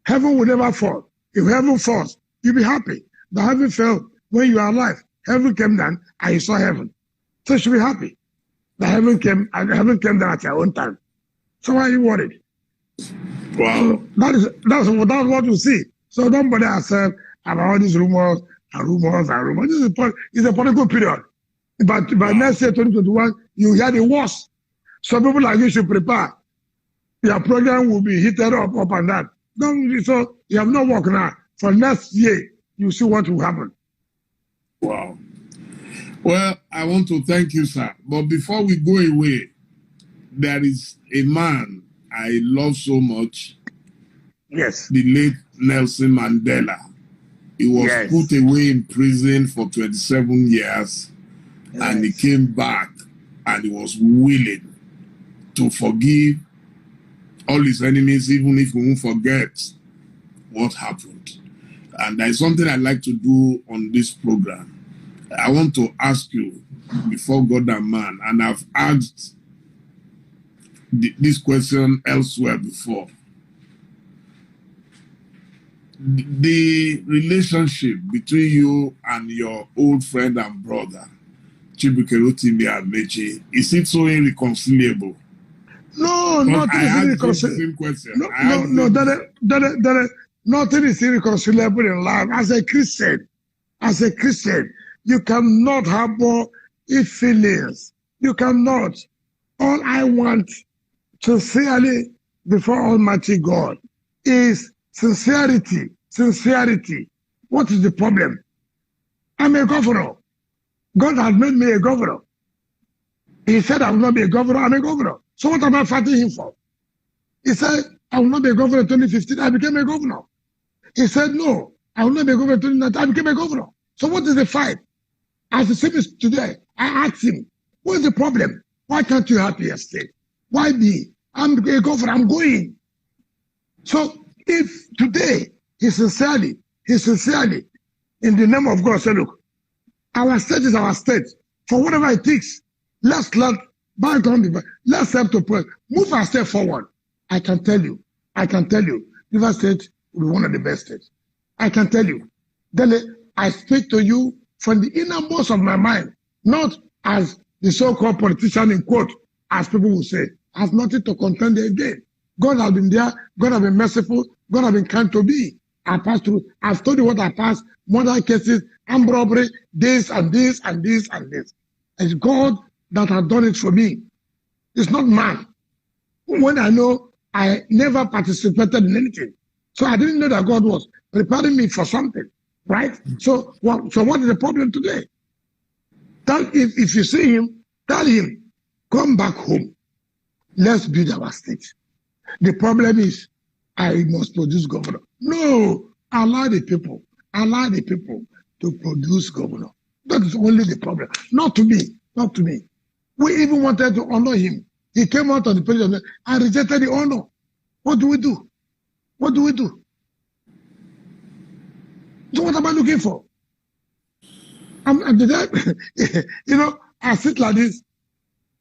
Heaven will never fall. If heaven falls, you'll be happy. But heaven fell when you are alive. Heaven came down and you saw heaven. So you should be happy. The heaven came down at your own time. So why are you worried? Wow. So that's what you see. So don't bother yourself about all these rumors and rumors and rumors. It's a political period. But by next year, 2021, you hear the worst. So people like you should prepare. Your program will be heated up and down. So you have no work now. For next year, you see what will happen. Wow. Well, I want to thank you, sir. But before we go away, there is a man I love so much. Yes. The late Nelson Mandela. He was put away in prison for 27 years. Yes. And he came back and he was willing to forgive all his enemies, even if we won't forget what happened. And there's something I'd like to do on this program. I want to ask you before God and man, and I've asked this question elsewhere before. The relationship between you and your old friend and brother, Chibuike Rotimi Amechi, is it so irreconcilable? No, nothing is irreconcilable. Nothing is irreconcilable in life. As a Christian, you cannot harbor ill feelings. You cannot. All I want sincerely before Almighty God is sincerity. Sincerity. What is the problem? I'm a governor. God has made me a governor. He said I will not be a governor. I'm a governor. So what am I fighting him for? He said I will not be a governor in 2015. I became a governor. He said no, I will not be a governor in 2019. I became a governor. So what is the fight? As the same as today, I asked him, what is the problem? Why can't you have your state? Why me? I'm a governor. I'm going. So if today he sincerely, in the name of God, say, look, our state is our state. For whatever it takes, let's let bygone. Let's help to pray. Move our step forward. I can tell you, River State will be one of the best states. I can tell you. Dele, I speak to you from the innermost of my mind, not as the so-called politician in quote, as people will say. I have nothing to contend again. God has been there. God has been merciful. God has been kind to me. I passed through. I've told you what I passed. Murder cases, armed robbery, this and this and this and this. It's God that has done it for me. It's not man. When I know I never participated in anything. So I didn't know that God was preparing me for something. Right? So what is the problem today? If you see him, tell him, come back home. Let's build our state. The problem is, I must produce governor. No, allow the people to produce governor. That is only the problem. Not to me. We even wanted to honor him. He came out on the president and rejected the honor. What do we do? So what am I looking for? I sit like this.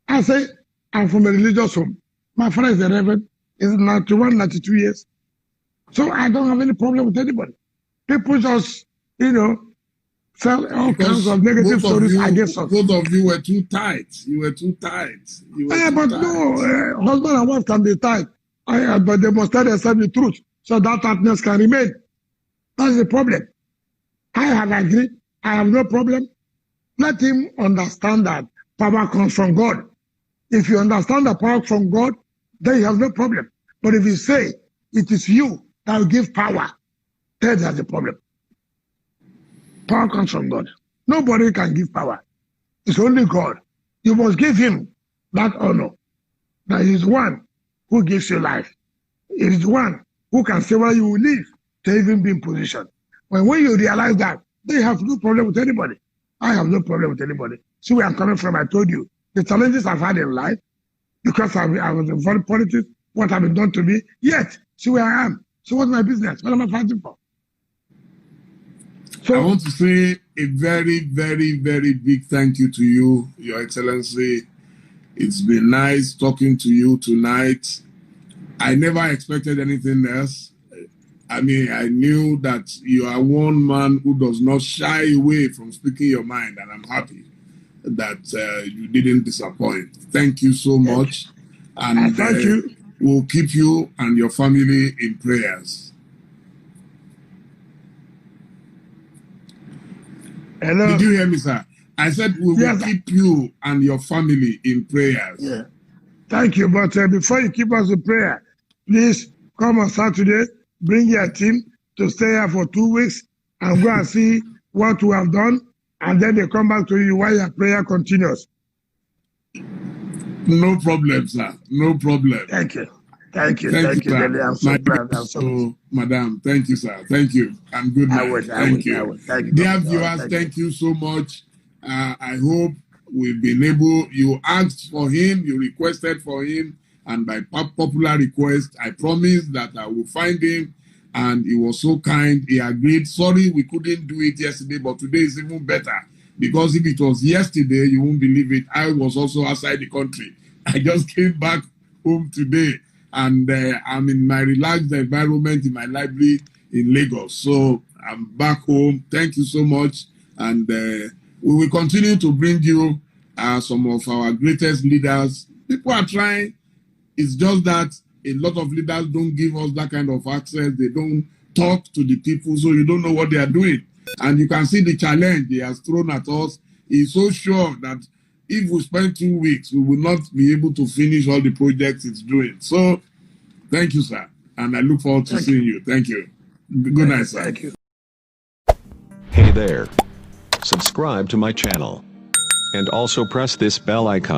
I say, I'm from a religious home. My father is a reverend. He's 91, 92 years. So I don't have any problem with anybody. People just, tell all kinds of negative stories against us. Both of you were too tight. No, husband and wife can be tight. But they must tell themselves the truth so that tightness can remain. That's the problem. I have agreed. I have no problem. Let him understand that power comes from God. If you understand the power from God, then you have no problem. But if you say it is you that will give power, That's the problem. Power comes from God. Nobody can give power. It's only God. You must give him that honor. That he is one who gives you life. It is one who can say where you will live to even be in position. When you realize that, they have no problem with anybody. I have no problem with anybody. See where I'm coming from, I told you. The challenges I've had in life, because I was involved in politics, what have been done to me, yet, see where I am. So what's my business? What am I fighting for? So, I want to say a very, very, very big thank you to you, Your Excellency. It's been nice talking to you tonight. I never expected anything else. I mean, I knew that you are one man who does not shy away from speaking your mind, and I'm happy that you didn't disappoint. Thank you so much. And thank you. We'll keep you and your family in prayers. Hello? Did you hear me, sir? I said we will keep you and your family in prayers. Yeah. Thank you. But before you keep us in prayer, please come on Saturday, bring your team to stay here for 2 weeks and go and see what we have done. And then they come back to you while your prayer continues. No problem, sir. No problem. Thank you. Thank you, Dele. I'm so proud. Madam, thank you, sir. Thank you. And good night. Thank you. Dear viewers, thank you so much. I hope we've been able, you asked for him, you requested for him, and by popular request, I promised that I will find him, and he was so kind. He agreed. Sorry, we couldn't do it yesterday, but today is even better. Because if it was yesterday, you won't believe it. I was also outside the country. I just came back home today. And I'm in my relaxed environment in my library in Lagos. So I'm back home. Thank you so much. And we will continue to bring you some of our greatest leaders. People are trying. It's just that a lot of leaders don't give us that kind of access. They don't talk to the people, so you don't know what they are doing. And you can see the challenge he has thrown at us. He's so sure that if we spend 2 weeks, we will not be able to finish all the projects it's doing. So, thank you, sir. And I look forward to seeing you. Thank you. Good night, sir. Thank you. Hey there. Subscribe to my channel. And also press this bell icon.